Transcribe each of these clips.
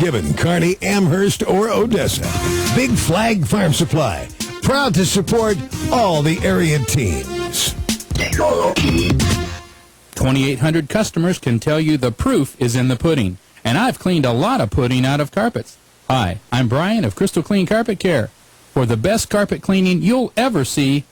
Gibbon, Kearney, Amherst, or Odessa. Big Flag Farm Supply, proud to support all the area teams. 2,800 customers can tell you the proof is in the pudding, and I've cleaned a lot of pudding out of carpets. Hi, I'm Brian of Crystal Clean Carpet Care. For the best carpet cleaning you'll ever see,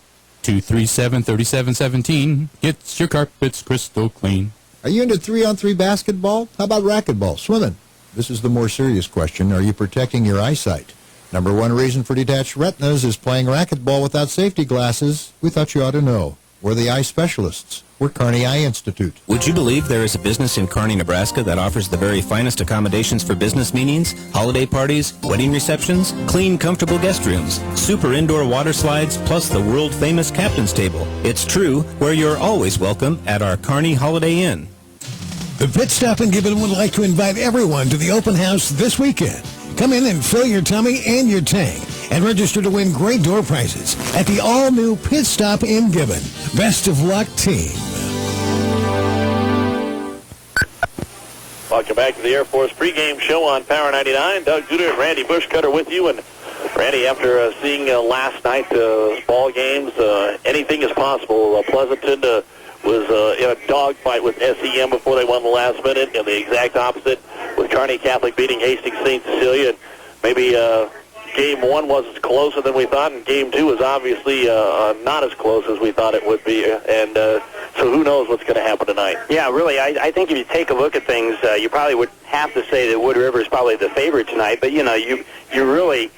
237-3717 gets your carpets crystal clean. Are you into 3-on-3 basketball? How about racquetball, swimming? This is the more serious question. Are you protecting your eyesight? Number one reason for detached retinas is playing racquetball without safety glasses. We thought you ought to know. We're the eye specialists. We're Kearney Eye Institute. Would you believe there is a business in Kearney, Nebraska that offers the very finest accommodations for business meetings, holiday parties, wedding receptions, clean, comfortable guest rooms, super indoor water slides, plus the world-famous captain's table? It's true, where you're always welcome at our Kearney Holiday Inn. The Pit Stop in Gibbon would like to invite everyone to the open house this weekend. Come in and fill your tummy and your tank and register to win great door prizes at the all-new Pit Stop in Gibbon. Best of luck, team. Welcome back to the Air Force pregame show on Power 99. Doug Duda and Randy Bushcutter with you. And Randy, after seeing last night's ball games, anything is possible. Pleasanton was in a dogfight with SEM before they won the last minute, and the exact opposite with Kearney Catholic beating Hastings St. Cecilia. And maybe Game 1 was closer than we thought, and Game 2 was obviously not as close as we thought it would be. And so who knows what's going to happen tonight? Yeah, really, I think if you take a look at things, you probably would have to say that Wood River is probably the favorite tonight. But, you know, you really...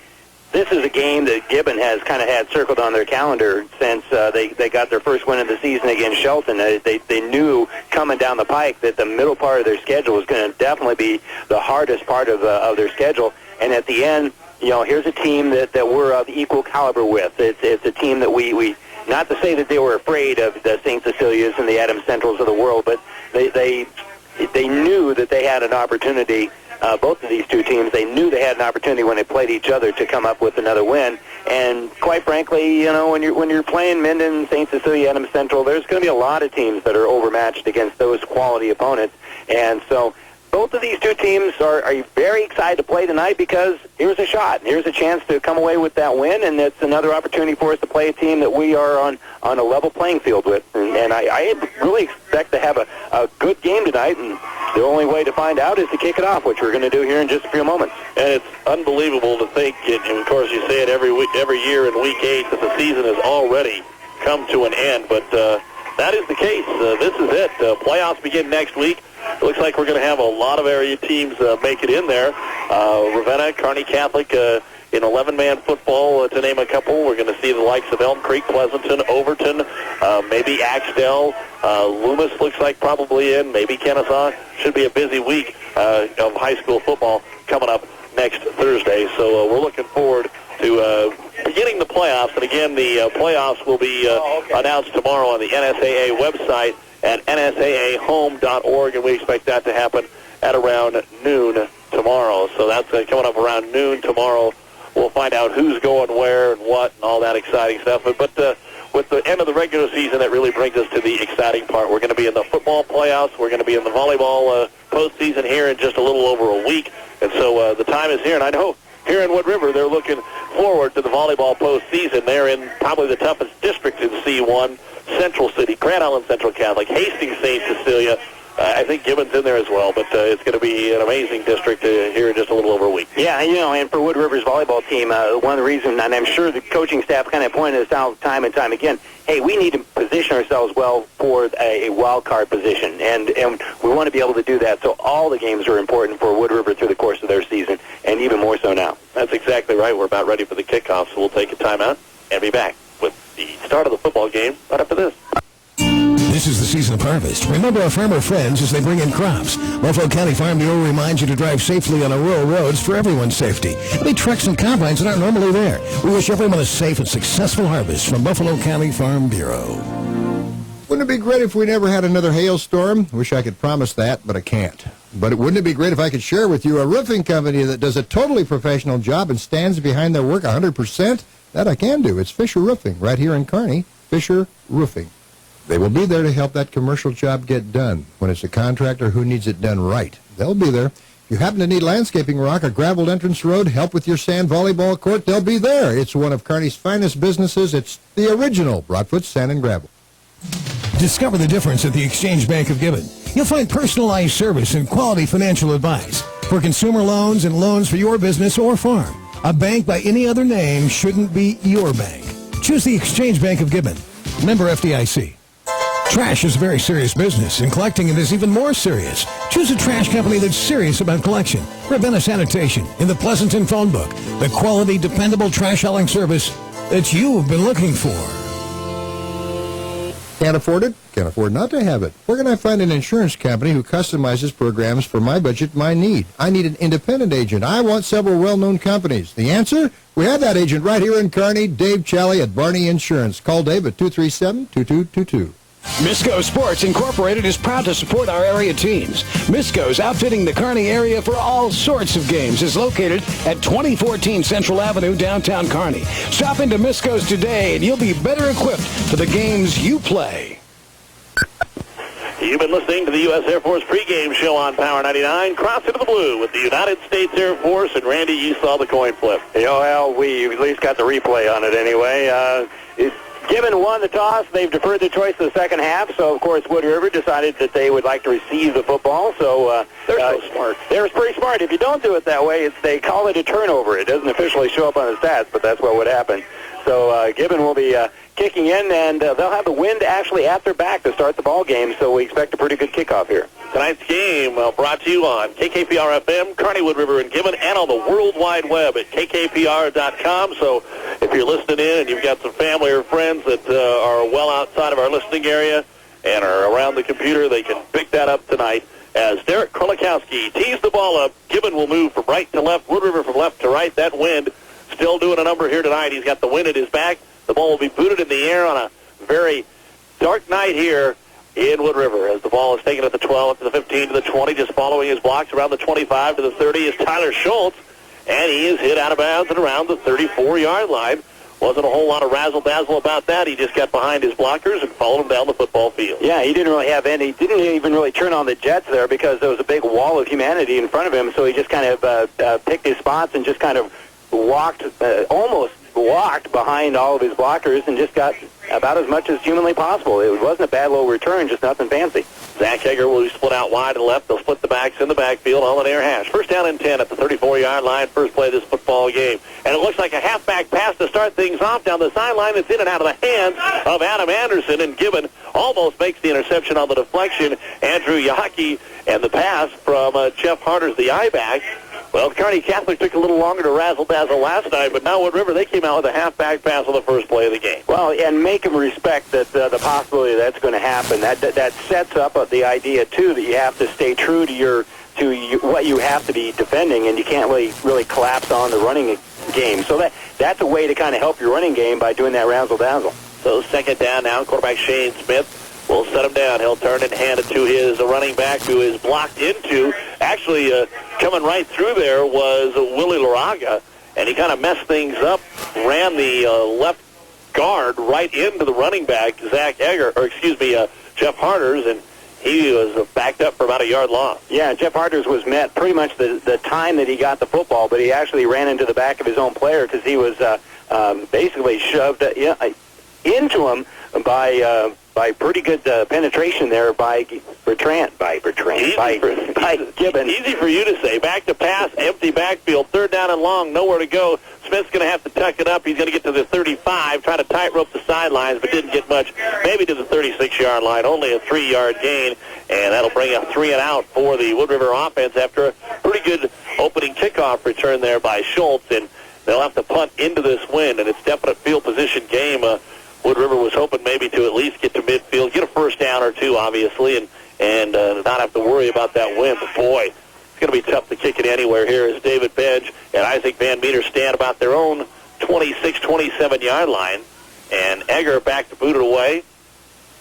This is a game that Gibbon has kind of had circled on their calendar since they got their first win of the season against Shelton. They knew coming down the pike that the middle part of their schedule was going to definitely be the hardest part of their schedule. And at the end, you know, here's a team that we're of equal caliber with. It's a team that we not to say that they were afraid of the St. Cecilias and the Adams Centrals of the world, but they knew that they had an opportunity. Both of these two teams, they knew they had an opportunity when they played each other to come up with another win. And quite frankly, you know, when you're playing Minden, St. Cecilia, Adams Central, there's going to be a lot of teams that are overmatched against those quality opponents. And so both of these two teams are very excited to play tonight because here's a shot. Here's a chance to come away with that win, and it's another opportunity for us to play a team that we are on a level playing field with. And I really expect to have a good game tonight, and the only way to find out is to kick it off, which we're going to do here in just a few moments. And it's unbelievable to think, and of course you say it every year in Week 8, that the season has already come to an end, but that is the case. This is it. Playoffs begin next week. It looks like we're going to have a lot of area teams make it in there. Ravenna, Kearney Catholic in 11-man football, to name a couple. We're going to see the likes of Elm Creek, Pleasanton, Overton, maybe Axtell. Loomis looks like probably in, maybe Kennesaw. Should be a busy week of high school football coming up next Thursday. So we're looking forward to beginning the playoffs. And again, the playoffs will be announced tomorrow on the NSAA website at nsaahome.org, and we expect that to happen at around noon tomorrow. So that's coming up around noon tomorrow. We'll find out who's going where and what and all that exciting stuff. But with the end of the regular season, that really brings us to the exciting part. We're going to be in the football playoffs. We're going to be in the volleyball postseason here in just a little over a week. And so the time is here, and I know here in Wood River they're looking forward to the volleyball postseason. They're in probably the toughest district in C1, Central City, Grand Island Central Catholic, Hastings St. Cecilia. I think Gibbon's in there as well, but it's going to be an amazing district here in just a little over a week. Yeah, you know, and for Wood River's volleyball team, one of the reasons, and I'm sure the coaching staff kind of pointed this out time and time again, hey, we need to position ourselves well for a wild card position, and we want to be able to do that. So all the games are important for Wood River through the course of their season, and even more so now. That's exactly right. We're about ready for the kickoff, so we'll take a timeout and be back with the start of the football game right after this. This is the season of harvest. Remember our farmer friends as they bring in crops. Buffalo County Farm Bureau reminds you to drive safely on our rural roads for everyone's safety. Any trucks and combines that aren't normally there. We wish everyone a safe and successful harvest from Buffalo County Farm Bureau. Wouldn't it be great if we never had another hailstorm? Wish I could promise that, but I can't. But wouldn't it be great if I could share with you a roofing company that does a totally professional job and stands behind their work 100%? That I can do. It's Fisher Roofing, right here in Kearney. Fisher Roofing. They will be there to help that commercial job get done. When it's a contractor who needs it done right, they'll be there. If You happen to need landscaping rock, a graveled entrance road, help with your sand volleyball court, they'll be there. It's one of Kearney's finest businesses. It's the original Broadfoot Sand and Gravel. Discover the difference at the Exchange Bank of Gibbon. You'll find personalized service and quality financial advice for consumer loans and loans for your business or farm. A bank by any other name shouldn't be your bank. Choose the Exchange Bank of Gibbon. Member FDIC. Trash is a very serious business, and collecting it is even more serious. Choose a trash company that's serious about collection. Ravenna Sanitation in the Pleasanton phone book. The quality, dependable trash hauling service that you've been looking for. Can't afford it? Can't afford not to have it. Where can I find an insurance company who customizes programs for my budget, my need? I need an independent agent. I want several well-known companies. The answer? We have that agent right here in Kearney, Dave Challey at Barney Insurance. Call Dave at 237-2222. Misco Sports Incorporated is proud to support our area teams. Misco's outfitting the Kearney area for all sorts of games is located at 2014 Central Avenue, downtown Kearney. Stop into Misco's today and you'll be better equipped for the games you play. You've been listening to the U.S. Air Force pregame show on Power 99. Cross into the blue with the United States Air Force. And, Randy, you saw the coin flip. Well, we at least got the replay on it anyway. Gibbon won the toss. They've deferred their choice to the second half. So, of course, Wood River decided that they would like to receive the football. So they're so smart. They're pretty smart. If you don't do it that way, they call it a turnover. It doesn't officially show up on the stats, but that's what would happen. So Gibbon will be kicking in, and they'll have the wind actually at their back to start the ball game. So we expect a pretty good kickoff here. Tonight's game brought to you on KKPR-FM, Kearney, Wood River, and Gibbon, and on the World Wide Web at kkpr.com. So if you're listening in and you've got some family or friends that are well outside of our listening area and are around the computer, they can pick that up tonight. As Derek Krolikowski tees the ball up, Gibbon will move from right to left, Wood River from left to right. That wind still doing a number here tonight. He's got the wind at his back. The ball will be booted in the air on a very dark night here in Wood River, as the ball is taken at the 12, to the 15, to the 20, just following his blocks around the 25 to the 30 is Tyler Schultz, and he is hit out of bounds at around the 34-yard line. Wasn't a whole lot of razzle-dazzle about that. He just got behind his blockers and followed him down the football field. Yeah, he didn't even really turn on the jets there because there was a big wall of humanity in front of him, so he just kind of picked his spots and just kind of almost walked behind all of his blockers and just got about as much as humanly possible. It wasn't a bad low return, just nothing fancy. Zach Egger will be split out wide to the left. They'll split the backs in the backfield. All in air hash. First down and 10 at the 34-yard line. First play of this football game. And it looks like a halfback pass to start things off down the sideline. That's in and out of the hands of Adam Anderson. And Gibbon almost makes the interception on the deflection. Andrew Yahaki and the pass from Jeff Harters, the I-back. Well, Kearney Catholic took a little longer to razzle-dazzle last night, but now Wood River, they came out with a halfback pass on the first play of the game. Well, and make them respect that the possibility that's going to happen. That sets up the idea, too, that you have to stay true to what you have to be defending, and you can't really collapse on the running game. So that's a way to kind of help your running game by doing that razzle-dazzle. So second down now, quarterback Shane Smith will set him down. He'll turn and hand it to his running back, who is blocked into. Actually, coming right through there was Willie Laraga, and he kind of messed things up, ran the left guard right into the running back, Jeff Harters, and he was backed up for about a yard loss. Yeah, Jeff Harters was met pretty much the time that he got the football, but he actually ran into the back of his own player because he was basically shoved into him by pretty good penetration there by Gibbon. Easy for you to say. Back to pass, empty backfield, third down and long, nowhere to go. Smith's going to have to tuck it up. He's going to get to the 35, try to tightrope the sidelines, but didn't get much. Maybe to the 36-yard line, only a 3-yard gain, and that'll bring a 3 and out for the Wood River offense after a pretty good opening kickoff return there by Schultz, and they'll have to punt into this wind, and it's definite field position game. Wood River was hoping maybe to at least get to midfield, get a first down or two, obviously, and not have to worry about that wind. But, boy, it's going to be tough to kick it anywhere here as David Benj and Isaac Van Meter stand about their own 26, 27-yard line. And Egger back to boot it away.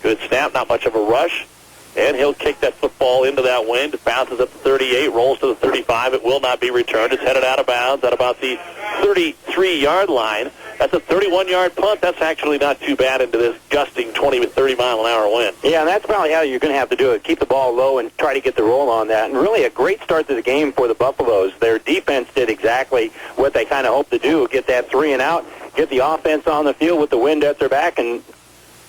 Good snap, not much of a rush. And he'll kick that football into that wind. It bounces up to 38, rolls to the 35. It will not be returned. It's headed out of bounds at about the 33-yard line. That's a 31-yard punt. That's actually not too bad into this gusting 20 to 30-mile-an-hour wind. Yeah, and that's probably how you're going to have to do it. Keep the ball low and try to get the roll on that. And really a great start to the game for the Buffaloes. Their defense did exactly what they kind of hoped to do, get that 3 and out, get the offense on the field with the wind at their back, and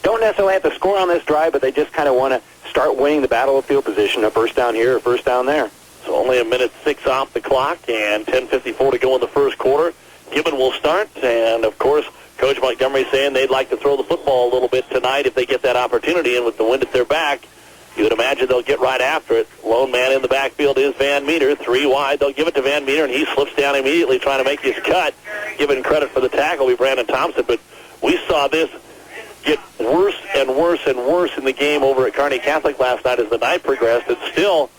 don't necessarily have to score on this drive, but they just kind of want to start winning the battle of field position, a first down here, a first down there. So only a minute 6 off the clock and 10:54 to go in the first quarter. Gibbon will start, and of course, Coach Montgomery saying they'd like to throw the football a little bit tonight if they get that opportunity, and with the wind at their back, you would imagine they'll get right after it. Lone man in the backfield is Van Meter, 3 wide. They'll give it to Van Meter, and he slips down immediately trying to make his cut. Given credit for the tackle, be Brandon Thompson, but we saw this get worse and worse and worse in the game over at Kearney Catholic last night as the night progressed. And still,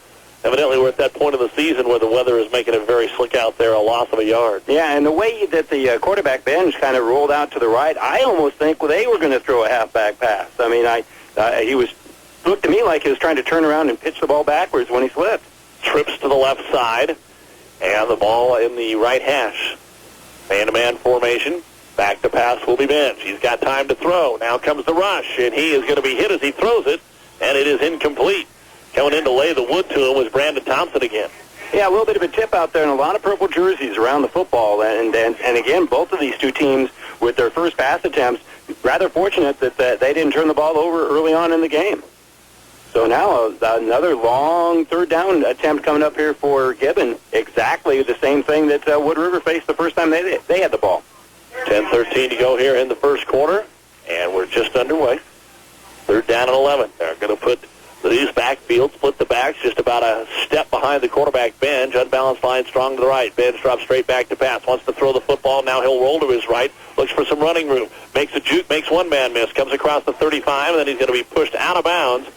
evidently, we're at that point of the season where the weather is making it very slick out there, a loss of a yard. Yeah, and the way that the quarterback bench kind of rolled out to the right, I almost think they were going to throw a halfback pass. I mean, he looked to me like he was trying to turn around and pitch the ball backwards when he slipped. Trips to the left side, and the ball in the right hash. Man-to-man formation. Back to pass will be Bench. He's got time to throw. Now comes the rush, and he is going to be hit as he throws it, and it is incomplete. Coming in to lay the wood to him was Brandon Thompson again. Yeah, a little bit of a tip out there and a lot of purple jerseys around the football. And again, both of these two teams, with their first pass attempts, rather fortunate that they didn't turn the ball over early on in the game. So now another long third down attempt coming up here for Gibbon. Exactly the same thing that Wood River faced the first time they had the ball. 10:13 to go here in the first quarter, and we're just underway. Third down and 11. They're going to put these backfield, split the backs, just about a step behind the quarterback Benj. Unbalanced line, strong to the right. Benj drops straight back to pass. Wants to throw the football. Now he'll roll to his right. Looks for some running room. Makes a juke, makes one man miss. Comes across the 35, and then he's going to be pushed out of bounds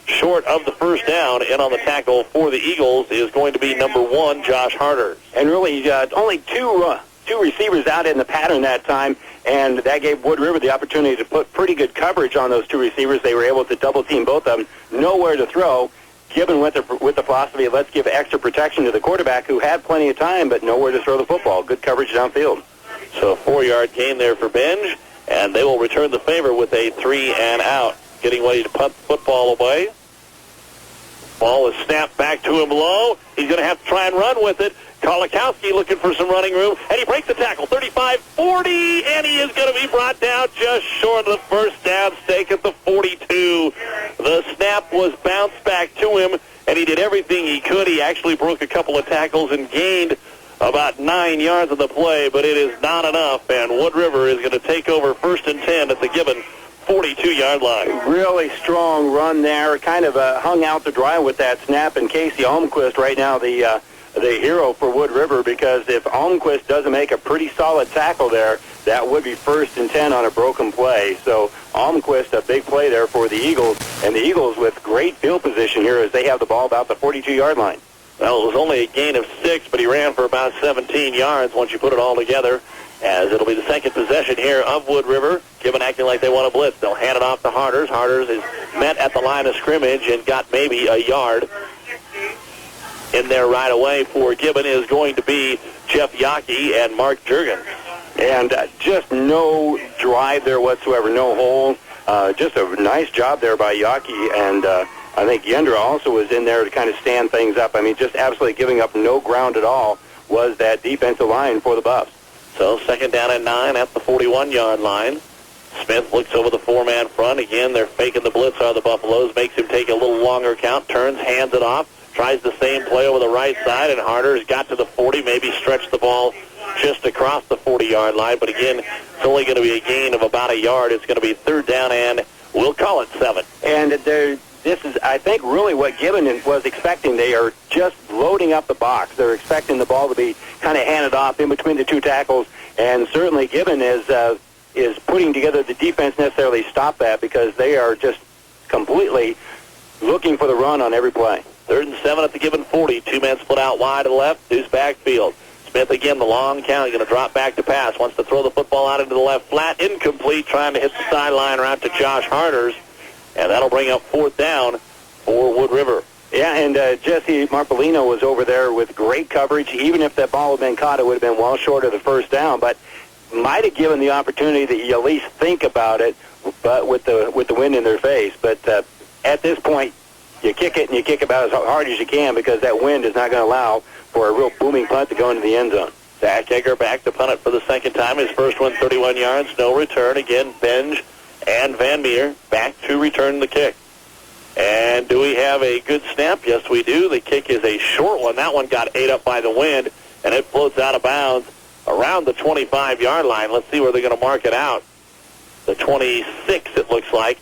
short of the first down. And on the tackle for the Eagles is going to be number 1, Josh Harder. And really, only two receivers out in the pattern that time, and that gave Wood River the opportunity to put pretty good coverage on those two receivers. They were able to double-team both of them. Nowhere to throw. Gibbon went with the philosophy of let's give extra protection to the quarterback who had plenty of time but nowhere to throw the football. Good coverage downfield. So a 4-yard gain there for Benj, and they will return the favor with a 3 and out. Getting ready to punt the football away. Ball is snapped back to him low. He's going to have to try and run with it. Kolakowski looking for some running room, and he breaks the tackle, 35-40, and he is going to be brought down just short of the first down stake at the 42. The snap was bounced back to him, and he did everything he could. He actually broke a couple of tackles and gained about 9 yards of the play, but it is not enough, and Wood River is going to take over 1st and 10 at the Gibbon 42-yard line. Really strong run there, kind of hung out to dry with that snap, and Casey Almquist right now the hero for Wood River, because if Almquist doesn't make a pretty solid tackle there, that would be 1st and 10 on a broken play. So Almquist, a big play there for the Eagles, and the Eagles with great field position here as they have the ball about the 42-yard line. Well, it was only a gain of 6, but he ran for about 17 yards once you put it all together, as it'll be the second possession here of Wood River. Gibbon acting like they want to blitz. They'll hand it off to Harders. Harders is met at the line of scrimmage and got maybe a yard. In there right away for Gibbon is going to be Jeff Yockey and Mark Juergens. And just no drive there whatsoever, no hole. Just a nice job there by Yockey, and I think Yendra also was in there to kind of stand things up. I mean, just absolutely giving up no ground at all was that defensive line for the Buffs. So 2nd down and 9 at the 41-yard line. Smith looks over the 4-man front. Again, they're faking the blitz on the Buffaloes. Makes him take a little longer count. Turns, hands it off. Tries the same play over the right side, and Harder's got to the 40, maybe stretched the ball just across the 40-yard line. But again, it's only going to be a gain of about a yard. It's going to be 3rd down, and we'll call it 7. And this is, I think, really what Gibbon was expecting. They are just loading up the box. They're expecting the ball to be kind of handed off in between the two tackles, and certainly Gibbon is putting together the defense necessarily stop that, because they are just completely looking for the run on every play. 3rd and 7 at the Gibbon 40. 2 men split out wide to the left. Deuce backfield. Smith again, the long count. He's going to drop back to pass. Wants to throw the football out into the left flat. Incomplete. Trying to hit the sideline route to Josh Harders. And that'll bring up 4th down for Wood River. Yeah, and Jesse Marpolino was over there with great coverage. Even if that ball had been caught, it would have been well short of the first down, but might have given the opportunity that you at least think about it, but with the wind in their face. But at this point, you kick it, and you kick about as hard as you can because that wind is not going to allow for a real booming punt to go into the end zone. Zach Egger back to punt it for the second time. His first one, 31 yards, no return. Again, Benj and Van Meter back to return the kick. And do we have a good snap? Yes, we do. The kick is a short one. That one got ate up by the wind, and it floats out of bounds around the 25-yard line. Let's see where they're going to mark it out. The 26, it looks like.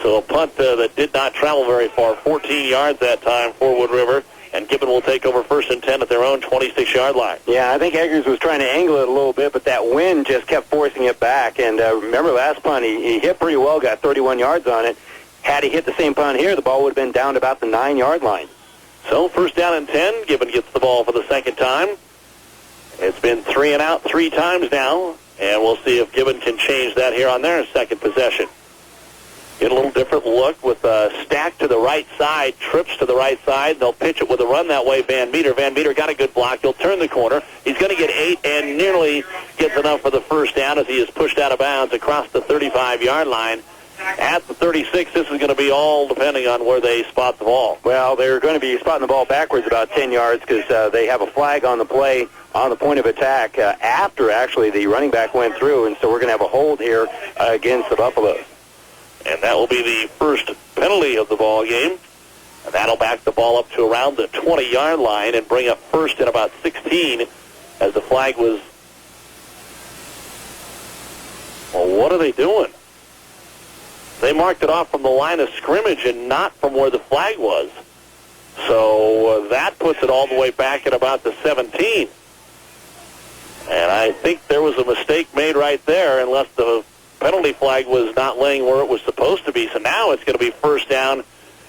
So a punt that did not travel very far, 14 yards that time for Wood River, and Gibbon will take over 1st and 10 at their own 26-yard line. Yeah, I think Eggers was trying to angle it a little bit, but that wind just kept forcing it back. And remember last punt, he hit pretty well, got 31 yards on it. Had he hit the same punt here, the ball would have been down to about the 9-yard line. So 1st down and 10, Gibbon gets the ball for the second time. It's been 3 and out 3 times now, and we'll see if Gibbon can change that here on their second possession. Get a little different look with a stack to the right side, trips to the right side. They'll pitch it with a run that way, Van Meter. Van Meter got a good block. He'll turn the corner. He's going to get 8 and nearly gets enough for the first down as he is pushed out of bounds across the 35-yard line. At the 36, this is going to be all depending on where they spot the ball. Well, they're going to be spotting the ball backwards about 10 yards because they have a flag on the play on the point of attack after actually the running back went through, and so we're going to have a hold here against the Buffaloes. And that will be the first penalty of the ball game. And that'll back the ball up to around the 20-yard line and bring up 1st and about 16 as the flag was... Well, what are they doing? They marked it off from the line of scrimmage and not from where the flag was. So that puts it all the way back at about the 17. And I think there was a mistake made right there unless the penalty flag was not laying where it was supposed to be. So now it's going to be 1st down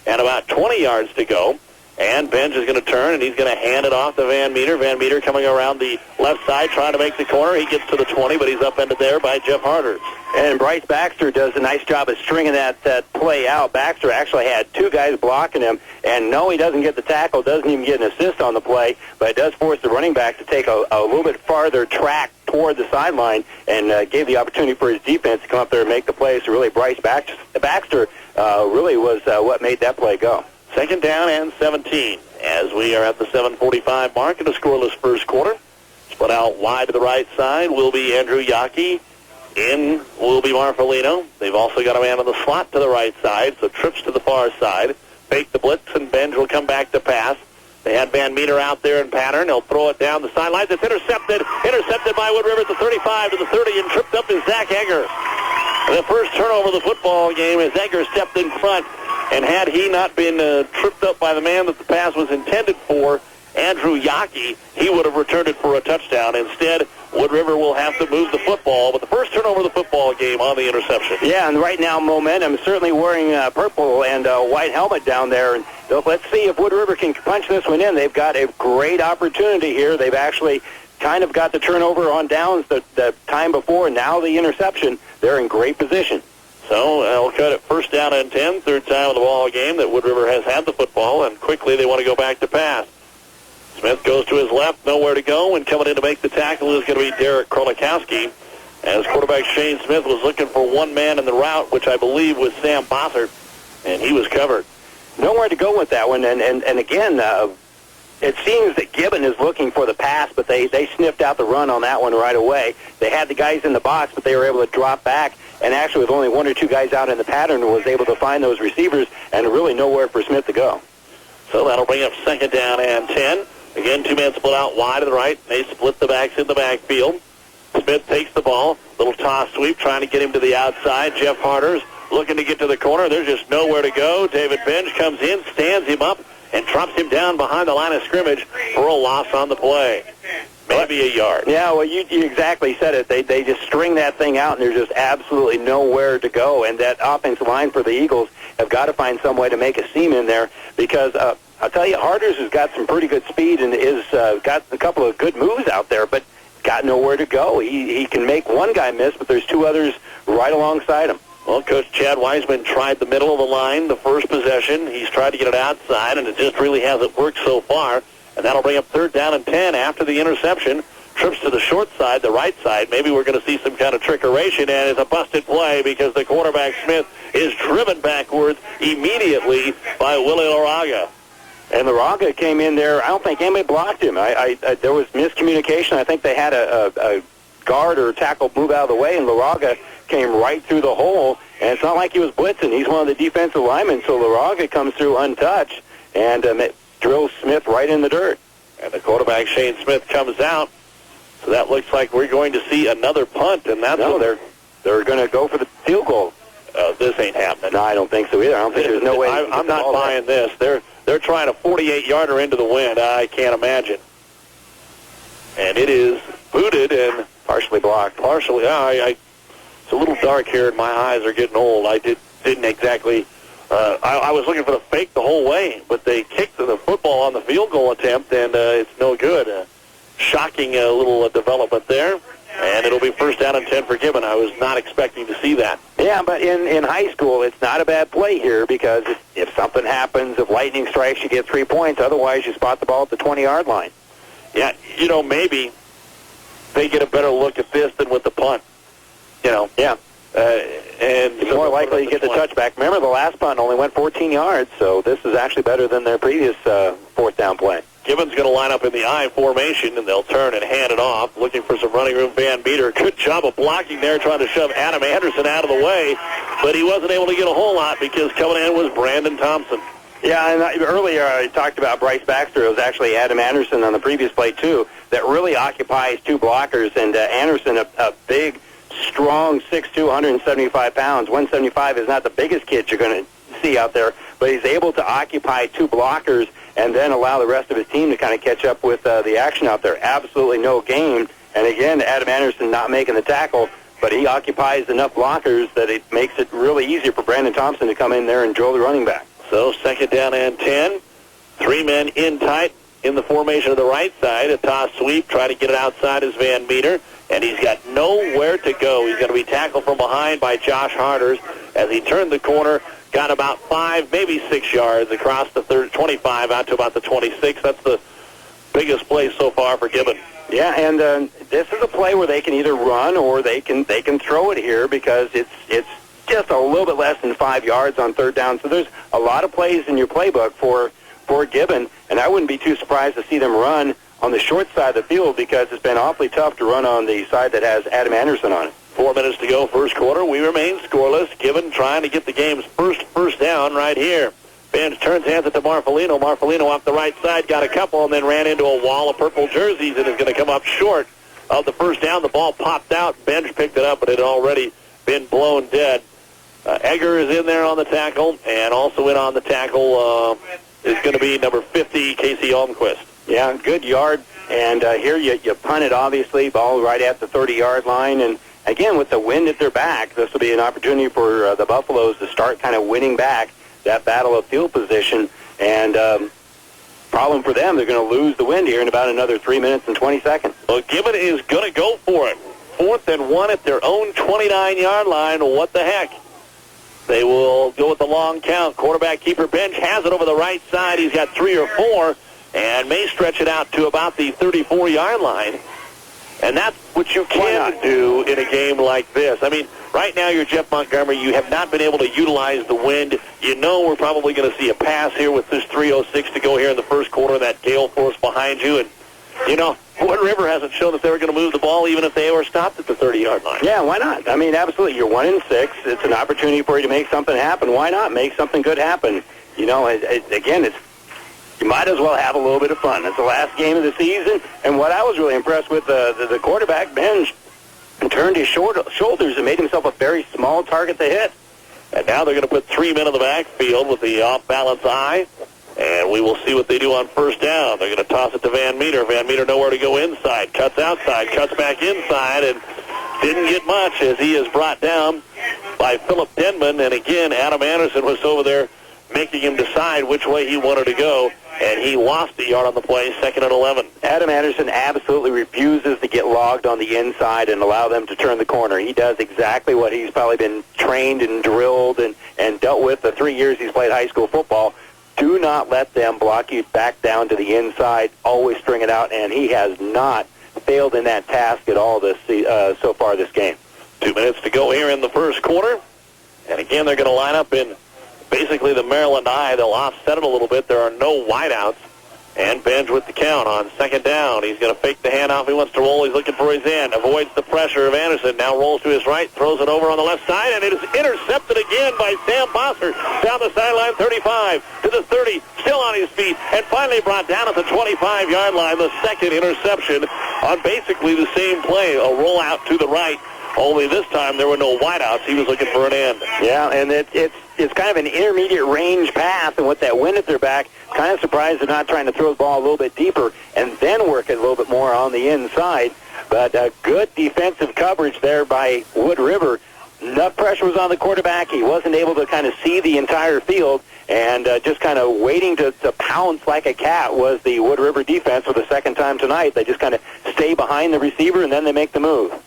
and about 20 yards to go. And Benj is going to turn, and he's going to hand it off to Van Meter. Van Meter coming around the left side, trying to make the corner. He gets to the 20, but he's upended there by Jeff Harders. And Bryce Baxter does a nice job of stringing that play out. Baxter actually had 2 guys blocking him, and no, he doesn't get the tackle, doesn't even get an assist on the play, but it does force the running back to take a little bit farther track toward the sideline and gave the opportunity for his defense to come up there and make the play. So really Bryce Baxter really was what made that play go. 2nd down and 17 as we are at the 7:45 mark in a scoreless first quarter. Split out wide to the right side will be Andrew Yockey. In will be Marfolino. They've also got a man on the slot to the right side, so trips to the far side. Fake the blitz, and Benj will come back to pass. They had Van Meter out there in pattern. They'll throw it down the sidelines. It's intercepted by Wood River at the 35 to the 30, and tripped up is Zach Egger. The first turnover of the football game as Egger stepped in front. And had he not been tripped up by the man that the pass was intended for, Andrew Yockey, he would have returned it for a touchdown. Instead, Wood River will have to move the football, but the first turnover of the football game on the interception. Yeah, and right now Momentum is certainly wearing purple and a white helmet down there. And let's see if Wood River can punch this one in. They've got a great opportunity here. They've actually kind of got the turnover on downs the time before, and now the interception. They're in great position. So they'll cut it 1st down and 10, 3rd time of the ball game that Wood River has had the football, and quickly they want to go back to pass. Smith goes to his left, nowhere to go, and coming in to make the tackle is going to be Derek Krolikowski. As quarterback Shane Smith was looking for one man in the route, which I believe was Sam Bossert, and he was covered. Nowhere to go with that one, and again, it seems that Gibbon is looking for the pass, but they sniffed out the run on that one right away. They had the guys in the box, but they were able to drop back, and actually with only 1 or 2 guys out in the pattern was able to find those receivers and really nowhere for Smith to go. So that'll bring up 2nd down and 10. Again, 2 men split out wide to the right. They split the backs in the backfield. Smith takes the ball, little toss sweep, trying to get him to the outside. Jeff Harders looking to get to the corner. There's just nowhere to go. David Benj comes in, stands him up, and drops him down behind the line of scrimmage for a loss on the play. Maybe a yard. Yeah, well, you exactly said it. They just string that thing out, and there's just absolutely nowhere to go. And that offensive line for the Eagles have got to find some way to make a seam in there because I'll tell you, Harders has got some pretty good speed and is got a couple of good moves out there, but got nowhere to go. He can make one guy miss, but there's 2 others right alongside him. Well, Coach Chad Wiseman tried the middle of the line the first possession. He's tried to get it outside, and it just really hasn't worked so far. And that'll bring up 3rd down and 10 after the interception. Trips to the short side, the right side. Maybe we're going to see some kind of trickeration, and it's a busted play because the quarterback, Smith, is driven backwards immediately by Willie Laraga. And Laraga came in there. I don't think anybody blocked him. There was miscommunication. I think they had a guard or tackle move out of the way, and Laraga came right through the hole. And it's not like he was blitzing. He's one of the defensive linemen, so Laraga comes through untouched and drills Smith right in the dirt. And the quarterback, Shane Smith, comes out. So that looks like we're going to see another punt, and that's they're going to go for the field goal. This ain't happening. No, I don't think so either. I don't think there's no way. I'm not buying this. They're trying a 48-yarder into the wind. I can't imagine. And it is booted and partially blocked. Partially. It's a little dark here, and my eyes are getting old. I didn't exactly. I was looking for the fake the whole way, but they kicked the football on the field goal attempt, and it's no good. Shocking little development there. And it'll be 1st down and 10 for Gibbon. I was not expecting to see that. Yeah, but in high school, it's not a bad play here because if something happens, if lightning strikes, you get 3 points. Otherwise, you spot the ball at the 20-yard line. Yeah, maybe they get a better look at this than with the punt. Yeah. And it's more likely to get the touchback. Remember, the last punt only went 14 yards, so this is actually better than their previous 4th down play. Gibbon's going to line up in the I formation, and they'll turn and hand it off, looking for some running room. Van Meter, good job of blocking there, trying to shove Adam Anderson out of the way, but he wasn't able to get a whole lot because coming in was Brandon Thompson. Yeah, and earlier I talked about Bryce Baxter. It was actually Adam Anderson on the previous play, too, that really occupies 2 blockers, and Anderson, a big, strong 6'2", 175 pounds. 175 is not the biggest kid you're going to see out there, but he's able to occupy 2 blockers and then allow the rest of his team to kind of catch up with the action out there. Absolutely no gain. And again, Adam Anderson not making the tackle, but he occupies enough blockers that it makes it really easier for Brandon Thompson to come in there and drill the running back. So 2nd down and 10. 3 men in tight in the formation of the right side. A toss sweep, trying to get it outside is Van Meter, and he's got nowhere to go. He's going to be tackled from behind by Josh Harders as he turned the corner. Got about 5, maybe 6 yards across the 25 out to about the 26. That's the biggest play so far for Gibbon. Yeah, and this is a play where they can either run or they can throw it here because it's just a little bit less than 5 yards on 3rd down. So there's a lot of plays in your playbook for Gibbon, and I wouldn't be too surprised to see them run on the short side of the field because it's been awfully tough to run on the side that has Adam Anderson on it. 4 minutes to go, first quarter. We remain scoreless. Gibbon trying to get the game's first down right here. Bench turns, hands it to Marfolino. Marfolino off the right side, got a couple, and then ran into a wall of purple jerseys and is going to come up short of the first down. The ball popped out. Bench picked it up, but it had already been blown dead. Egger is in there on the tackle, and also in on the tackle is going to be number 50, Casey Almquist. Yeah, good yard. And here you punt it, obviously, ball right at the 30-yard line, and again, with the wind at their back, this will be an opportunity for the Buffaloes to start kind of winning back that battle of field position. And problem for them, they're going to lose the wind here in about another 3 minutes and 20 seconds. Well, Gibbon is going to go for it. 4th and 1 at their own 29-yard line. What the heck? They will go with the long count. Quarterback keeper Bench has it over the right side. He's got 3 or 4 and may stretch it out to about the 34-yard line. And that's what you can do in a game like this. I mean, right now you're Jeff Montgomery. You have not been able to utilize the wind. You know we're probably going to see a pass here with this 3:06 to go here in the first quarter, that gale force behind you. And, Wood River hasn't shown that they were going to move the ball even if they were stopped at the 30-yard line. Yeah, why not? I mean, absolutely. You're 1-6. It's an opportunity for you to make something happen. Why not make something good happen? Again, you might as well have a little bit of fun. It's the last game of the season, and what I was really impressed with, the quarterback, Benj, turned his shoulders and made himself a very small target to hit. And now they're going to put 3 men in the backfield with the off-balance eye, and we will see what they do on first down. They're going to toss it to Van Meter. Van Meter nowhere to go inside. Cuts outside, cuts back inside, and didn't get much as he is brought down by Philip Denman. And again, Adam Anderson was over there making him decide which way he wanted to go. and he lost a yard on the play, 2nd and 11. Adam Anderson absolutely refuses to get logged on the inside and allow them to turn the corner. He does exactly what he's probably been trained and drilled and dealt with the 3 years he's played high school football. Do not let them block you back down to the inside. Always string it out, and he has not failed in that task at all so far this game. 2 minutes to go here in the first quarter. And again, they're going to line up in basically the Maryland I. They'll offset it a little bit. There are no wideouts. And Benj with the count on 2nd down. He's going to fake the handoff. He wants to roll. He's looking for his end. Avoids the pressure of Anderson. Now rolls to his right. Throws it over on the left side. And it is intercepted again by Sam Bosser. Down the sideline, 35 to the 30. Still on his feet. And finally brought down at the 25-yard line. The second interception on basically the same play. A rollout to the right. Only this time there were no wideouts. He was looking for an end. Yeah, and it's kind of an intermediate range pass, and with that wind at their back, kind of surprised they're not trying to throw the ball a little bit deeper and then work it a little bit more on the inside. But good defensive coverage there by Wood River. Enough pressure was on the quarterback. He wasn't able to kind of see the entire field, and just kind of waiting to pounce like a cat was the Wood River defense for the second time tonight. They just kind of stay behind the receiver, and then they make the move.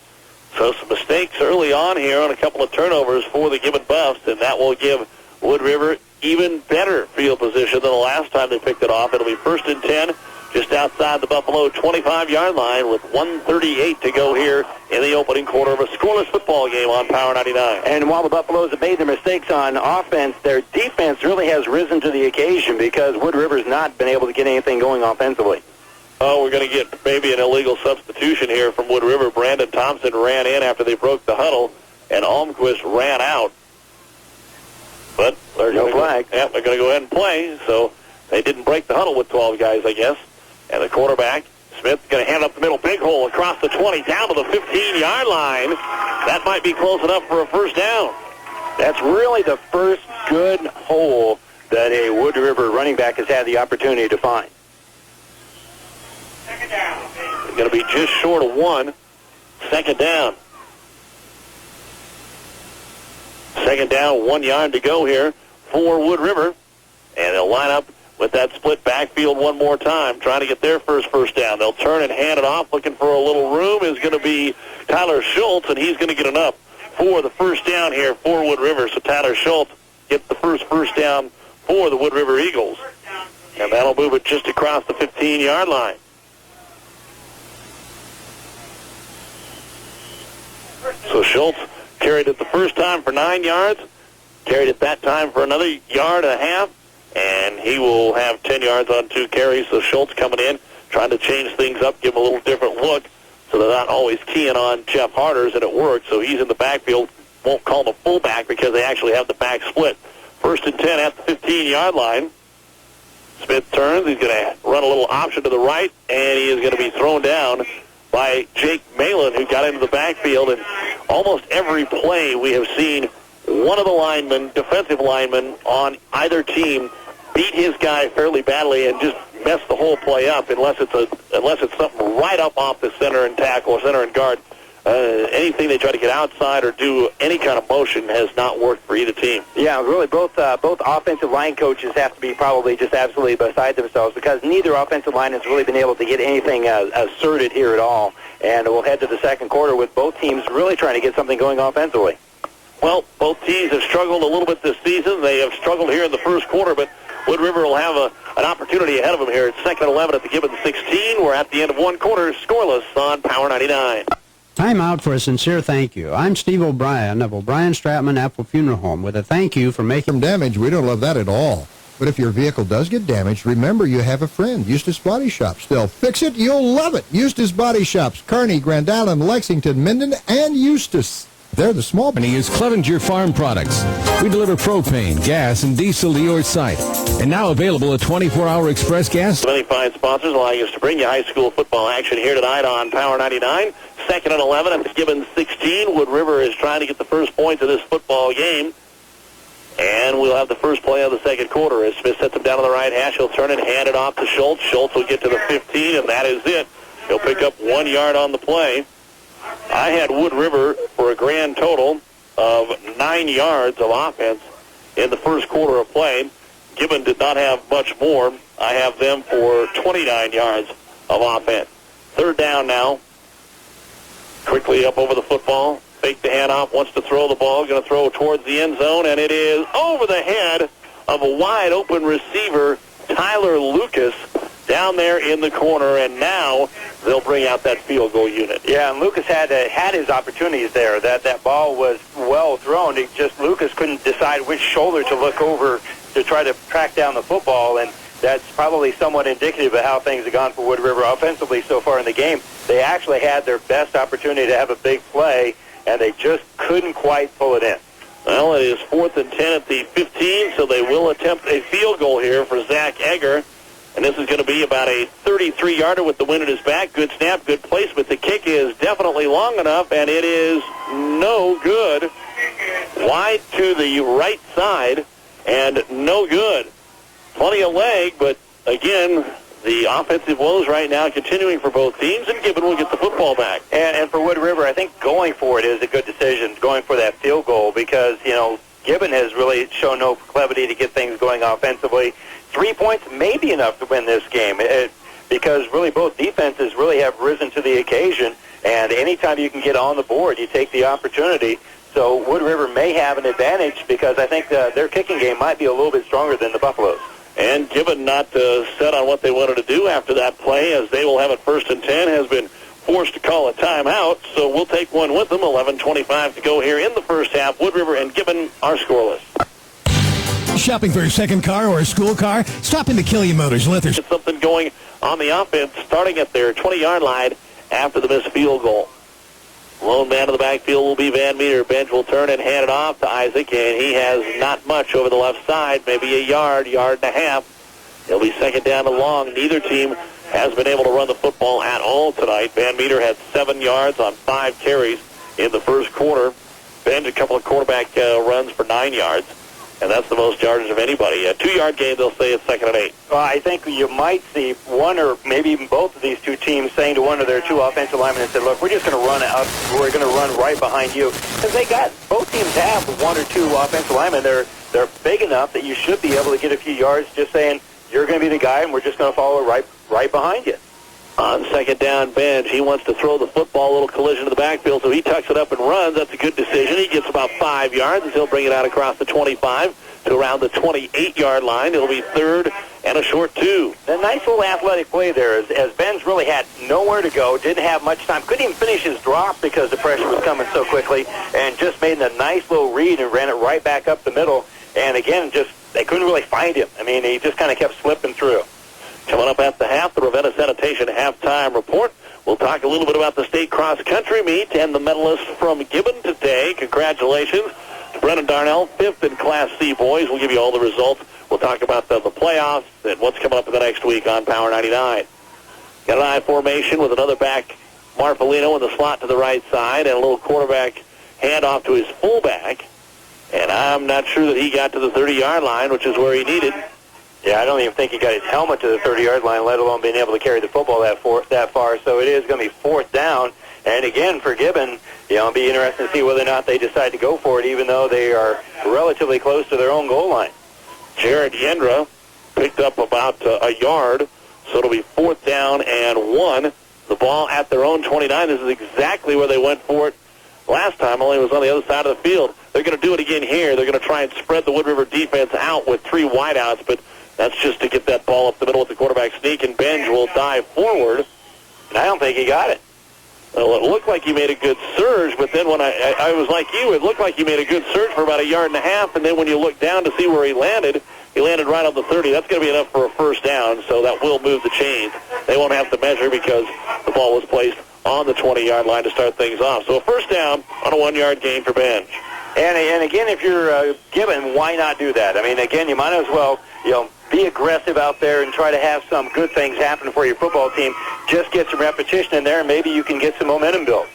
So some mistakes early on here on a couple of turnovers for the Gibbon Buffs, and that will give Wood River even better field position than the last time they picked it off. It'll be 1st and 10, just outside the Buffalo 25-yard line with 1:38 to go here in the opening quarter of a scoreless football game on Power 99. And while the Buffaloes have made their mistakes on offense, their defense really has risen to the occasion because Wood River's not been able to get anything going offensively. Oh, we're going to get maybe an illegal substitution here from Wood River. Brandon Thompson ran in after they broke the huddle, and Almquist ran out. But they're no flag. They're going to go ahead and play, so they didn't break the huddle with 12 guys, I guess. And the quarterback, Smith, going to hand up the middle, big hole across the 20, down to the 15-yard line. That might be close enough for a first down. That's really the first good hole that a Wood River running back has had the opportunity to find. It's going to be just short of 1. 2nd down. 2nd down, 1 yard to go here for Wood River. And they'll line up with that split backfield one more time, trying to get their first down. They'll turn and hand it off. Looking for a little room is going to be Tyler Schultz, and he's going to get enough for the first down here for Wood River. So Tyler Schultz gets the first down for the Wood River Eagles. And that'll move it just across the 15-yard line. So Schultz carried it the first time for 9 yards, carried it that time for another yard and a half, and he will have 10 yards on 2 carries. So Schultz coming in, trying to change things up, give him a little different look, so they're not always keying on Jeff Harders, and it worked. So he's in the backfield. Won't call him a fullback because they actually have the back split. 1st and 10 at the 15-yard line. Smith turns. He's going to run a little option to the right, and he is going to be thrown down by Jake Malin, who got into the backfield. And almost every play we have seen one of the linemen, defensive linemen on either team, beat his guy fairly badly and just mess the whole play up unless it's something right up off the center and tackle or center and guard. Anything they try to get outside or do any kind of motion has not worked for either team. Yeah, really, both offensive line coaches have to be probably just absolutely beside themselves because neither offensive line has really been able to get anything asserted here at all. And we'll head to the second quarter with both teams really trying to get something going offensively. Well, both teams have struggled a little bit this season. They have struggled here in the first quarter, but Wood River will have an opportunity ahead of them here. It's 2nd and 11 at the Gibbon 16. We're at the end of one quarter, scoreless on Power 99. Time out for a sincere thank you. I'm Steve O'Brien of O'Brien Stratman Apple Funeral Home with a thank you for making From damage, we don't love that at all. But if your vehicle does get damaged, remember you have a friend, Eustace Body Shops. They'll fix it. You'll love it. Eustace Body Shops, Kearney, Grand Island, Lexington, Minden, and Eustis. They're the small... Company is Clevenger Farm Products. We deliver propane, gas, and diesel to your site. And now available at 24-hour express gas. Many fine sponsors allowing us to bring you high school football action here tonight on Power 99. 2nd and 11 at the Gibbon 16. Wood River is trying to get the first points of this football game. And we'll have the first play of the second quarter as Smith sets him down on the right hash. He'll turn and hand it off to Schultz. Schultz will get to the 15, and that is it. He'll pick up 1 yard on the play. I had Wood River for a grand total of 9 yards of offense in the first quarter of play. Gibbon did not have much more. I have them for 29 yards of offense. Third down now. Quickly up over the football. Fake the handoff. Wants to throw the ball. Going to throw towards the end zone, and it is over the head of a wide open receiver, Tyler Lucas, down there in the corner, and now they'll bring out that field goal unit. Yeah, and Lucas had his opportunities there. That ball was well thrown. Lucas couldn't decide which shoulder to look over to try to track down the football, and that's probably somewhat indicative of how things have gone for Wood River offensively so far in the game. They actually had their best opportunity to have a big play, and they just couldn't quite pull it in. Well, it is 4th and 10 at the 15, so they will attempt a field goal here for Zach Egger. And this is going to be about a 33-yarder with the wind at his back. Good snap, good placement. The kick is definitely long enough, and it is no good. Wide to the right side, and no good. Plenty of leg, but again, the offensive woes right now continuing for both teams, and Gibbon will get the football back. And for Wood River, I think going for it is a good decision, going for that field goal, because, Gibbon has really shown no proclivity to get things going offensively. 3 points may be enough to win this game because really both defenses really have risen to the occasion, and anytime you can get on the board, you take the opportunity. So Wood River may have an advantage because I think their kicking game might be a little bit stronger than the Buffaloes. And Gibbon not set on what they wanted to do after that play, as they will have it 1st and 10, has been forced to call a timeout, so we'll take one with them. 11:25 to go here in the first half. Wood River and Gibbon are scoreless. Shopping for a second car or a school car? Stop into Killian Motors and let their... Get something going on the offense, starting at their 20-yard line after the missed field goal. Lone man in the backfield will be Van Meter. Bench will turn and hand it off to Isaac, and he has not much over the left side, maybe a yard and a half. He'll be second down and long. Neither team has been able to run the football at all tonight. Van Meter had 7 yards on 5 carries in the first quarter. Bench a couple of quarterback runs for 9 yards. And that's the most yardage of anybody. A 2-yard gain, they'll say it's 2nd and 8. Well, I think you might see one or maybe even both of these two teams saying to one of their 2 offensive linemen and say, look, we're just going to run up. We're going to run right behind you. Because both teams have 1 or 2 offensive linemen. They're big enough that you should be able to get a few yards just saying, you're going to be the guy and we're just going to follow right behind you. On second down, Bench, he wants to throw the football, a little collision to the backfield, so he tucks it up and runs. That's a good decision. He gets about 5 yards, and he'll bring it out across the 25 to around the 28-yard line. It'll be 3rd and a short 2. A nice little athletic play there as Ben's really had nowhere to go, didn't have much time, couldn't even finish his drop because the pressure was coming so quickly, and just made a nice little read and ran it right back up the middle. And again, they couldn't really find him. I mean, he just kind of kept slipping through. Coming up at the half, the Ravenna Sanitation halftime report. We'll talk a little bit about the state cross-country meet and the medalists from Gibbon today. Congratulations to Brennan Darnell, 5th in Class C boys. We'll give you all the results. We'll talk about the playoffs and what's coming up in the next week on Power 99. Got an I formation with another back, Marfolino, in the slot to the right side, and a little quarterback handoff to his fullback. And I'm not sure that he got to the 30-yard line, which is where he needed. Yeah, I don't even think he got his helmet to the 30-yard line, let alone being able to carry the football that far. So it is going to be 4th down. And again, for Gibbon, it'll be interesting to see whether or not they decide to go for it, even though they are relatively close to their own goal line. Jared Yendra picked up about a yard, so it'll be 4th down and 1. The ball at their own 29. This is exactly where they went for it last time, only it was on the other side of the field. They're going to do it again here. They're going to try and spread the Wood River defense out with 3 wideouts, but that's just to get that ball up the middle with the quarterback sneak, and Benj will dive forward. And I don't think he got it. Well, it looked like he made a good surge, but then when I was like you, it looked like he made a good surge for about a yard and a half, and then when you look down to see where he landed right on the 30. That's going to be enough for a 1st down, so that will move the chains. They won't have to measure because the ball was placed on the 20-yard line to start things off. So a 1st down on a 1-yard gain for Benj. And again, if you're Gibbon, why not do that? I mean, again, you might as well, be aggressive out there and try to have some good things happen for your football team. Just get some repetition in there, and maybe you can get some momentum built.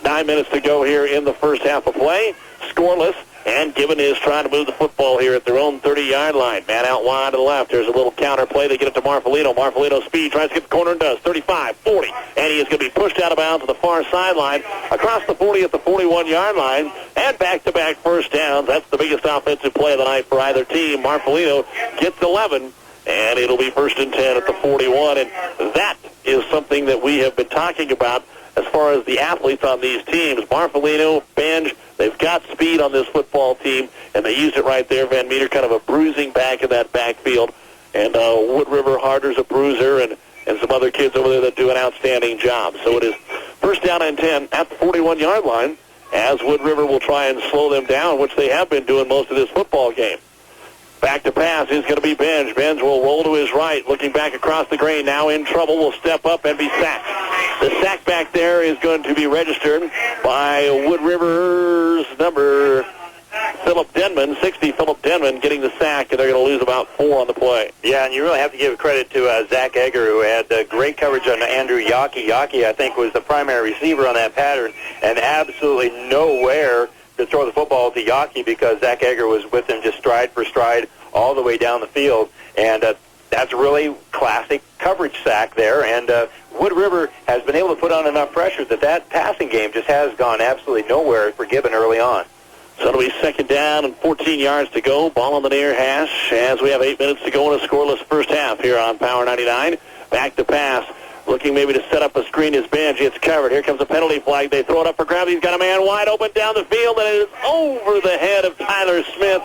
9 minutes to go here in the first half of play. Scoreless, and Gibbon is trying to move the football here at their own 30-yard line. Man out wide to the left. There's a little counter play. They get it to Marfolino. Marfolino speed, tries to get the corner and does. 35, 40, and he is going to be pushed out of bounds to the far sideline, across the 40 at the 41-yard line, and back-to-back 1st downs. That's the biggest offensive play of the night for either team. Marfolino gets 11, and it'll be 1st and 10 at the 41. And that is something that we have been talking about as far as the athletes on these teams. Marfolino, Benge, they've got speed on this football team, and they used it right there. Van Meter kind of a bruising back in that backfield. And Wood River Harder's a bruiser, and some other kids over there that do an outstanding job. So it is 1st down and 10 at the 41-yard line, as Wood River will try and slow them down, which they have been doing most of this football game. Back to pass is going to be Benge. Benge will roll to his right, looking back across the green. Now in trouble, will step up and be sacked. The sack back there is going to be registered by Wood River's number Philip Denman, 60 Philip Denman, getting the sack, and they're going to lose about 4 on the play. Yeah, and you really have to give credit to Zach Egger, who had great coverage on Andrew Yockey. Yockey, I think, was the primary receiver on that pattern, and absolutely nowhere to throw the football to Yockey because Zach Egger was with him just stride for stride all the way down the field. And that's a really classic coverage sack there. And Wood River has been able to put on enough pressure that passing game just has gone absolutely nowhere for Gibbon early on. So it'll be 2nd down and 14 yards to go. Ball on the near hash as we have 8 minutes to go in a scoreless first half here on Power 99. Back to pass. Looking maybe to set up a screen is Benge. It's covered. Here comes a penalty flag. They throw it up for grabs. He's got a man wide open down the field, and it is over the head of Tyler Smith.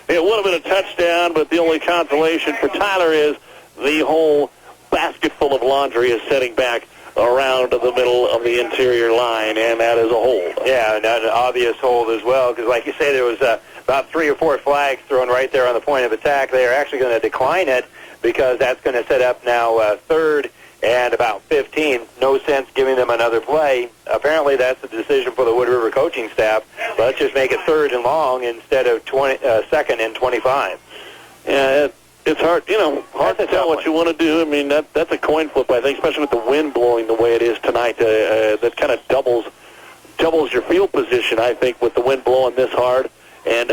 It would have been a touchdown, but the only consolation for Tyler is the whole basket full of laundry is setting back around the middle of the interior line, and that is a hold. Yeah, and an obvious hold as well, because like you say, there was about 3 or 4 flags thrown right there on the point of attack. They are actually going to decline it because that's going to set up now 3rd and about 15. No sense giving them another play. Apparently that's the decision for the Wood River coaching staff. Let's just make it 3rd and long instead of 2nd and 25. Yeah, it's hard, hard to tell what you want to do. I mean, that's a coin flip, I think, especially with the wind blowing the way it is tonight. That kind of doubles your field position, I think, with the wind blowing this hard and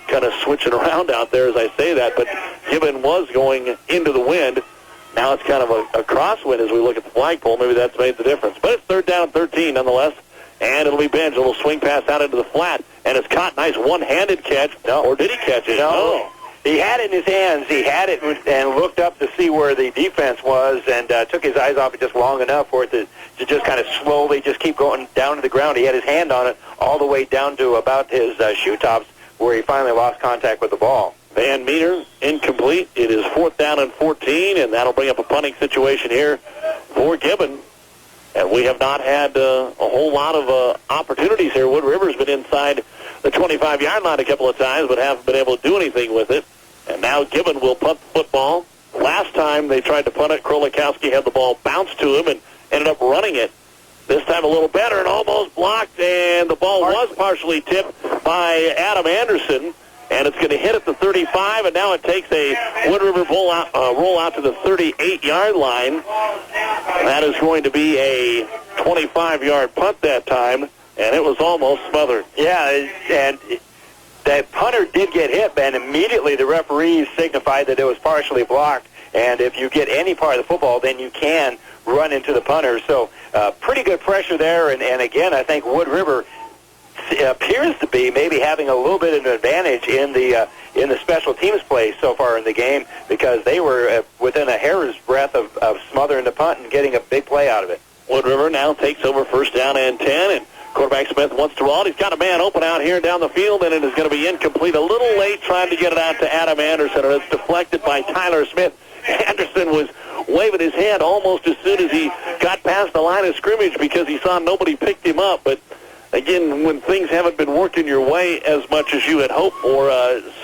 kind of switching around out there as I say that. But Gibbon was going into the wind. Now it's kind of a crosswind as we look at the flagpole. Maybe that's made the difference. But it's 3rd down and 13 nonetheless. And it'll be Benge. A little swing pass out into the flat. And it's caught. Nice one-handed catch. No. Or did he catch it? No. He had it in his hands. He had it and looked up to see where the defense was and took his eyes off it just long enough for it to just kind of slowly just keep going down to the ground. He had his hand on it all the way down to about his shoe tops where he finally lost contact with the ball. Van Meter, incomplete. It is 4th down and 14, and that'll bring up a punting situation here for Gibbon. And we have not had a whole lot of opportunities here. Wood River's been inside the 25-yard line a couple of times, but haven't been able to do anything with it. And now Gibbon will punt the football. Last time they tried to punt it, Krolikowski had the ball bounce to him and ended up running it. This time a little better and almost blocked, and the ball was partially tipped by Adam Anderson. And it's going to hit at the 35, and now it takes a Wood River roll out to the 38-yard line. That is going to be a 25-yard punt that time, and it was almost smothered. Yeah, and that punter did get hit, and immediately the referees signified that it was partially blocked. And if you get any part of the football, then you can run into the punter. So pretty good pressure there, and again, I think Wood River appears to be maybe having a little bit of an advantage in the special teams play so far in the game because they were within a hair's breadth of smothering the punt and getting a big play out of it. Wood River now takes over 1st down and 10, and quarterback Smith wants to roll. He's got a man open out here down the field, and it is going to be incomplete. A little late trying to get it out to Adam Anderson, and it's deflected by Tyler Smith. Anderson was waving his hand almost as soon as he got past the line of scrimmage because he saw nobody picked him up, but again, when things haven't been working your way as much as you had hoped for,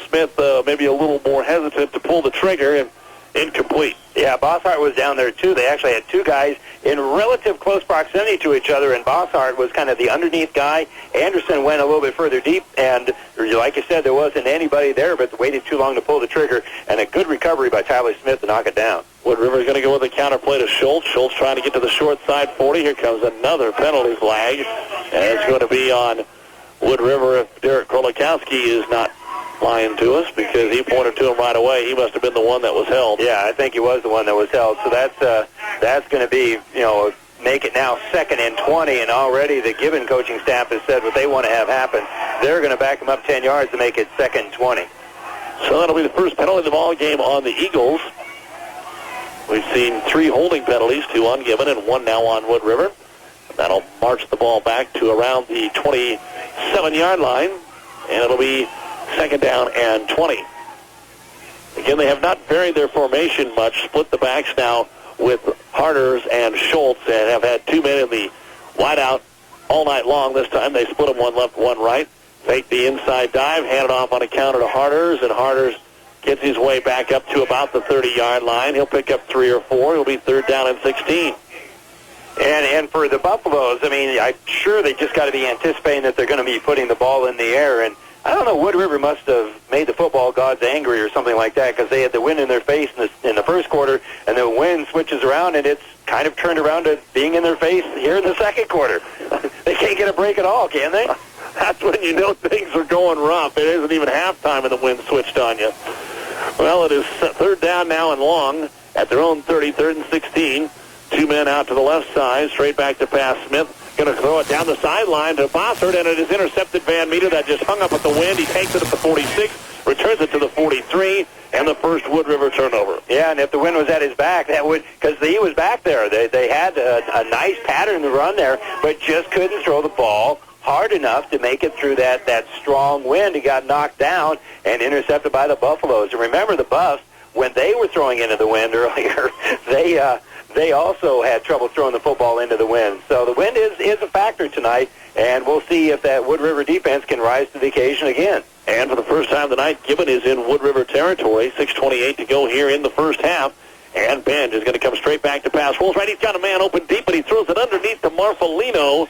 Smith maybe a little more hesitant to pull the trigger and incomplete. Yeah, Bosshart was down there too. They actually had 2 guys in relative close proximity to each other, and Bosshart was kind of the underneath guy. Anderson went a little bit further deep, and like you said, there wasn't anybody there, but waited too long to pull the trigger, and a good recovery by Tyler Smith to knock it down. Wood River's going to go with a counterplay to Schultz. Schultz trying to get to the short side 40. Here comes another penalty flag, and it's going to be on Wood River if Derek Krolikowski is not lying to us because he pointed to him right away. He must have been the one that was held. Yeah, I think he was the one that was held. So that's going to be, make it now 2nd and 20, and already the Gibbon coaching staff has said what they want to have happen. They're going to back him up 10 yards to make it 2nd and 20. So that'll be the first penalty of the ball game on the Eagles. We've seen 3 holding penalties, 2 on Gibbon and 1 now on Wood River. That'll march the ball back to around the 27-yard line, and it'll be second down and 20. Again, they have not varied their formation much, split the backs now with Harders and Schultz, and have had 2 men in the wideout all night long. This time they split them 1 left, 1 right. Fake the inside dive, hand it off on a counter to Harders, and Harders gets his way back up to about the 30-yard line. He'll pick up 3 or 4. He'll be third down and 16. And for the Buffaloes, I mean, I'm sure they just got to be anticipating that they're going to be putting the ball in the air. And I don't know, Wood River must have made the football gods angry or something like that, because they had the wind in their face in the first quarter, and the wind switches around, and it's kind of turned around to being in their face here in the second quarter. They can't get a break at all, can they? That's when you know things are going rough. It isn't even halftime and the wind switched on you. Well, it is third down now and long at their own 30, third and 16. 2 men out to the left side, straight back to pass Smith. Going to throw it down the sideline to Bossert, and it is intercepted Van Meter. That just hung up at the wind. He takes it at the 46, returns it to the 43, and the first Wood River turnover. Yeah, and if the wind was at his back, that would, because he was back there. They had a nice pattern to run there, but just couldn't throw the ball hard enough to make it through that strong wind. He got knocked down and intercepted by the Buffaloes. And remember, the Buffs, when they were throwing into the wind earlier, they also had trouble throwing the football into the wind. So the wind is a factor tonight, and we'll see if that Wood River defense can rise to the occasion again. And for the first time tonight, Gibbon is in Wood River territory. 6:28 to go here in the first half. And Benj is going to come straight back to pass. Rolls right. He's got a man open deep, but he throws it underneath to Marfolino.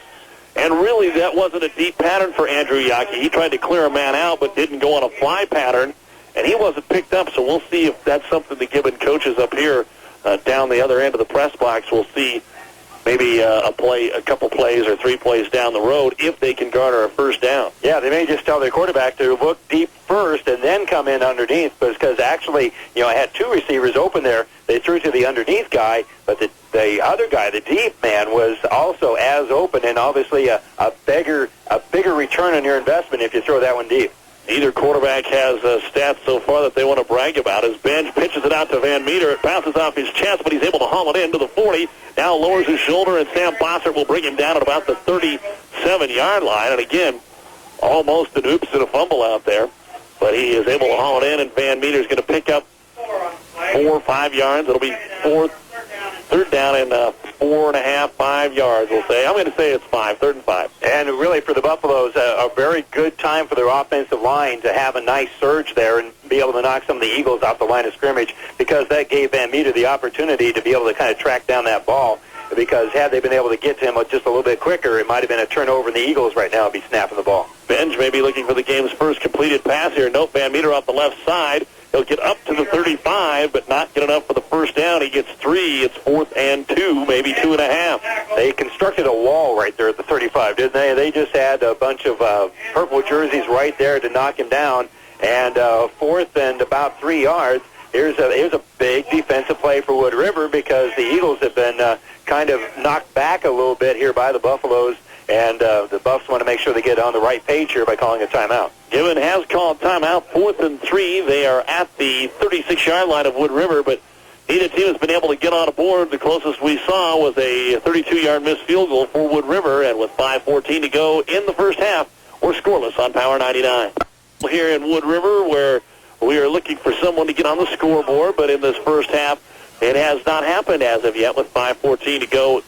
And really, that wasn't a deep pattern for Andrew Yockey. He tried to clear a man out, but didn't go on a fly pattern. And he wasn't picked up, so we'll see if that's something the Gibbon coaches up here down the other end of the press box. We'll see maybe a couple plays or 3 plays down the road if they can garner a first down. Yeah, they may just tell their quarterback to look deep first and then come in underneath, because actually, I had 2 receivers open there. They threw to the underneath guy, but the other guy, the deep man, was also as open, and obviously a bigger return on your investment if you throw that one deep. Neither quarterback has stats so far that they want to brag about. As Benj pitches it out to Van Meter, it bounces off his chest, but he's able to haul it into the 40. Now lowers his shoulder, and Sam Bossert will bring him down at about the 37-yard line. And again, almost an oops and a fumble out there. But he is able to haul it in, and Van Meter is going to pick up 4 or 5 yards. It'll be third down and 4.5, 5 yards, we'll say. I'm going to say it's 5, third and 5. And really, for the Buffaloes, a very good time for their offensive line to have a nice surge there and be able to knock some of the Eagles off the line of scrimmage, because that gave Van Meter the opportunity to be able to kind of track down that ball, because had they been able to get to him just a little bit quicker, it might have been a turnover, and the Eagles right now would be snapping the ball. Benj may be looking for the game's first completed pass here. Nope, Van Meter off the left side. He'll get up to the 35, but not get enough for the first down. He gets 3. It's 4th and 2, maybe 2.5. They constructed a wall right there at the 35, didn't they? They just had a bunch of purple jerseys right there to knock him down. And 4th and about 3 yards. Here's a big defensive play for Wood River, because the Eagles have been kind of knocked back a little bit here by the Buffaloes. And the Buffs want to make sure they get on the right page here by calling a timeout. Gibbon has called timeout, 4th and 3. They are at the 36-yard line of Wood River, but neither team has been able to get on a board. The closest we saw was a 32-yard missed field goal for Wood River, and with 5:14 to go in the first half, we're scoreless on Power 99. Here in Wood River, where we are looking for someone to get on the scoreboard, but in this first half, it has not happened as of yet with 5:14 to go.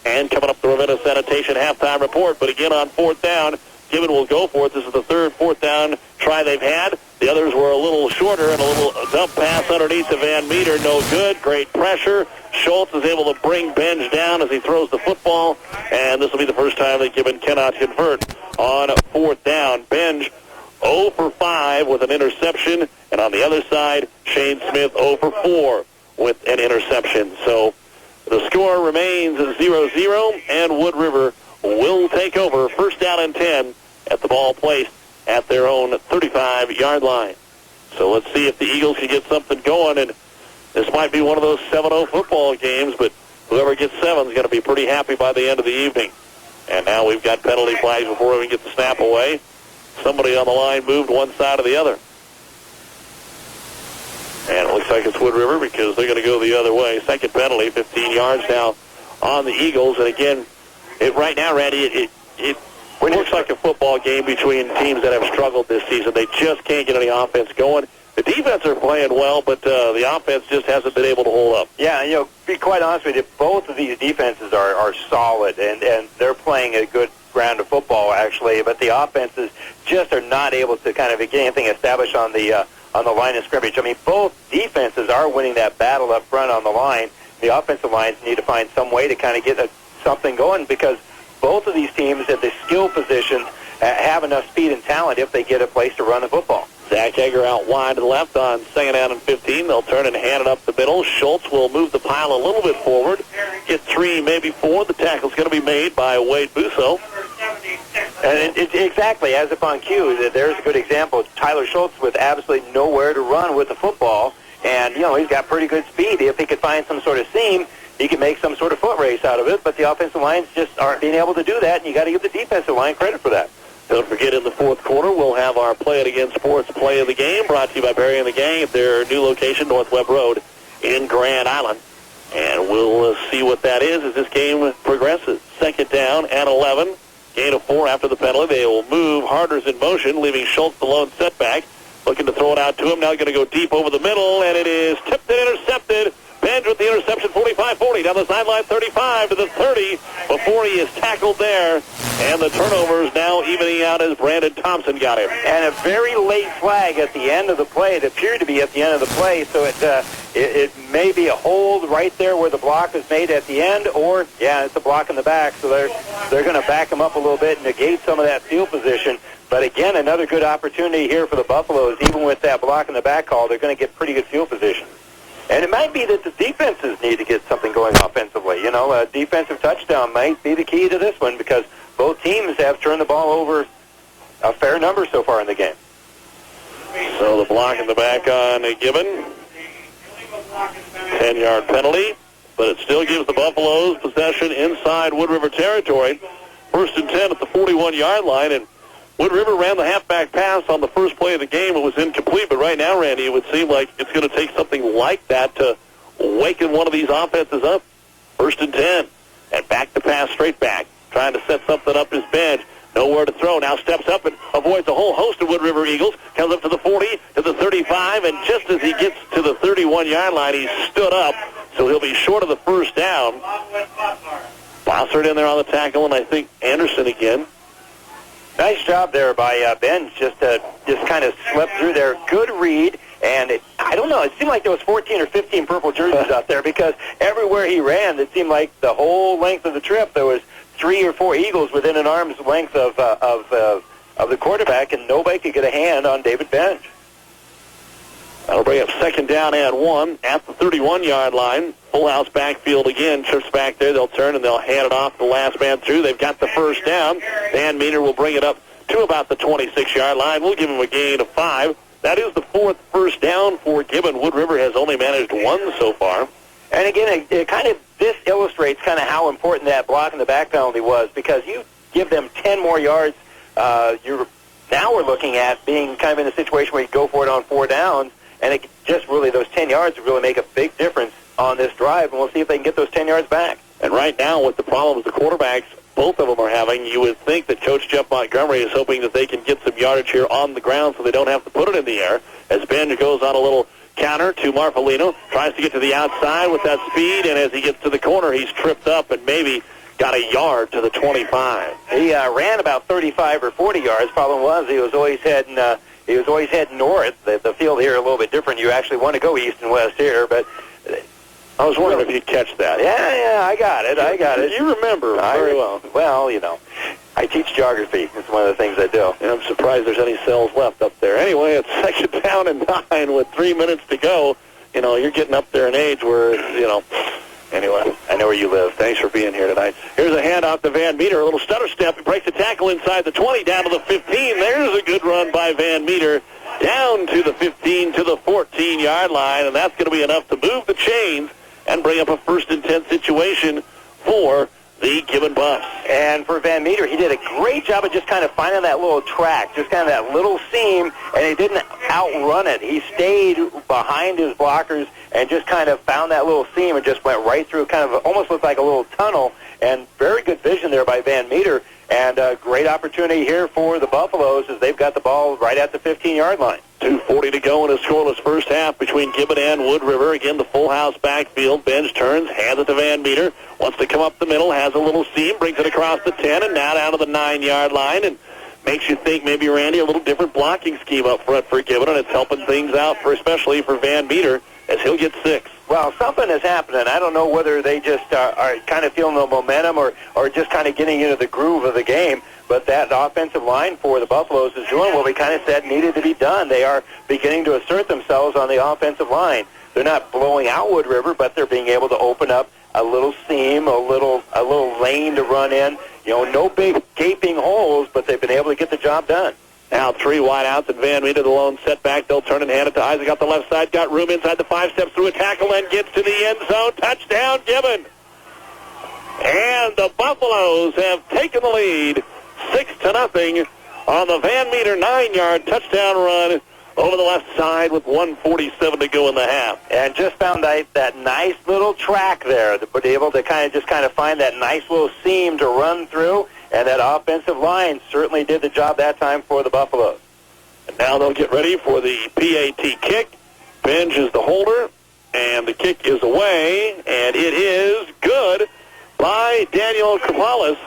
And coming up, the Ravenna Sanitation halftime report. But again, on 4th down, Gibbon will go for it. This is the 3rd 4th down try they've had. The others were a little shorter, and a little dump pass underneath to Van Meter. No good. Great pressure. Schultz is able to bring Benj down as he throws the football. And this will be the first time that Gibbon cannot convert on 4th down. Benj 0 for 5 with an interception. And on the other side, Shane Smith 0 for 4 with an interception. So the score remains 0-0, and Wood River will take over. First down and 10 at the ball placed at their own 35-yard line. So let's see if the Eagles can get something going. And this might be one of those 7-0 football games, but whoever gets 7 is going to be pretty happy by the end of the evening. And now we've got penalty flags before we can get the snap away. Somebody on the line moved one side or the other. And it looks like it's Wood River because they're going to go the other way. Second penalty, 15 yards now on the Eagles. And again, right now, Randy, it looks like a football game between teams that have struggled this season. They just can't get any offense going. The defense are playing well, but the offense just hasn't been able to hold up. Yeah, to be quite honest with you, both of these defenses are solid, and they're playing a good brand of football, actually, but the offenses just are not able to kind of get anything established on the line of scrimmage. I mean, both defenses are winning that battle up front on the line. The offensive lines need to find some way to kind of get something going because both of these teams at the skill positions have enough speed and talent if they get a place to run the football. Zach Egger out wide to the left on second down and 15. They'll turn and hand it up the middle. Schultz will move the pile a little bit forward. Get 3, maybe 4. The tackle's going to be made by Wade Busso. And exactly, as if on cue, there's a good example. Tyler Schultz with absolutely nowhere to run with the football. And, he's got pretty good speed. If he could find some sort of seam, he can make some sort of foot race out of it. But the offensive lines just aren't being able to do that, and you got to give the defensive line credit for that. Don't forget, in the fourth quarter, we'll have our Play It Again Sports Play of the Game, brought to you by Barry and the Gang at their new location, North Webb Road in Grand Island. And we'll see what that is as this game progresses. Second down and 11. Gain of 4 after the penalty. They will move Harders in motion, leaving Schultz the lone setback. Looking to throw it out to him. Now going to go deep over the middle, and it is tipped and intercepted. Benj with the interception, 45-40, down the sideline, 35 to the 30 before he is tackled there. And the turnover is now evening out as Brandon Thompson got him. And a very late flag at the end of the play. It appeared to be at the end of the play, so it may be a hold right there where the block is made at the end, or, it's a block in the back. So they're going to back him up a little bit and negate some of that field position. But again, another good opportunity here for the Buffaloes. Even with that block in the back call, they're going to get pretty good field position. And it might be that the defenses need to get something going offensively. A defensive touchdown might be the key to this one because both teams have turned the ball over a fair number so far in the game. So the block in the back on Gibbon. 10-yard penalty, but it still gives the Buffaloes possession inside Wood River territory. First and 10 at the 41-yard line, and Wood River ran the halfback pass on the first play of the game. It was incomplete, but right now, Randy, it would seem like it's going to take something like that to waken one of these offenses up. First and 10, and back to pass straight back, trying to set something up his bench. Nowhere to throw. Now steps up and avoids a whole host of Wood River Eagles. Comes up to the 40, to the 35, and just as he gets to the 31-yard line, he stood up, so he'll be short of the first down. Bossard in there on the tackle, and I think Anderson again. Nice job there by Ben, just kind of slipped through there. Good read, and I don't know, it seemed like there was 14 or 15 purple jerseys out there because everywhere he ran, it seemed like the whole length of the trip there was 3 or 4 Eagles within an arm's length of the quarterback, and nobody could get a hand on David Benj. That'll bring up second down and 1 at the 31-yard line. Full house backfield again. Trips back there. They'll turn and they'll hand it off the last man through. They've got the first down. Van Meter will bring it up to about the 26-yard line. We'll give him a gain of 5. That is the 4th first down for Gibbon. Wood River has only managed 1 so far. And again, this illustrates kind of how important that block in the back penalty was, because you give them 10 more yards. Now we're looking at being kind of in a situation where you go for it on 4 downs, and it just really, those 10 yards would really make a big difference on this drive, and we'll see if they can get those 10 yards back. And right now, with the problems the quarterbacks, both of them are having, you would think that Coach Jeff Montgomery is hoping that they can get some yardage here on the ground so they don't have to put it in the air. As Ben goes on a little counter to Marfolino, tries to get to the outside with that speed, and as he gets to the corner, he's tripped up and maybe got a yard to the 25. He ran about 35 or 40 yards. Problem was he was always heading north. The field here a little bit different. You actually want to go east and west here, but I was wondering if you'd catch that. Yeah, I got it. You remember very well. Well, I teach geography. It's one of the things I do. And I'm surprised there's any cells left up there. Anyway, it's second down and 9 with 3 minutes to go. You're getting up there in age where, Anyway, I know where you live. Thanks for being here tonight. Here's a handoff to Van Meter. A little stutter step. He breaks the tackle inside the 20, down to the 15. There's a good run by Van Meter. Down to the 15, to the 14-yard line, and that's going to be enough to move the chains and bring up a first and 10 situation for the Gibbon Buffs. And for Van Meter, he did a great job of just kind of finding that little track, just kind of that little seam, and he didn't outrun it. He stayed behind his blockers and just kind of found that little seam and just went right through, kind of almost looked like a little tunnel, and very good vision there by Van Meter, and a great opportunity here for the Buffaloes as they've got the ball right at the 15-yard line. 2:40 to go in a scoreless first half between Gibbon and Wood River. Again, the full house backfield. Benz turns, hands it to Van Meter, wants to come up the middle, has a little seam, brings it across the 10, and now down to the 9-yard line, and makes you think maybe, Randy, a little different blocking scheme up front for Gibbon, and it's helping things out, especially for Van Meter, as he'll get 6. Well, something is happening. I don't know whether they just are kind of feeling the momentum or just kind of getting into the groove of the game, but that offensive line for the Buffaloes is doing what we kind of said needed to be done. They are beginning to assert themselves on the offensive line. They're not blowing out Wood River, but they're being able to open up a little seam, a little lane to run in. You know, no big gaping holes, but they've been able to get the job done. Now 3 wideouts, and Van Meter, the lone setback. They'll turn and hand it to Isaac up the left side. Got room inside the 5, steps through a tackle and gets to the end zone. Touchdown, Gibbon. And the Buffaloes have taken the lead 6-0 on the Van Meter 9-yard touchdown run over the left side with 1:47 to go in the half. And just found that nice little track there, to be able to kind of find that nice little seam to run through. And that offensive line certainly did the job that time for the Buffaloes. And now they'll get ready for the PAT kick. Benj is the holder, and the kick is away, and it is good by Daniel Krapalis.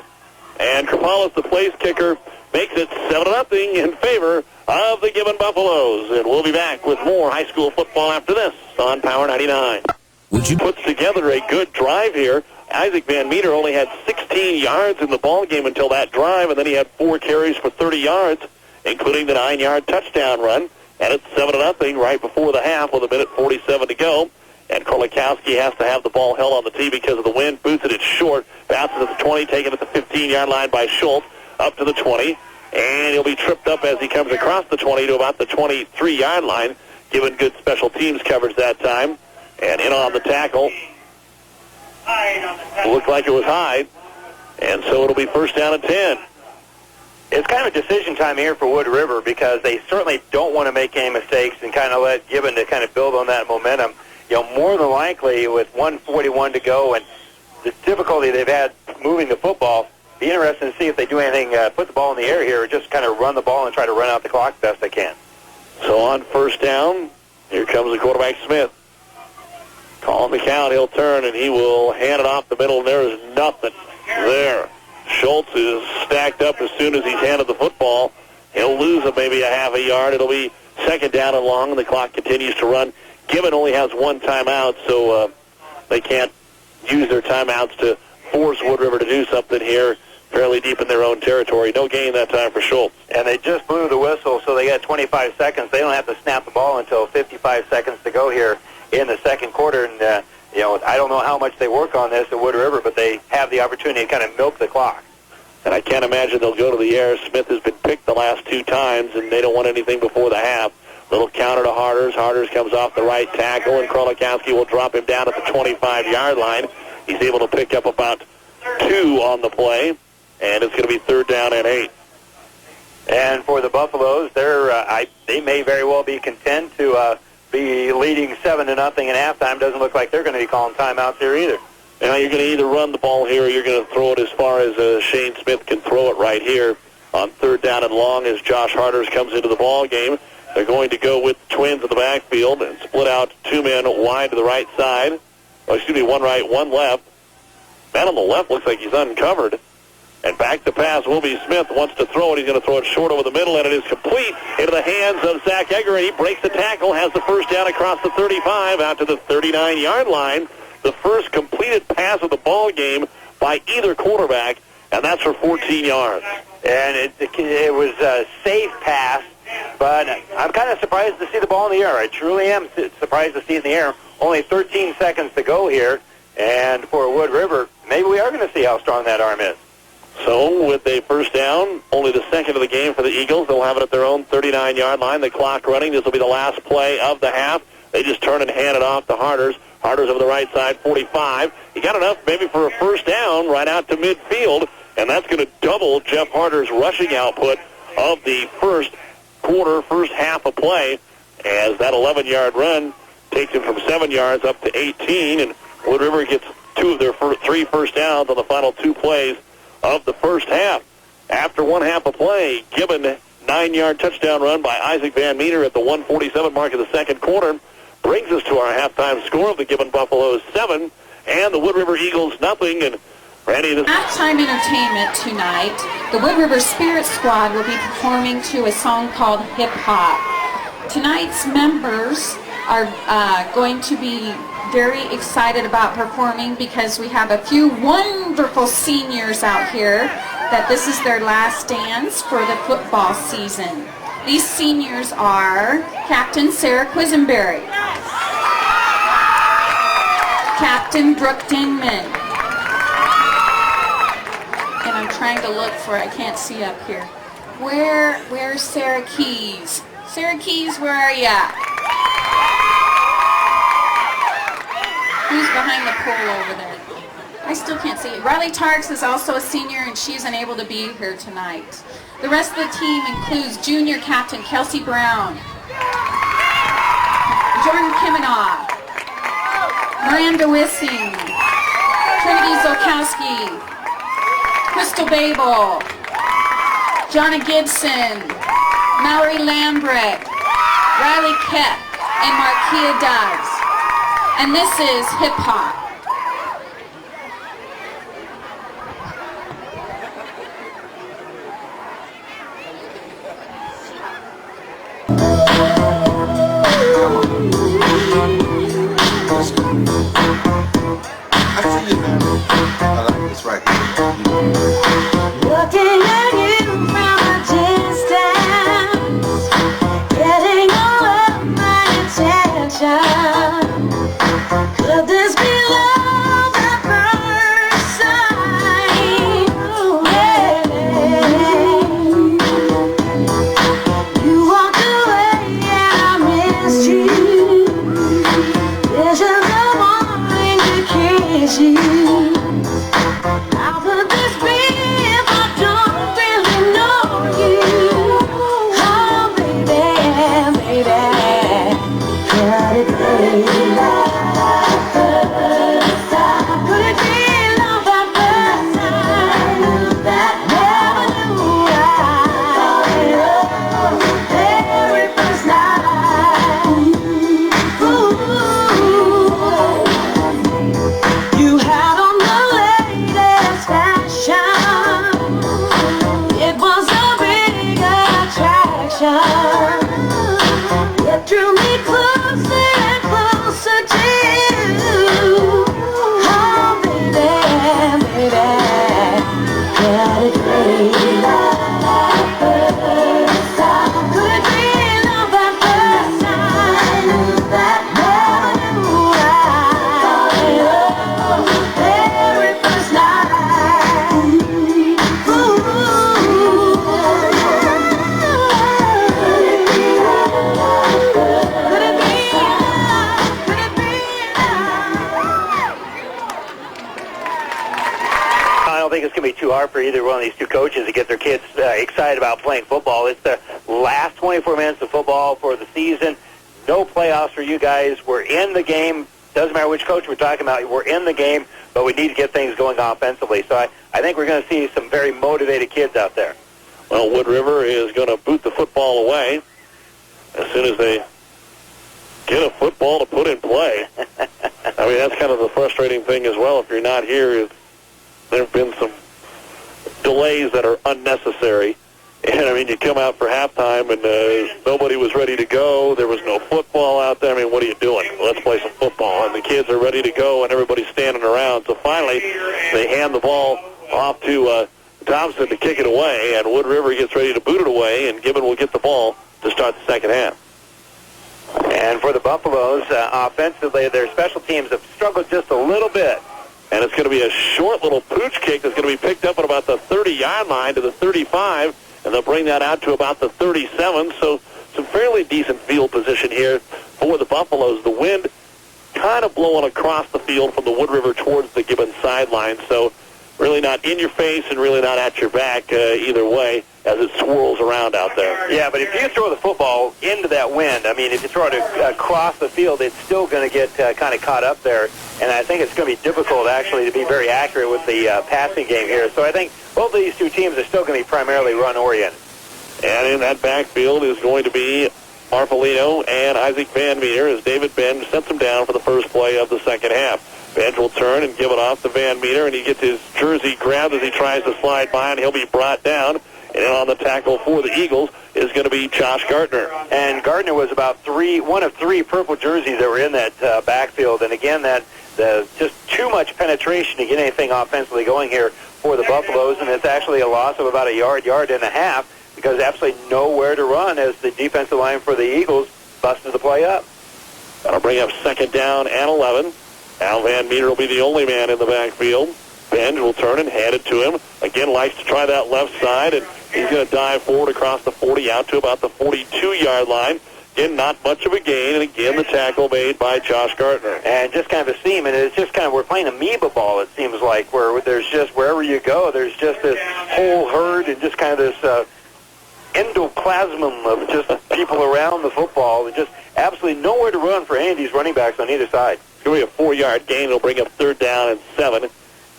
And Krapalis, the place kicker, makes it 7-0 in favor of the Gibbon Buffaloes. And we'll be back with more high school football after this on Power 99. Puts together a good drive here. Isaac Van Meter only had 16 yards in the ball game until that drive, and then he had 4 carries for 30 yards, including the 9-yard touchdown run. And it's 7-0 right before the half with 1:47 to go. And Krolikowski has to have the ball held on the tee because of the wind. Boots it short. Bounces at the 20, taken at the 15-yard line by Schultz, up to the 20. And he'll be tripped up as he comes across the 20 to about the 23-yard line, given good special teams coverage that time. And in on the tackle. Looked like it was Hyde, and so it'll be first down and 10. It's kind of a decision time here for Wood River because they certainly don't want to make any mistakes and kind of let Gibbon to kind of build on that momentum. You know, more than likely with 1:41 to go and the difficulty they've had moving the football, be interesting to see if they do anything, put the ball in the air here or just kind of run the ball and try to run out the clock best they can. So on first down, here comes the quarterback Smith. Calling the count, he'll turn, and he will hand it off the middle, and there is nothing there. Schultz is stacked up as soon as he's handed the football. He'll lose maybe a half a yard. It'll be second down and long, and the clock continues to run. Gibbon only has 1 timeout, so they can't use their timeouts to force Wood River to do something here fairly deep in their own territory. No gain that time for Schultz. And they just blew the whistle, so they got 25 seconds. They don't have to snap the ball until 55 seconds to go here in the second quarter, and you know, I don't know how much they work on this at Wood River, but they have the opportunity to kind of milk the clock. And I can't imagine they'll go to the air. Smith has been picked the last 2 times, and they don't want anything before the half. Little counter to Harders. Harders comes off the right tackle, and Krolikowski will drop him down at the 25-yard line. He's able to pick up about 2 on the play, and it's going to be third down and 8. And for the Buffaloes, they may very well be content to be leading 7-0 at halftime. Doesn't look like they're going to be calling timeouts here either. Now you're going to either run the ball here or you're going to throw it as far as Shane Smith can throw it right here on third down and long as Josh Harders comes into the ball game. They're going to go with twins in the backfield and split out 2 men wide to the right side. Oh, excuse me, 1 right, 1 left. Man on the left looks like he's uncovered. And back to pass will be Smith. Wants to throw it. He's going to throw it short over the middle, and it is complete into the hands of Zach Egger. And he breaks the tackle, has the first down across the 35 out to the 39-yard line. The first completed pass of the ball game by either quarterback, and that's for 14 yards. And it was a safe pass, but I'm kind of surprised to see the ball in the air. I truly am surprised to see it in the air. Only 13 seconds to go here, and for Wood River, maybe we are going to see how strong that arm is. So with a first down, only the second of the game for the Eagles. They'll have it at their own 39-yard line. The clock running. This will be the last play of the half. They just turn and hand it off to Harders. Harders over the right side, 45. He got enough maybe for a first down right out to midfield, and that's going to double Jeff Harders' rushing output of the first quarter, first half of play. as that 11-yard run takes him from 7 yards up to 18, and Wood River gets 2 of their 3 first downs on the final 2 plays of the first half. After one half of play, Gibbon, 9-yard touchdown run by Isaac Van Meter at the 1:47 mark of the second quarter, brings us to our halftime score of the Gibbon Buffaloes 7 and the Wood River Eagles nothing. And Randy, this halftime entertainment tonight, the Wood River Spirit Squad will be performing to a song called Hip Hop. Tonight's members are going to be very excited about performing because we have a few wonderful seniors out here that this is their last dance for the football season. These seniors are Captain Sarah Quisenberry, Captain Brooke Denman, and I'm trying to look for, I can't see up here. Where's Sarah Keys? Sarah Keys, where are ya? Who's behind the pole over there? I still can't see it. Riley Tarks is also a senior, and she's unable to be here tonight. The rest of the team includes junior captain Kelsey Brown, Jordan Kiminoff, Miranda Wissing, Trinity Zolkowski, Crystal Babel, Jonna Gibson, Mallory Lambrick, Riley Kett, and Markia Duggs. And this is Hip Hop. I see you now. I like this right here. Looking at you from a distance, getting all of my attention. Could this be love at first sight? Yeah. You walked away and I missed you. Visions of wanting to kiss you. How could this be if I don't really know you? Oh, baby, baby, could it be love at first sight? Could it be love at first sight? That never knew I fell in love very first night. Ooh. You had on the latest fashion. It was a big attraction. It drew me closer and closer to you. Oh, baby, baby, could it be love at first sight? Could it be love at first sight? That never knew I fell in love very first night. Ooh. Could it be love? Could it be love? Could it be love? I don't think it's going to be too hard for either one of these two coaches to get their kids excited about playing football. It's the last 24 minutes of football for the season. No playoffs for you guys. We're in the game. Doesn't matter which coach we're talking about. We're in the game, but we need to get things going offensively. So I think we're going to see some very motivated kids out there. Well, Wood River is going to boot the football away as soon as they get a football to put in play. I mean, that's kind of the frustrating thing as well. If you're not here, is there have been some delays that are unnecessary. And, I mean, you come out for halftime and nobody was ready to go. There was no football out there. I mean, what are you doing? Let's play some football. And the kids are ready to go, and everybody's standing around. So finally, they hand the ball off to Thompson to kick it away, and Wood River gets ready to boot it away, and Gibbon will get the ball to start the second half. And for the Buffaloes, offensively, their special teams have struggled just a little bit. And it's going to be a short little pooch kick that's going to be picked up at about the 30-yard line to the 35, and they'll bring that out to about the 37. So some fairly decent field position here for the Buffaloes. The wind kind of blowing across the field from the Wood River towards the Gibbon sideline. So really not in your face and really not at your back either way as it swirls around out there. Yeah, but if you throw the football into that wind, I mean, if you throw it across the field, it's still going to get kind of caught up there. And I think it's going to be difficult, actually, to be very accurate with the passing game here. So I think both of these two teams are still going to be primarily run-oriented. And in that backfield is going to be Marfolino and Isaac Van Meter as David Benj sets him down for the first play of the second half. Benj will turn and give it off to Van Meter, and he gets his jersey grabbed as he tries to slide by, and he'll be brought down. And on the tackle for the Eagles is going to be Josh Gardner. And Gardner was about one of three purple jerseys that were in that backfield. And again, just too much penetration to get anything offensively going here for the Buffaloes, and it's actually a loss of about a yard and a half, because absolutely nowhere to run as the defensive line for the Eagles busted the play up. That'll bring up second down and 11. Al Van Meter will be the only man in the backfield. Benj will turn and hand it to him. Again, likes to try that left side, and he's going to dive forward across the 40 out to about the 42-yard line. Again, not much of a gain, and again, the tackle made by Josh Gardner. And just kind of a seam, and it's just kind of, we're playing amoeba ball, it seems like, where there's just, wherever you go, there's just this whole herd and just kind of this endoplasm of just people around the football, and just absolutely nowhere to run for any of these running backs on either side. It's going to be a 4-yard gain. It'll bring up third down and 7.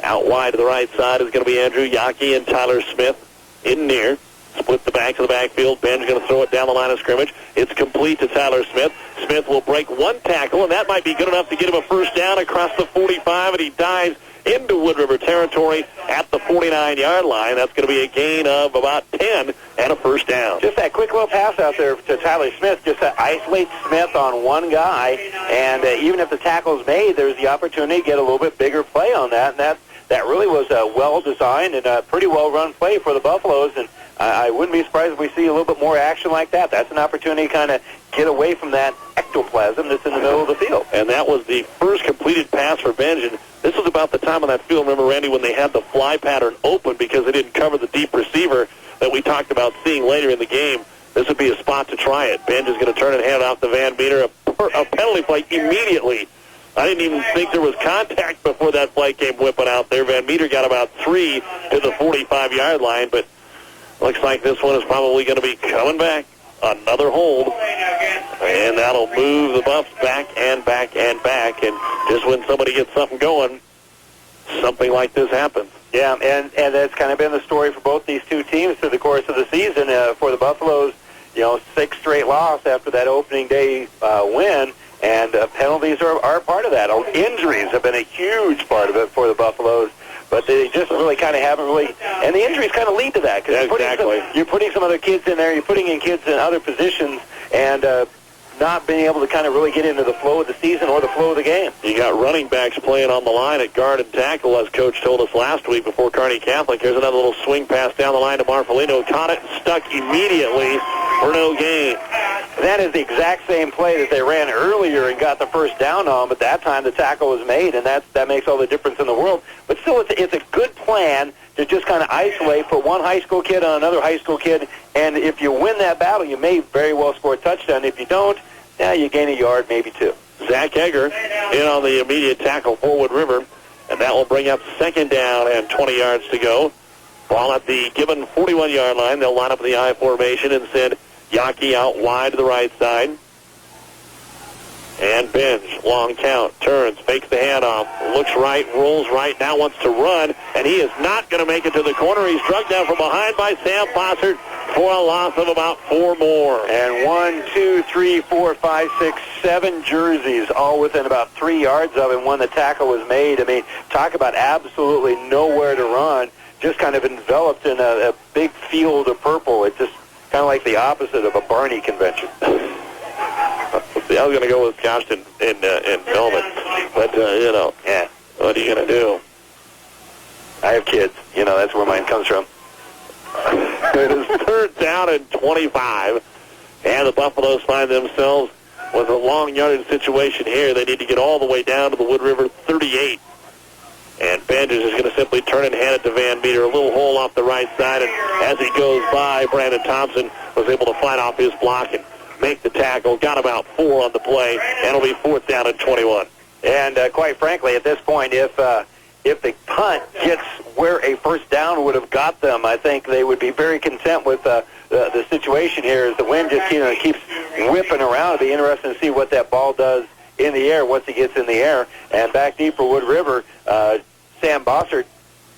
Out wide to the right side is going to be Andrew Yockey and Tyler Smith in near. Split the back of the backfield. Ben's going to throw it down the line of scrimmage. It's complete to Tyler Smith. Smith will break one tackle, and that might be good enough to get him a first down across the 45, and he dives into Wood River territory at the 49-yard line. That's going to be a gain of about 10 and a first down. Just that quick little pass out there to Tyler Smith, just to isolate Smith on one guy, and even if the tackle's made, there's the opportunity to get a little bit bigger play on that, and that really was a well-designed and a pretty well-run play for the Buffaloes, and I wouldn't be surprised if we see a little bit more action like that. That's an opportunity to kind of get away from that ectoplasm that's in the middle of the field. And that was the first completed pass for Benj. And this was about the time on that field, remember, Randy, when they had the fly pattern open because they didn't cover the deep receiver that we talked about seeing later in the game. This would be a spot to try it. Benj is going to turn and hand it off to Van Meter. A penalty play immediately. I didn't even think there was contact before that play came whipping out there. Van Meter got about 3 to the 45-yard line, but looks like this one is probably going to be coming back. Another hold. And that'll move the Buffs back and back and back. And just when somebody gets something going, something like this happens. Yeah, and that's kind of been the story for both these two teams through the course of the season. For the Buffaloes, 6 straight loss after that opening day win. And penalties are part of that. Injuries have been a huge part of it for the Buffaloes. But they just really kind of haven't really, and the injuries kind of lead to that. Because you're putting some other kids in there, you're putting in kids in other positions, and not being able to kind of really get into the flow of the season or the flow of the game. You got running backs playing on the line at guard and tackle, as Coach told us last week before Kearney Catholic. Here's another little swing pass down the line to Marfolino. Caught it and stuck immediately for no gain. That is the exact same play that they ran earlier and got the first down on, but that time the tackle was made, and that makes all the difference in the world. But still, it's a good plan to just kind of isolate, put one high school kid on another high school kid, and if you win that battle, you may very well score a touchdown. If you don't, you gain a yard, maybe 2. Zach Egger in on the immediate tackle for Wood River, and that will bring up second down and 20 yards to go. Ball at the Gibbon 41-yard line. They'll line up in the I formation and send Yockey out wide to the right side. And Benj, long count, turns, fakes the handoff, looks right, rolls right, now wants to run, and he is not going to make it to the corner. He's struck down from behind by Sam Fossard for a loss of about 4 more. And 1, 2, 3, 4, 5, 6, 7 jerseys, all within about 3 yards of him when the tackle was made. I mean, talk about absolutely nowhere to run, just kind of enveloped in a big field of purple. It's just kind of like the opposite of a Barney convention. See, I was going to go with Josh in Melvin, but, yeah. What are you going to do? I have kids. That's where mine comes from. It is third down and 25, and the Buffaloes find themselves with a long yardage situation here. They need to get all the way down to the Wood River 38. And Benj is just going to simply turn and hand it to Van Meter. A little hole off the right side, and as he goes by, Brandon Thompson was able to fight off his block and make the tackle. Got about 4 on the play, and it'll be fourth down and 21. And quite frankly, at this point, if if the punt gets where a first down would have got them, I think they would be very content with the situation here as the wind just keeps whipping around. It'll be interesting to see what that ball does in the air once it gets in the air. And back deep for Wood River, Sam Bossert,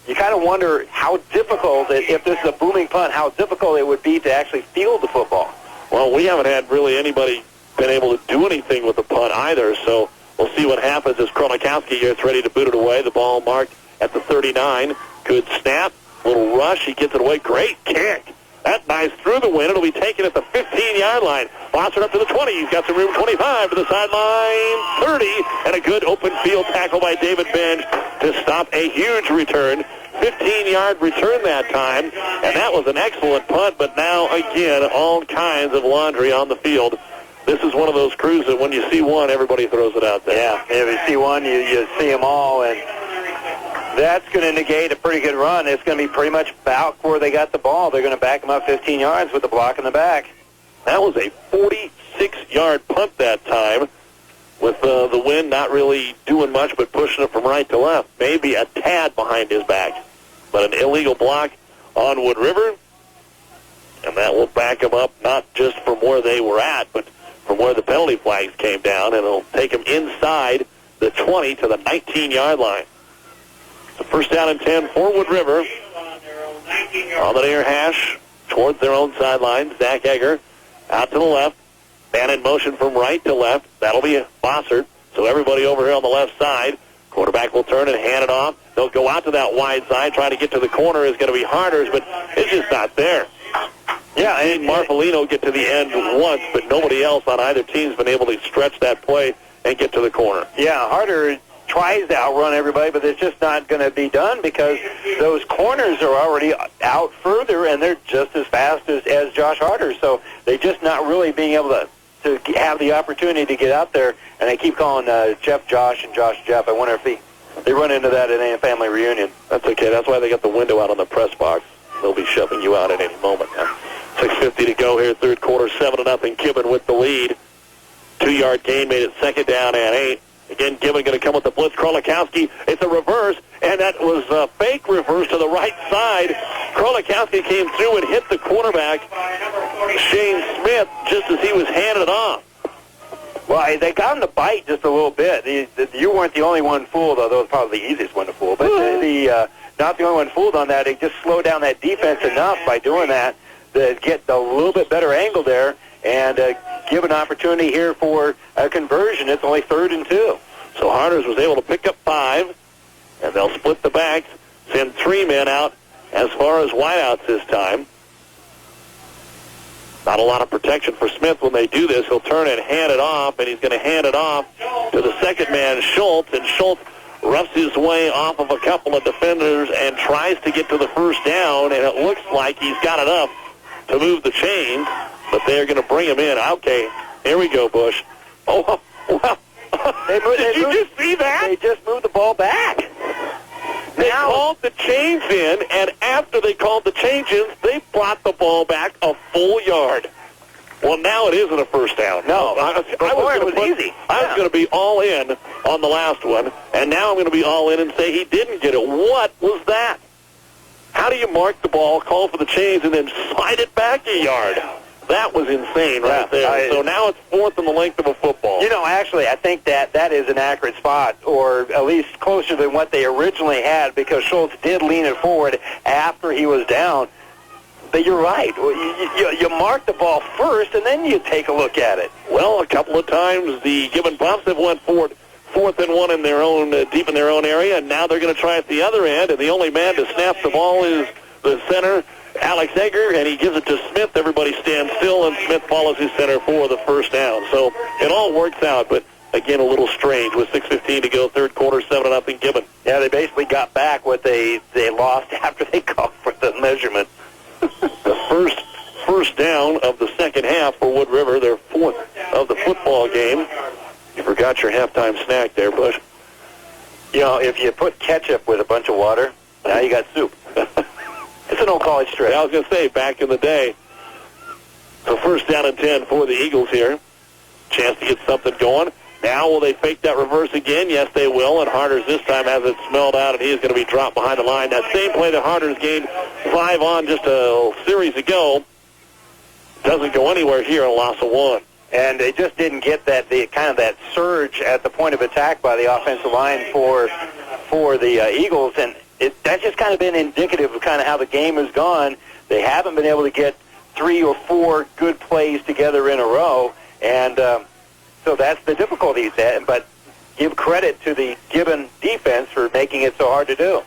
you kind of wonder how difficult, if this is a booming punt, how difficult it would be to actually field the football. Well, we haven't had really anybody been able to do anything with the punt either, so we'll see what happens as Krolikowski gets ready to boot it away. The ball marked at the 39. Good snap, little rush. He gets it away. Great kick. That nice through the wind. It'll be taken at the 15-yard line. Bossert up to the 20. He's got some room. 25 to the sideline. 30, and a good open field tackle by David Benj to stop a huge return. 15-yard return that time, and that was an excellent punt, but now, again, all kinds of laundry on the field. This is one of those crews that when you see one, everybody throws it out there. Yeah, if you see one, you see them all, and that's going to negate a pretty good run. It's going to be pretty much about where they got the ball. They're going to back them up 15 yards with the block in the back. That was a 46-yard punt that time, with the wind not really doing much but pushing it from right to left. Maybe a tad behind his back. But an illegal block on Wood River, and that will back them up not just from where they were at, but from where the penalty flags came down, and it'll take them inside the 20 to the 19-yard line. So first down and 10 for Wood River. On the near hash towards their own sideline. Zach Egger out to the left. Man in motion from right to left. That'll be Bossert. So everybody over here on the left side. Quarterback will turn and hand it off. They'll go out to that wide side. Trying to get to the corner is going to be Harders, but it's just not there. Yeah, and Marfolino get to the end once, but nobody else on either team's been able to stretch that play and get to the corner. Yeah, Harder tries to outrun everybody, but it's just not going to be done because those corners are already out further, and they're just as fast as Josh Harder. So they're just not really being able to have the opportunity to get out there, and they keep calling Jeff Josh and Josh Jeff. I wonder if they run into that at any family reunion. That's okay. That's why they got the window out on the press box. They'll be shoving you out at any moment. 6:50 to go here, third quarter, 7-0. Gibbon with the lead. 2-yard gain made it second down and 8. Again, Gibbon going to come with the blitz. Krolikowski, it's a reverse, and that was a fake reverse to the right side. Krolikowski came through and hit the quarterback, Shane Smith, just as he was handing it off. Well, they got him to bite just a little bit. You weren't the only one fooled, although it was probably the easiest one to fool. But not the only one fooled on that. They just slowed down that defense enough by doing that to get a little bit better angle there and give an opportunity here for a conversion. It's only 3rd and 2. So Harders was able to pick up 5, and they'll split the backs, send 3 men out as far as wideouts this time. Not a lot of protection for Smith when they do this. He'll turn and hand it off, and he's going to hand it off to the second man, Schultz, and Schultz roughs his way off of a couple of defenders and tries to get to the first down, and it looks like he's got enough to move the chains, but they're going to bring him in. Okay, here we go, Bush. Oh, wow. Did you just see that? They just moved the ball back. They called the chains in, and after they called the chains in, they brought the ball back a full yard. Well, now it isn't a first down. No, it was easy. I was going to be all in on the last one, and now I'm going to be all in and say he didn't get it. What was that? How do you mark the ball, call for the chains, and then slide it back a yard? That was insane right there. So now it's 4th in the length of a football. You know, actually, I think that is an accurate spot, or at least closer than what they originally had, because Schultz did lean it forward after he was down. But you're right. You mark the ball first, and then you take a look at it. Well, a couple of times the Gibbon Buffs have went forward 4th and 1 in their own, deep in their own area, and now they're going to try at the other end, and the only man to snap the ball is the center, Alex Egger, and he gives it to Smith. Everybody stands still, and Smith follows his center for the first down. So it all works out, but again, a little strange with 6:15 to go, third quarter, 7-0 Gibbon. Yeah, they basically got back what they lost after they called for the measurement. The first down of the second half for Wood River, their 4th of the football game. You forgot your halftime snack there, Bush. You know, if you put ketchup with a bunch of water, now you got soup. It's an old college trick. Yeah, I was going to say, back in the day. So first down and 10 for the Eagles here. Chance to get something going. Now will they fake that reverse again? Yes, they will, and Harders this time has it smelled out, and he is going to be dropped behind the line. That same play that Harders gained 5 on just a series ago doesn't go anywhere here, a loss of 1. And they just didn't get that that surge at the point of attack by the offensive line for the Eagles, and that's just kind of been indicative of kind of how the game has gone. They haven't been able to get 3 or 4 good plays together in a row, and so that's the difficulty. But give credit to the Gibbon defense for making it so hard to do.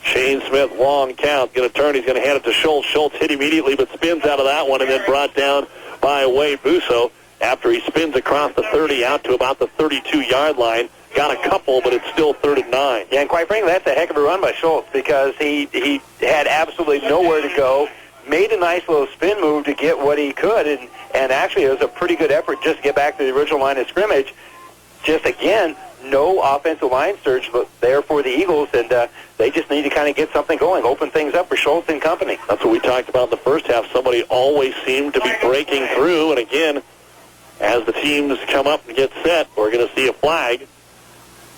Shane Smith, long count, going to turn. He's going to hand it to Schultz. Schultz hit immediately, but spins out of that one and then brought down by Wade Busso after he spins across the 30 out to about the 32-yard line. Got a couple, but it's still 3rd and 9. Yeah, and quite frankly, that's a heck of a run by Schultz because he had absolutely nowhere to go, made a nice little spin move to get what he could, and actually it was a pretty good effort just to get back to the original line of scrimmage. Just, again, no offensive line surge there for the Eagles, and they just need to kind of get something going, open things up for Schultz and company. That's what we talked about in the first half. Somebody always seemed to be breaking through, and again, as the teams come up and get set, we're going to see a flag.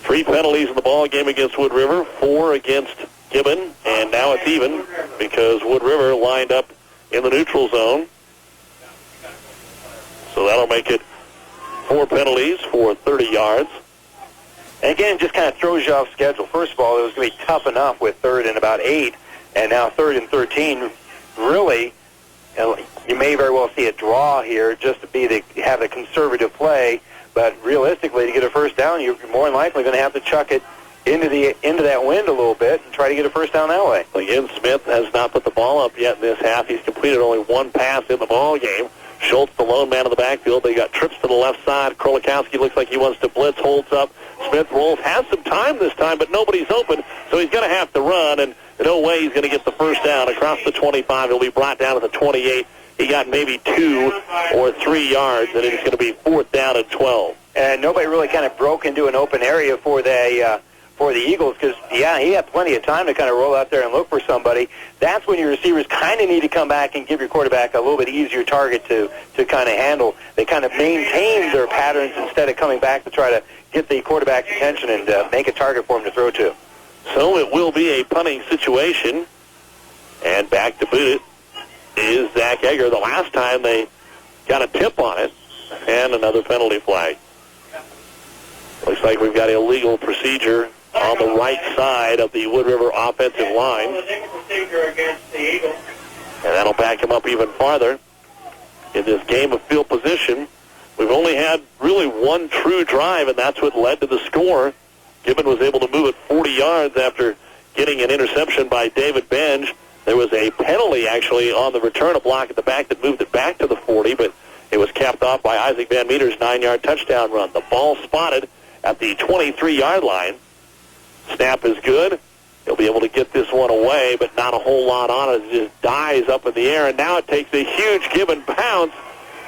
3 penalties in the ball game against Wood River, 4 against Gibbon, and now it's even because Wood River lined up in the neutral zone. So that'll make it 4 penalties for 30 yards. And again, it just kind of throws you off schedule. First of all, it was going to be tough enough with 3rd and about 8, and now 3rd and 13. Really, you may very well see a draw here just to have a conservative play. But realistically, to get a first down, you're more than likely going to have to chuck it into that wind a little bit and try to get a first down that way. Again, Smith has not put the ball up yet in this half. He's completed only 1 pass in the ball game. Schultz, the lone man in the backfield. They got trips to the left side. Krolikowski looks like he wants to blitz, holds up. Smith rolls, has some time this time, but nobody's open, so he's going to have to run, and no way he's going to get the first down. Across the 25, he'll be brought down to the 28. He got maybe 2 or 3 yards, and it's going to be 4th down and 12. And nobody really kind of broke into an open area for the Eagles because, yeah, he had plenty of time to kind of roll out there and look for somebody. That's when your receivers kind of need to come back and give your quarterback a little bit easier target to kind of handle. They kind of maintain their patterns instead of coming back to try to get the quarterback's attention and make a target for him to throw to. So it will be a punting situation, and back to boot it is Zach Egger. The last time they got a tip on it, and another penalty flag. Looks like we've got illegal procedure on the right side of the Wood River offensive line. And that'll back him up even farther in this game of field position. We've only had really 1 true drive, and that's what led to the score. Gibbon was able to move it 40 yards after getting an interception by David Benge. There was a penalty, actually, on the return, a block at the back that moved it back to the 40, but it was capped off by Isaac Van Meter's 9-yard touchdown run. The ball spotted at the 23-yard line. Snap is good. He'll be able to get this one away, but not a whole lot on it. It just dies up in the air, and now it takes a huge Gibbon pounce,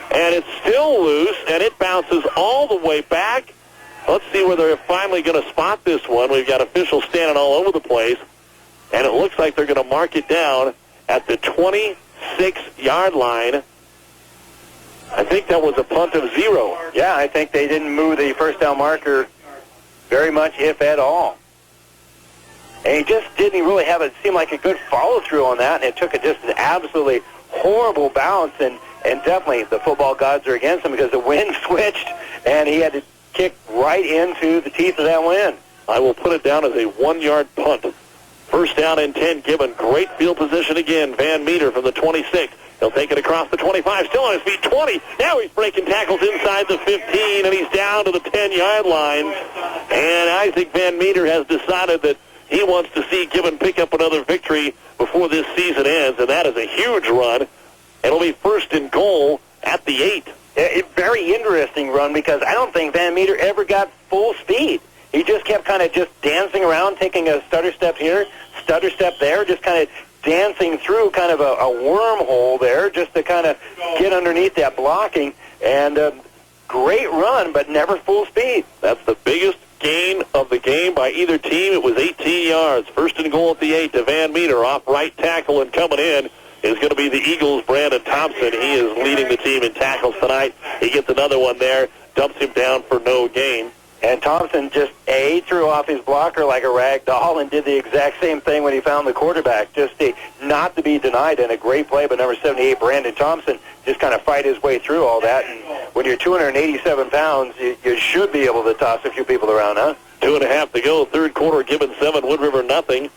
and it's still loose, and it bounces all the way back. Let's see whether they're finally going to spot this one. We've got officials standing all over the place, and it looks like they're going to mark it down at the 26-yard line. I think that was a punt of 0. Yeah, I think they didn't move the first down marker very much, if at all. And he just didn't really have it seem like a good follow-through on that, and it took just an absolutely horrible bounce, and definitely the football gods are against him because the wind switched, and he had to kick right into the teeth of that wind. I will put it down as a 1-yard punt. First down and 10, Gibbon. Great field position again. Van Meter from the 26. He'll take it across the 25, still on his feet, 20. Now he's breaking tackles inside the 15, and he's down to the 10-yard line. And Isaac Van Meter has decided that he wants to see Gibbon pick up another victory before this season ends, and that is a huge run. It'll be 1st and goal at the 8. A very interesting run because I don't think Van Meter ever got full speed. He just kept kind of just dancing around, taking a stutter step here, stutter step there, just kind of dancing through kind of a wormhole there just to kind of get underneath that blocking. And great run, but never full speed. That's the biggest gain of the game by either team. It was 18 yards. 1st and goal at the 8 to Van Meter off right tackle, and coming in is going to be the Eagles' Brandon Thompson. He is leading the team in tackles tonight. He gets another one there dumps him down for no gain. And Thompson just, threw off his blocker like a rag doll and did the exact same thing when he found the quarterback. Just not to be denied, and a great play by number 78, Brandon Thompson, just kind of fight his way through all that. And when you're 287 pounds, you should be able to toss a few people around, huh? 2.5 to go. Third quarter, Gibbon 7, Wood River nothing.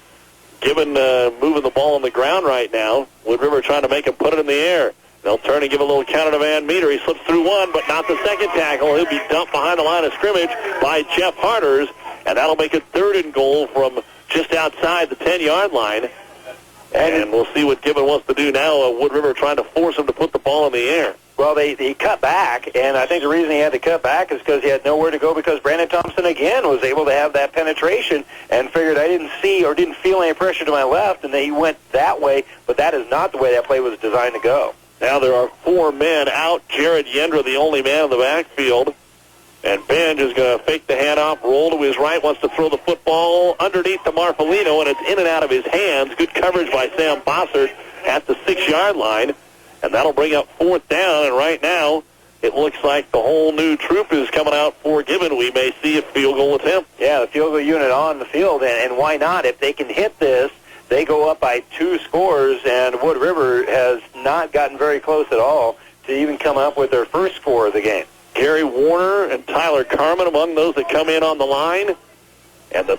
Gibbon moving the ball on the ground right now. Wood River trying to make him put it in the air. They'll turn and give a little counter to Van Meter. He slips through one, but not the second tackle. He'll be dumped behind the line of scrimmage by Jeff Harters, and that'll make it 3rd and goal from just outside the 10-yard line. And we'll see what Gibbon wants to do now. Wood River trying to force him to put the ball in the air. Well, they cut back, and I think the reason he had to cut back is because he had nowhere to go, because Brandon Thompson, again, was able to have that penetration and figured I didn't see or didn't feel any pressure to my left, and then he went that way, but that is not the way that play was designed to go. Now there are 4 men out. Jared Yendra, the only man in the backfield. And Benj is going to fake the handoff, roll to his right, wants to throw the football underneath to Marfolino, and it's in and out of his hands. Good coverage by Sam Bossert at the 6-yard line. And that'll bring up 4th down. And right now, it looks like the whole new troop is coming out for Gibbon. We may see a field goal attempt. Yeah, the field goal unit on the field. And why not? If they can hit this, they go up by 2 scores, and Wood River has not gotten very close at all to even come up with their first score of the game. Gary Warner and Tyler Carmen among those that come in on the line. And the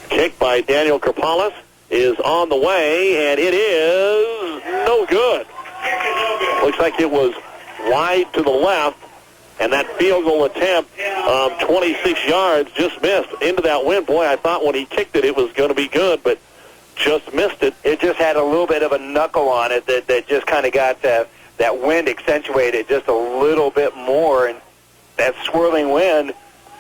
kick by Daniel Kerpalis is on the way, and it is no good. Looks like it was wide to the left, and that field goal attempt of 26 yards just missed into that wind. Boy, I thought when he kicked it, it was going to be good, but just missed it. It just had a little bit of a knuckle on it that just kind of got that wind accentuated just a little bit more, and that swirling wind,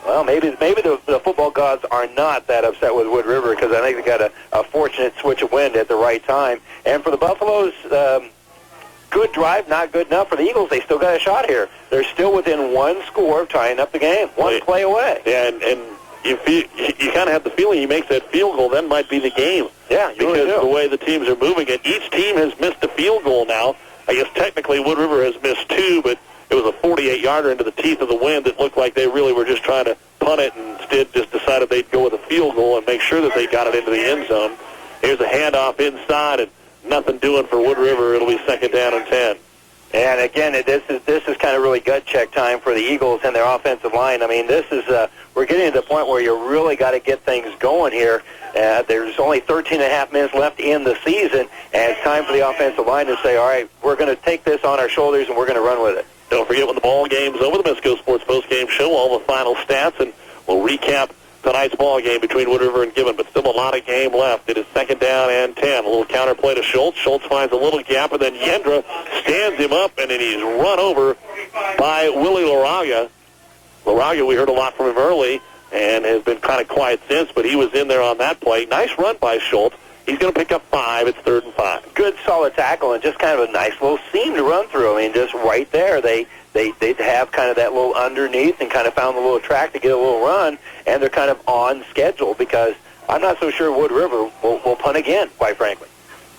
well, maybe the football gods are not that upset with Wood River, because I think they got a fortunate switch of wind at the right time. And for the Buffaloes, good drive, not good enough. For the Eagles, they still got a shot here. They're still within 1 score of tying up the game, one play away. Yeah, and you kind of have the feeling he makes that field goal, then might be the game. Yeah, you because really do. The way the teams are moving, and each team has missed a field goal now. I guess technically Wood River has missed 2, but it was a 48-yarder into the teeth of the wind that looked like they really were just trying to punt it, and instead just decided they'd go with a field goal and make sure that they got it into the end zone. Here's a handoff inside, and nothing doing for Wood River. It'll be 2nd down and 10. And again, this is kind of really gut check time for the Eagles and their offensive line. I mean, this is we're getting to the point where you really got to get things going here. There's only 13 and a half minutes left in the season, and it's time for the offensive line to say, all right, we're going to take this on our shoulders and we're going to run with it. Don't forget, when the ball game's over, the Misco Sports Postgame Show, all the final stats, and we'll recap tonight's ball game between Wood River and Gibbon, but still a lot of game left. It is 2nd down and 10. A little counter play to Schultz. Schultz finds a little gap, and then Yendra stands him up, and then he's run over by Willie Laraga. Laraga, we heard a lot from him early and has been kind of quiet since, but he was in there on that play. Nice run by Schultz. He's going to pick up 5. It's 3rd and 5. Good, solid tackle, and just kind of a nice little seam to run through. I mean, just right there. They have kind of that little underneath and kind of found a little track to get a little run, and they're kind of on schedule, because I'm not so sure Wood River will punt again, quite frankly.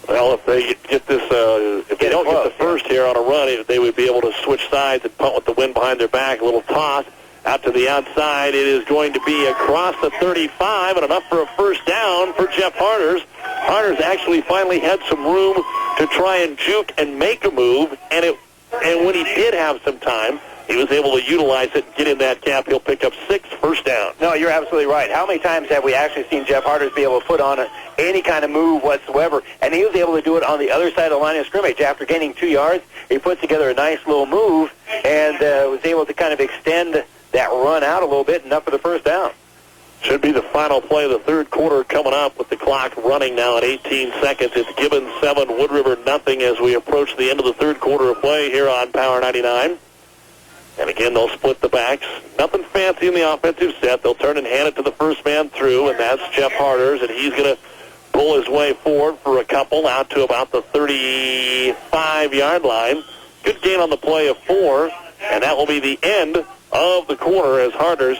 Well, if they get this, if they don't get the first here on a run, they would be able to switch sides and punt with the wind behind their back. A little toss out to the outside. It is going to be across the 35 and enough for a 1st down for Jeff Harters. Harters actually finally had some room to try and juke and make a move, and when he did have some time, he was able to utilize it and get in that gap. He'll pick up 6, 1st down. No, you're absolutely right. How many times have we actually seen Jeff Harters be able to put on any kind of move whatsoever? And he was able to do it on the other side of the line of scrimmage. After gaining 2 yards, he put together a nice little move and was able to kind of extend that run out a little bit and up for the 1st down. Should be the final play of the 3rd quarter coming up with the clock running now at 18 seconds. It's Gibbon 7, Wood River nothing as we approach the end of the 3rd quarter of play here on Power 99. And again, they'll split the backs. Nothing fancy in the offensive set. They'll turn and hand it to the first man through, and that's Jeff Harters, and he's going to pull his way forward for a couple out to about the 35-yard line. Good gain on the play of 4, and that will be the end of the quarter as Harters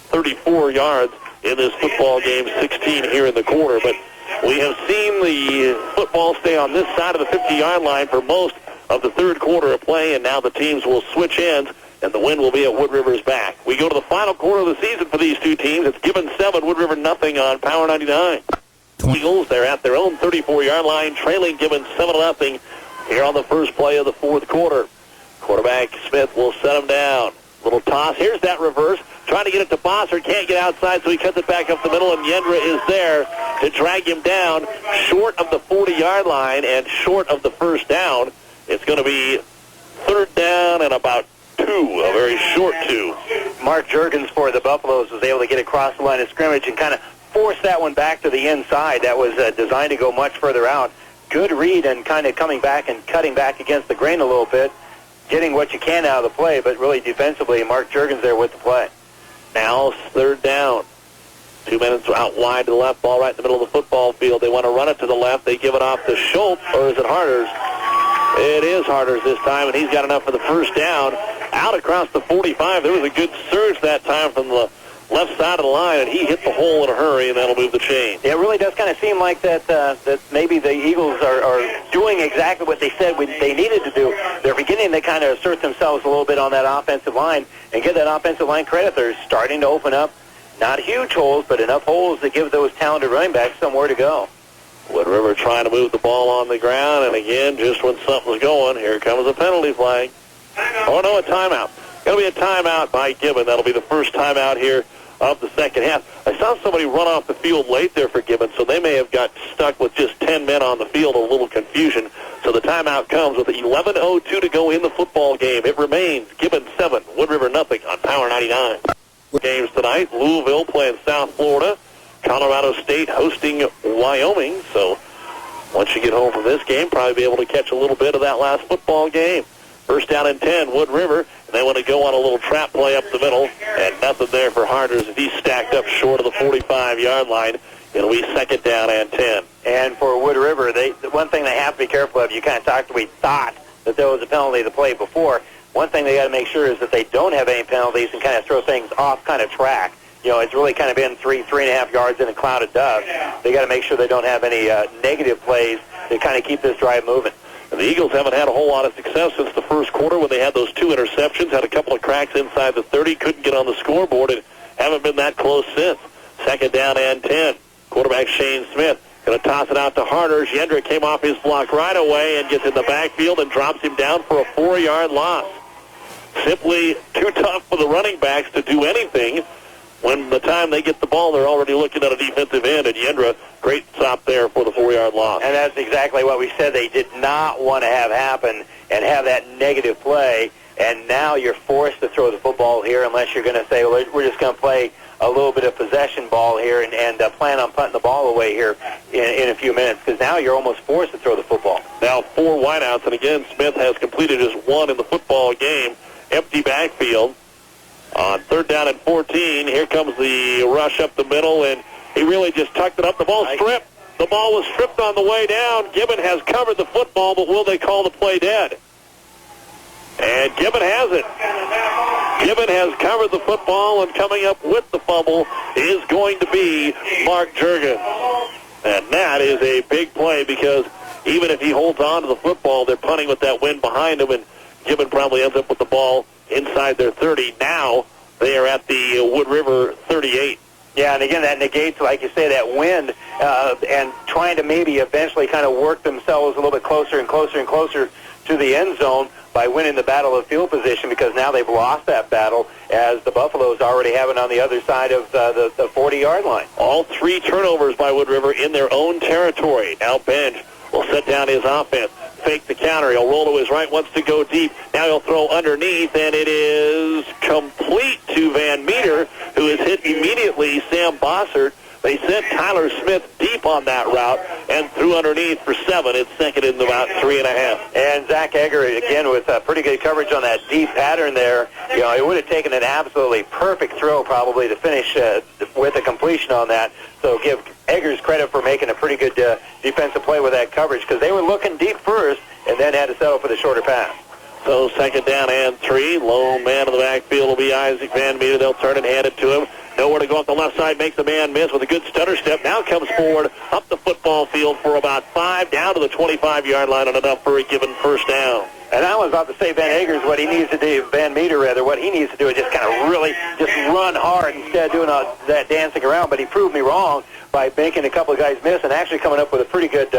34 yards in this football game, 16 here in the quarter. But we have seen the football stay on this side of the 50-yard line for most of the 3rd quarter of play, and now the teams will switch ends and the win will be at Wood River's back. We go to the final quarter of the season for these two teams. It's Gibbon 7, Wood River nothing on Power 99. Eagles, they're at their own 34-yard line, trailing Gibbon 7-0 here on the first play of the fourth quarter. Quarterback Smith will set him down. Little toss. Here's that reverse. Trying to get it to Bossert. Can't get outside, so he cuts it back up the middle, and Yendra is there to drag him down short of the 40-yard line and short of the first down. It's going to be third down and about 2, a very short 2. Mark Juergens for the Buffaloes was able to get across the line of scrimmage and kind of force that one back to the inside. That was designed to go much further out. Good read and kind of coming back and cutting back against the grain a little bit, getting what you can out of the play, but really defensively, Mark Juergens there with the play. Now third down. 2 minutes out wide to the left, ball right in the middle of the football field. They want to run it to the left. They give it off to Schultz, or is it Harders? It is Harders this time, and he's got enough for the first down. Out across the 45. There was a good surge that time from the left side of the line, and he hit the hole in a hurry, and that'll move the chain. It really does kind of seem like that maybe the Eagles are doing exactly what they said they needed to do. They're beginning to kind of assert themselves a little bit on that offensive line and give that offensive line credit. They're starting to open up, not huge holes, but enough holes to give those talented running backs somewhere to go. Wood River trying to move the ball on the ground, and again, just when something's going, here comes a penalty flag. Oh, no, a timeout. Going to be a timeout by Gibbon. That'll be the first timeout here of the second half. I saw somebody run off the field late there for Gibbon, so they may have got stuck with just 10 men on the field, a little confusion. So the timeout comes with 11:02 to go in the football game. It remains Gibbon 7, Wood River nothing on Power 99. Games tonight, Louisville playing South Florida, Colorado State hosting Wyoming. So once you get home from this game, probably be able to catch a little bit of that last football game. First down and 10, Wood River, and they want to go on a little trap play up the middle, and nothing there for Harders as he's stacked up short of the 45-yard line. It'll be second down and 10. And for Wood River, the one thing they have to be careful of, you kind of talked, we thought that there was a penalty to play before. One thing they got to make sure is that they don't have any penalties and kind of throw things off kind of track. You know, it's really kind of been 3.5 yards in a cloud of dust. They got to make sure they don't have any negative plays to kind of keep this drive moving. And the Eagles haven't had a whole lot of success since the first quarter when they had those 2 interceptions, had a couple of cracks inside the 30, couldn't get on the scoreboard, and haven't been that close since. Second down and 10. Quarterback Shane Smith going to toss it out to Harders. Yendra came off his block right away and gets in the backfield and drops him down for a 4-yard loss. Simply too tough for the running backs to do anything. When the time they get the ball, they're already looking at a defensive end, and Yendra, great stop there for the 4-yard loss. And that's exactly what we said they did not want to have happen and have that negative play. And now you're forced to throw the football here unless you're going to say, well, we're just going to play a little bit of possession ball here and plan on punting the ball away here in a few minutes, because now you're almost forced to throw the football. Now 4 wideouts, and again, Smith has completed his 1 in the football game. Empty backfield. On third down and 14, here comes the rush up the middle, and he really just tucked it up. The ball stripped. The ball was stripped on the way down. Gibbon has covered the football, but will they call the play dead? And Gibbon has it. Gibbon has covered the football, and coming up with the fumble is going to be Mark Juergens. And that is a big play, because even if he holds on to the football, they're punting with that wind behind him, and Gibbon probably ends up with the ball inside their 30. Now they are at the Wood River 38. Yeah, and again, that negates, like you say, that wind and trying to maybe eventually kind of work themselves a little bit closer and closer and closer to the end zone by winning the battle of field position, because now they've lost that battle as the Buffaloes already have it on the other side of the 40-yard line. All 3 turnovers by Wood River in their own territory. Now Benj will set down his offense. Fake the counter. He'll roll to his right, wants to go deep. Now he'll throw underneath, and it is complete to Van Meter, who has hit immediately Sam Bossert. They sent Tyler Smith deep on that route and threw underneath for 7. It's second in about 3.5. And Zach Egger, again, with pretty good coverage on that deep pattern there. You know, it would have taken an absolutely perfect throw probably to finish with a completion on that. So give Eggers credit for making a pretty good defensive play with that coverage, because they were looking deep first and then had to settle for the shorter pass. So second down and 3. Lone man in the backfield will be Isaac Van Meter. They'll turn and hand it to him. Nowhere to go off the left side, makes the man miss with a good stutter step. Now comes forward up the football field for about 5, down to the 25-yard line, and enough for a given first down. And I was about to say Van Meter, what he needs to do is just kind of really just run hard instead of doing all that dancing around. But he proved me wrong by making a couple of guys miss and actually coming up with a pretty good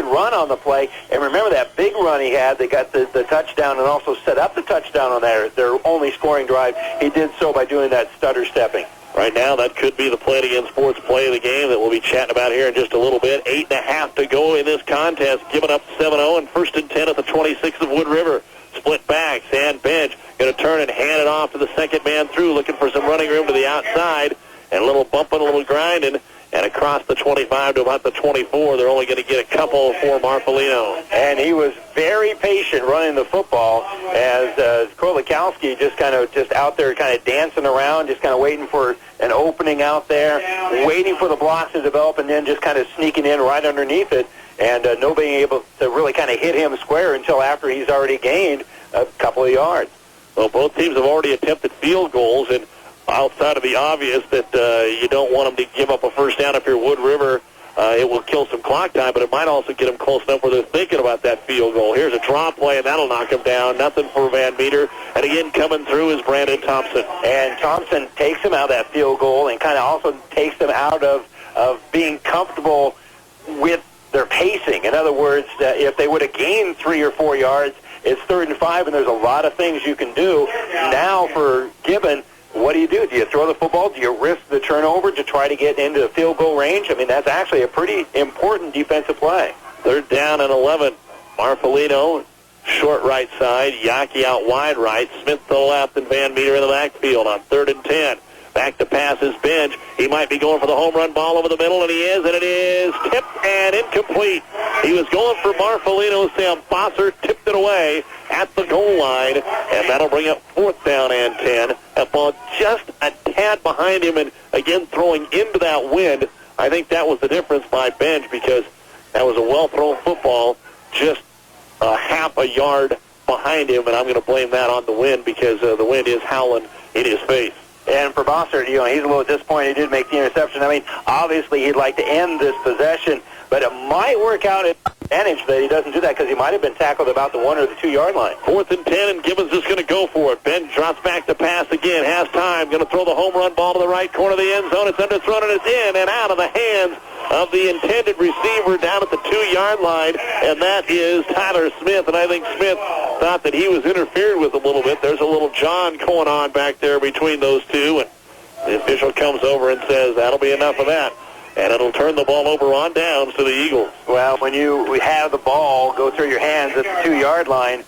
run on the play. And remember that big run he had, they got the touchdown and also set up the touchdown on their only scoring drive. He did so by doing that stutter stepping. Right now, that could be the Play It Again Sports play of the game that we'll be chatting about here in just a little bit. 8.5 to go in this contest. Giving up 7-0 and 1st and 10 at the 26 of Wood River. Split backs and bench. Going to turn and hand it off to the second man through, looking for some running room to the outside. And a little bumping, a little grinding. And across the 25 to about the 24, they're only going to get a couple for Marfolino. And he was very patient running the football as Krolikowski just out there kind of dancing around, just kind of waiting for an opening out there, waiting for the blocks to develop, and then just kind of sneaking in right underneath it, and no being able to really kind of hit him square until after he's already gained a couple of yards. Well, both teams have already attempted field goals, and outside of the obvious that you don't want them to give up a first down if you're Wood River, it will kill some clock time, but it might also get them close enough where they're thinking about that field goal. Here's a draw play, and that'll knock him down. Nothing for Van Meter. And again, coming through is Brandon Thompson. And Thompson takes him out of that field goal and kind of also takes them out of being comfortable with their pacing. In other words, if they would have gained 3 or 4 yards, it's 3rd and 5, and there's a lot of things you can do. Now for Gibbon, what do you do? Do you throw the football? Do you risk the turnover to try to get into the field goal range? I mean, that's actually a pretty important defensive play. 3rd down and 11. Marfolino, short right side. Yaki out wide right. Smith to the left and Van Meter in the backfield on 3rd and 10. Back to pass his bench. He might be going for the home run ball over the middle, and he is, and it is tipped and incomplete. He was going for Marfolino. Sam Fosser tipped it away at the goal line, and that'll bring up 4th down and 10. That ball just a tad behind him, and again throwing into that wind. I think that was the difference by bench, because that was a well-thrown football just a half a yard behind him, and I'm going to blame that on the wind because the wind is howling in his face. And for Bossert, he's a little disappointed he didn't make the interception. I mean, obviously he'd like to end this possession, but it might work out at advantage that he doesn't do that because he might have been tackled about the 1 or the 2 yard line. 4th and 10, and Gibbons is going to go for it. Ben drops back to pass again, has time, going to throw the home run ball to the right corner of the end zone. It's underthrown, and it's in and out of the hands of the intended receiver down at the 2 yard line, and that is Tyler Smith. And I think Smith thought that he was interfered with a little bit. There's a little John going on back there between those two, and the official comes over and says that'll be enough of that, and it'll turn the ball over on downs to the Eagles. Well, when you have the ball go through your hands at the 2 yard line,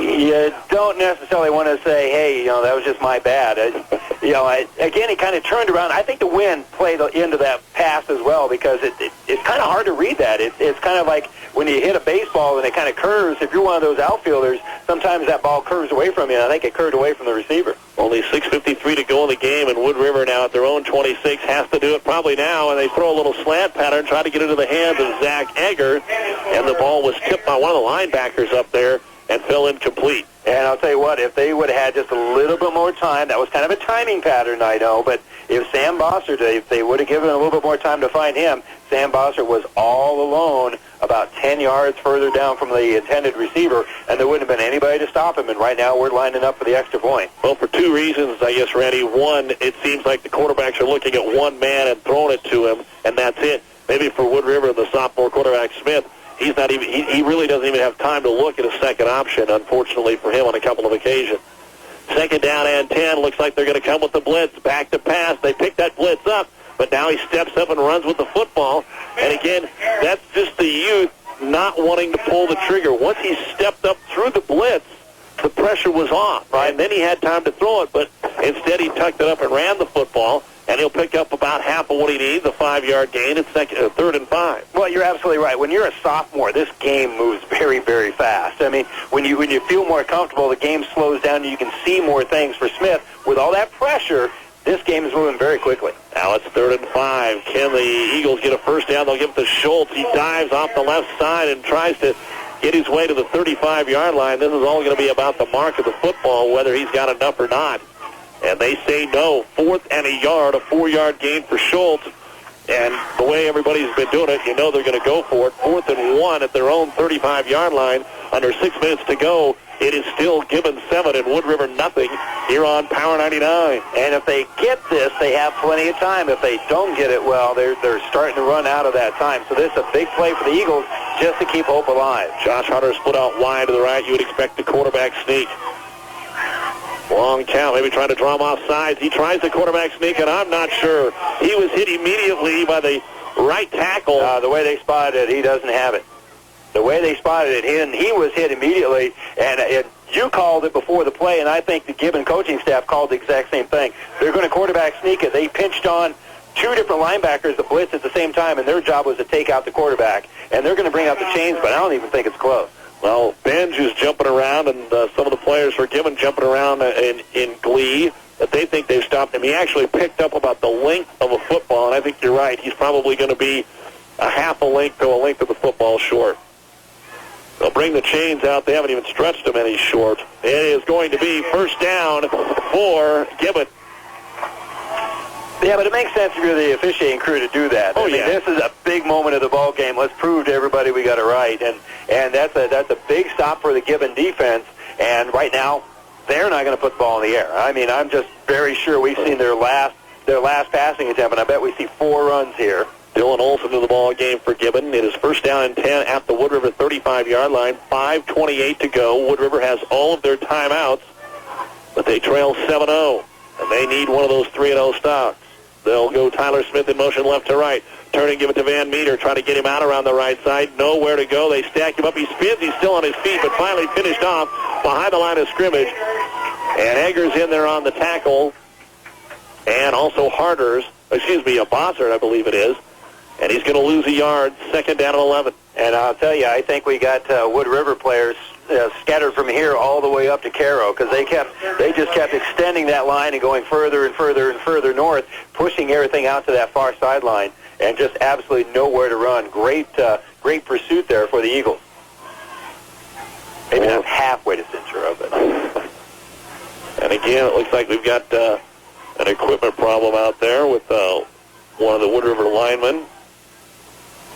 you don't necessarily want to say, hey, that was just my bad. Again, he kind of turned around. I think the wind played into that pass as well because it's kind of hard to read that. It's kind of like when you hit a baseball and it kind of curves. If you're one of those outfielders, sometimes that ball curves away from you. And I think it curved away from the receiver. Only 6:53 to go in the game, and Wood River now at their own 26 has to do it probably now, and they throw a little slant pattern, try to get into the hands of Zach Egger, and the ball was tipped by one of the linebackers up there and fell incomplete. And I'll tell you what, if they would have had just a little bit more time, that was kind of a timing pattern, I know, but if Sam Bossert, if they would have given a little bit more time to find him, Sam Bossert was all alone about 10 yards further down from the intended receiver, and there wouldn't have been anybody to stop him, and right now we're lining up for the extra point. Well, for 2 reasons, I guess, Randy. One, it seems like the quarterbacks are looking at one man and throwing it to him, and that's it. Maybe for Wood River, the sophomore quarterback, Smith, he's not even, he really doesn't even have time to look at a second option, unfortunately for him on a couple of occasions. 2nd down and 10. Looks like they're going to come with the blitz. Back to pass. They pick that blitz up, but now he steps up and runs with the football. And again, that's just the youth not wanting to pull the trigger. Once he stepped up through the blitz, the pressure was off, right? And then he had time to throw it, but instead he tucked it up and ran the football. And he'll pick up about half of what he needs, a 5-yard gain. It's 3rd and 5. Well, you're absolutely right. When you're a sophomore, this game moves very, very fast. I mean, when you feel more comfortable, the game slows down and you can see more things. For Smith, with all that pressure, this game is moving very quickly. Now it's 3rd and 5. Can the Eagles get a first down? They'll give it to Schultz. He dives off the left side and tries to get his way to the 35-yard line. This is all going to be about the mark of the football, whether he's got enough or not. And they say no. 4th and a yard, a 4-yard gain for Schultz. And the way everybody's been doing it, they're going to go for it. 4th and 1 at their own 35-yard line Under 6 minutes to go, it is still Gibbon 7 and Wood River nothing here on Power 99. And if they get this, they have plenty of time. If they don't get it, well, they're starting to run out of that time. So this is a big play for the Eagles just to keep hope alive. Josh Hunter split out wide to the right. You would expect the quarterback sneak. Long count, maybe trying to draw him off sides. He tries the quarterback sneak, and I'm not sure. He was hit immediately by the right tackle. The way they spotted it, he doesn't have it. The way they spotted it, he was hit immediately, and you called it before the play, and I think the Gibbon coaching staff called the exact same thing. They're going to quarterback sneak it. They pinched on two different linebackers that blitz at the same time, and their job was to take out the quarterback. And they're going to bring out the chains, but I don't even think it's close. Well, Benj is jumping around, and some of the players for Gibbon jumping around in glee. But they think they've stopped him. He actually picked up about the length of a football, and I think you're right. He's probably going to be a half a length to a length of the football short. They'll bring the chains out. They haven't even stretched them any short. It is going to be first down for Gibbon. Yeah, but it makes sense if you're the officiating crew to do that. I mean, this is a big moment of the ball game. Let's prove to everybody we got it right, and that's a big stop for the Gibbon defense. And right now, they're not going to put the ball in the air. I mean, I'm just very sure we've seen their last passing attempt, and I bet we see 4 runs here. Dylan Olson to the ball game for Gibbon. It is first down and 10 at the Wood River 35-yard line. 5:28 to go. Wood River has all of their timeouts, but they trail 7-0, and they need one of those 3-0 stops. They'll go Tyler Smith in motion left to right. Turn and give it to Van Meter, trying to get him out around the right side. Nowhere to go. They stack him up. He spins. He's still on his feet, but finally finished off behind the line of scrimmage. And Eggers in there on the tackle. And also a Bossert, I believe it is. And he's going to lose a yard, second down and 11. And I'll tell you, I think we got Wood River players scattered from here all the way up to Caro, because they just kept extending that line and going further and further and further north, pushing everything out to that far sideline, and just absolutely nowhere to run. Great pursuit there for the Eagles. Maybe not halfway to Centura, but. And again, it looks like we've got an equipment problem out there with one of the Wood River linemen.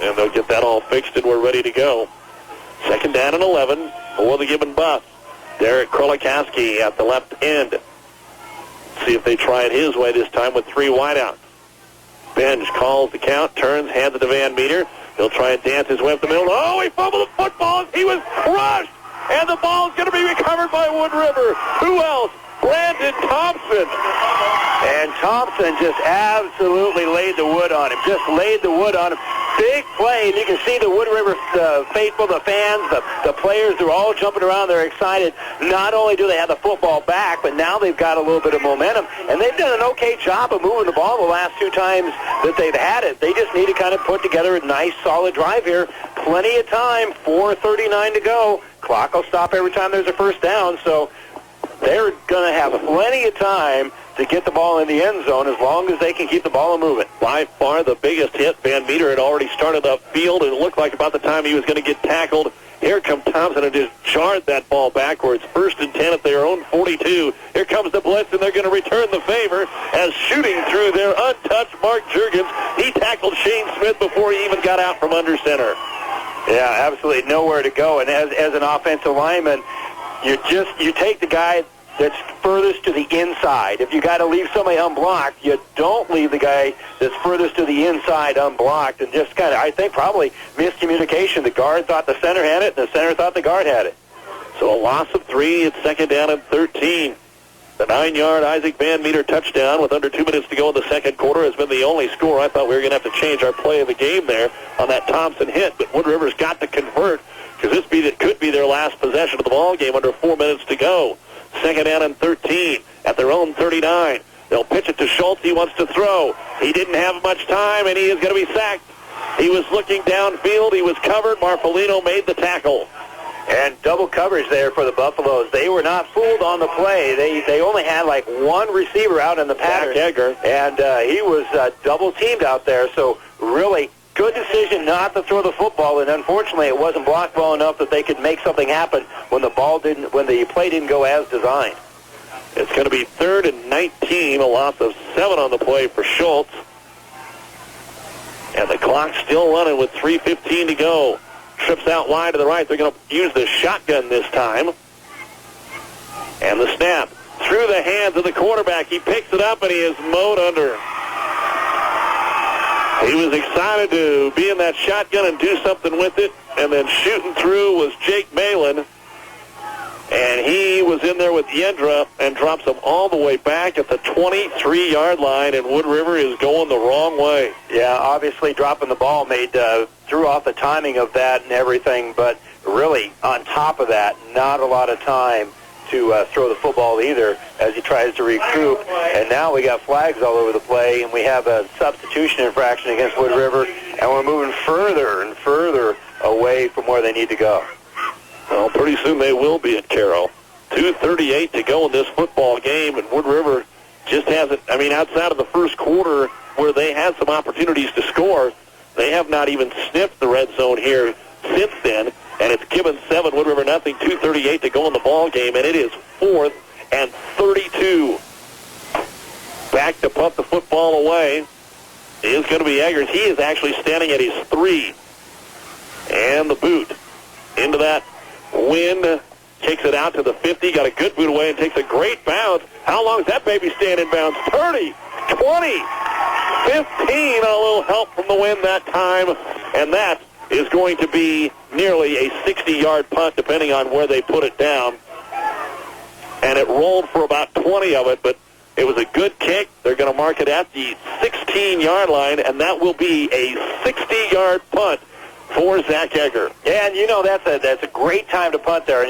And they'll get that all fixed, and we're ready to go. Second down and 11 for the Gibbon Buffs. Derek Krolikowski at the left end. See if they try it his way this time with 3 wideouts. Benj calls the count, turns, hands it to Van Meter. He'll try and dance his way up the middle. Oh, he fumbled the football as he was crushed. And the ball's going to be recovered by Wood River. Who else? Brandon Thompson. And Thompson just absolutely laid the wood on him. Just laid the wood on him. Big play, and you can see the Wood River faithful, the fans, the players, they're all jumping around. They're excited. Not only do they have the football back, but now they've got a little bit of momentum, and they've done an okay job of moving the ball the last 2 times that they've had it. They just need to kind of put together a nice, solid drive here. Plenty of time, 4:39 to go. Clock will stop every time there's a first down, so they're going to have plenty of time to get the ball in the end zone as long as they can keep the ball moving. By far the biggest hit. Van Meter had already started upfield, and it looked like about the time he was going to get tackled, here comes Thompson and just jarred that ball backwards. First and 10 at their own 42. Here comes the blitz, and they're going to return the favor as shooting through their untouched Mark Juergens. He tackled Shane Smith before he even got out from under center. Yeah, absolutely nowhere to go. And as an offensive lineman, you take the guy that's furthest to the inside. If you got to leave somebody unblocked, you don't leave the guy that's furthest to the inside unblocked. And just kind of, I think, probably miscommunication. The guard thought the center had it, and the center thought the guard had it. So a loss of 3. It's second down and 13. The 9-yard Isaac Van Meter touchdown with under 2 minutes to go in the second quarter has been the only score. I thought we were going to have to change our play of the game there on that Thompson hit, but Wood River's got to convert because this could be their last possession of the ball game under 4 minutes to go. Second down and 13 at their own 39. They'll pitch it to Schultz. He wants to throw. He didn't have much time, and he is going to be sacked. He was looking downfield. He was covered. Marfolino made the tackle. And double coverage there for the Buffaloes. They were not fooled on the play. They only had like one receiver out in the pattern. And he was double teamed out there. So really good decision not to throw the football. And unfortunately, it wasn't blocked well enough that they could make something happen when the play didn't go as designed. It's going to be 3rd and 19, a loss of 7 on the play for Schultz. And the clock's still running with 3:15 to go. Trips out wide to the right. They're going to use the shotgun this time. And the snap through the hands of the quarterback. He picks it up, and he is mowed under. He was excited to be in that shotgun and do something with it, and then shooting through was Jake Malin. And he was in there with Yendra and drops him all the way back at the 23-yard line, and Wood River is going the wrong way. Yeah, obviously dropping the ball threw off the timing of that and everything, but really, on top of that, not a lot of time to throw the football either as he tries to recoup. And now we got flags all over the play, and we have a substitution infraction against Wood River, and we're moving further and further away from where they need to go. Well, pretty soon they will be at Carroll. 2:38 to go in this football game, and Wood River just hasn't, outside of the first quarter where they had some opportunities to score, they have not even sniffed the red zone here since then, and it's Gibbon 7, Wood River nothing, 2:38 to go in the ball game, and it is 4th and 32. Back to punt the football away is going to be Eggers. He is actually standing at his 3. And the boot into that wind, kicks it out to the 50, got a good boot away and takes a great bounce. How long is that baby staying in bounds? 30, 20, 15, a little help from the wind that time, and that is going to be nearly a 60-yard punt depending on where they put it down. And it rolled for about 20 of it, but it was a good kick. They're going to mark it at the 16-yard line, and that will be a 60-yard punt for Zach Egger. Yeah, and that's a great time to punt there.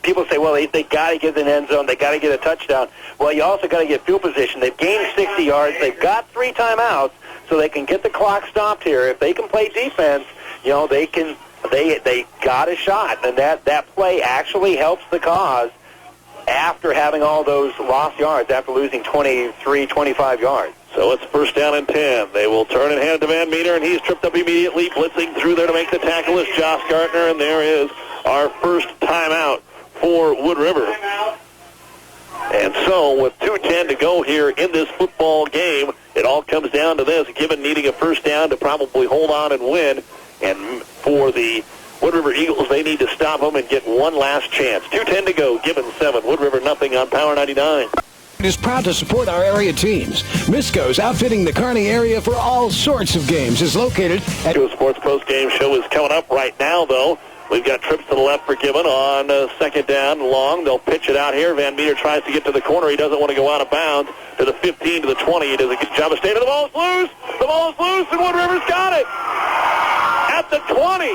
People say, well, they got to get in the end zone, they got to get a touchdown. Well, you also got to get field position. They've gained 60 yards. They've got 3 timeouts, so they can get the clock stopped here. If they can play defense, they got a shot, and that play actually helps the cause after having all those lost yards, after losing 23, 25 yards. So it's first down and 10. They will turn and hand it to Van Meter, and he's tripped up immediately. Blitzing through there to make the tackle is Josh Gartner, and there is our first timeout for Wood River. And so with 2:10 to go here in this football game, it all comes down to this. Gibbon needing a first down to probably hold on and win. And for the Wood River Eagles, they need to stop them and get one last chance. 2:10 to go. Gibbon 7, Wood River nothing on Power 99. Is proud to support our area teams. Misco's outfitting the Kearney area for all sorts of games is located at... The Sports Post Game Show is coming up right now, though. We've got trips to the left for Gibbon on second down long. They'll pitch it out here. Van Meter tries to get to the corner. He doesn't want to go out of bounds. To the 15, to the 20. He does a good job of staying. The ball is loose. The ball is loose, and Wood River's got it. At the 20.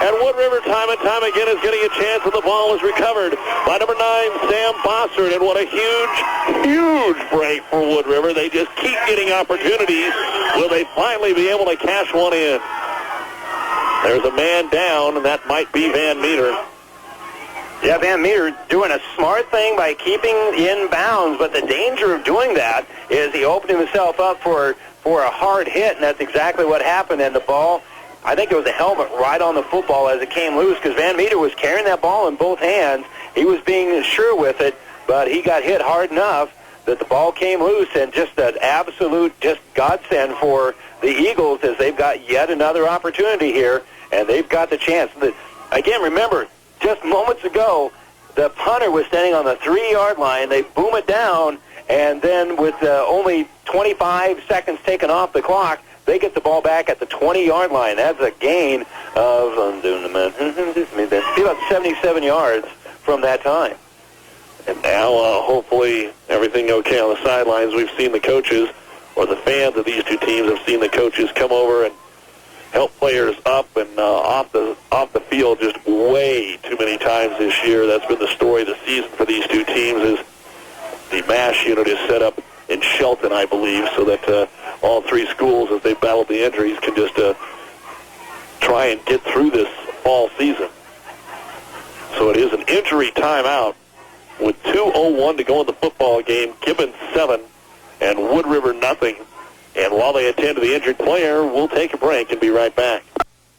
And Wood River time and time again is getting a chance, and the ball is recovered by number 9, Sam Bossert. And what a huge break for Wood River. They just keep getting opportunities. Will they finally be able to cash one in? There's a man down, and that might be Van Meter. Yeah, Van Meter doing a smart thing by keeping in bounds, but the danger of doing that is he opened himself up for a hard hit, and that's exactly what happened. And the ball, I think there was a helmet right on the football as it came loose, because Van Meter was carrying that ball in both hands. He was being sure with it, but he got hit hard enough that the ball came loose, and just an absolute godsend for the Eagles as they've got yet another opportunity here, and they've got the chance. Again, remember, just moments ago, the punter was standing on the 3-yard line. They boom it down, and then with only 25 seconds taken off the clock, they get the ball back at the 20-yard line. That's a gain of about 77 yards from that time. And now, hopefully, everything okay on the sidelines. We've seen the coaches, or the fans of these two teams have seen the coaches come over and help players up and off the field just way too many times this year. That's been the story of the season for these two teams. Is the MASH unit is set up in Shelton, I believe, so that all 3 schools, as they battle the injuries, can just try and get through this fall season. So it is an injury timeout with 2:01 to go in the football game. Gibbon 7 and Wood River nothing. And while they attend to the injured player, we'll take a break and be right back.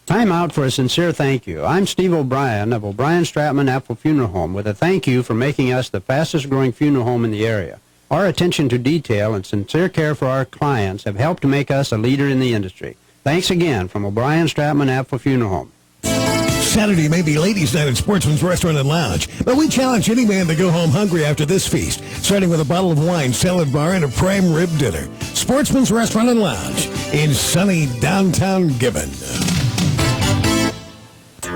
Time out for a sincere thank you. I'm Steve O'Brien of O'Brien Stratman Apple Funeral Home with a thank you for making us the fastest growing funeral home in the area. Our attention to detail and sincere care for our clients have helped to make us a leader in the industry. Thanks again from O'Brien Stratman Apple Funeral Home. Saturday may be ladies' night at Sportsman's Restaurant and Lounge, but we challenge any man to go home hungry after this feast, starting with a bottle of wine, salad bar, and a prime rib dinner. Sportsman's Restaurant and Lounge in sunny downtown Gibbon.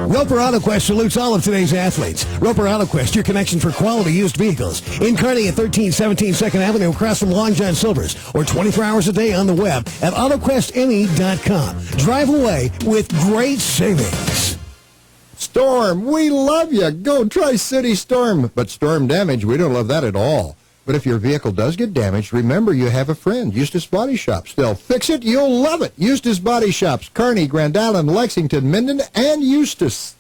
Roper AutoQuest salutes all of today's athletes. Roper AutoQuest, your connection for quality used vehicles. In Kearney at 1317 2nd Avenue across from Long John Silver's, or 24 hours a day on the web at AutoQuestNE.com. Drive away with great savings. Storm, we love you. Go Tri-City Storm. But storm damage, we don't love that at all. But if your vehicle does get damaged, remember you have a friend, Eustace Body Shops. They'll fix it. You'll love it. Eustace Body Shops, Kearney, Grand Island, Lexington, Minden, and Eustace.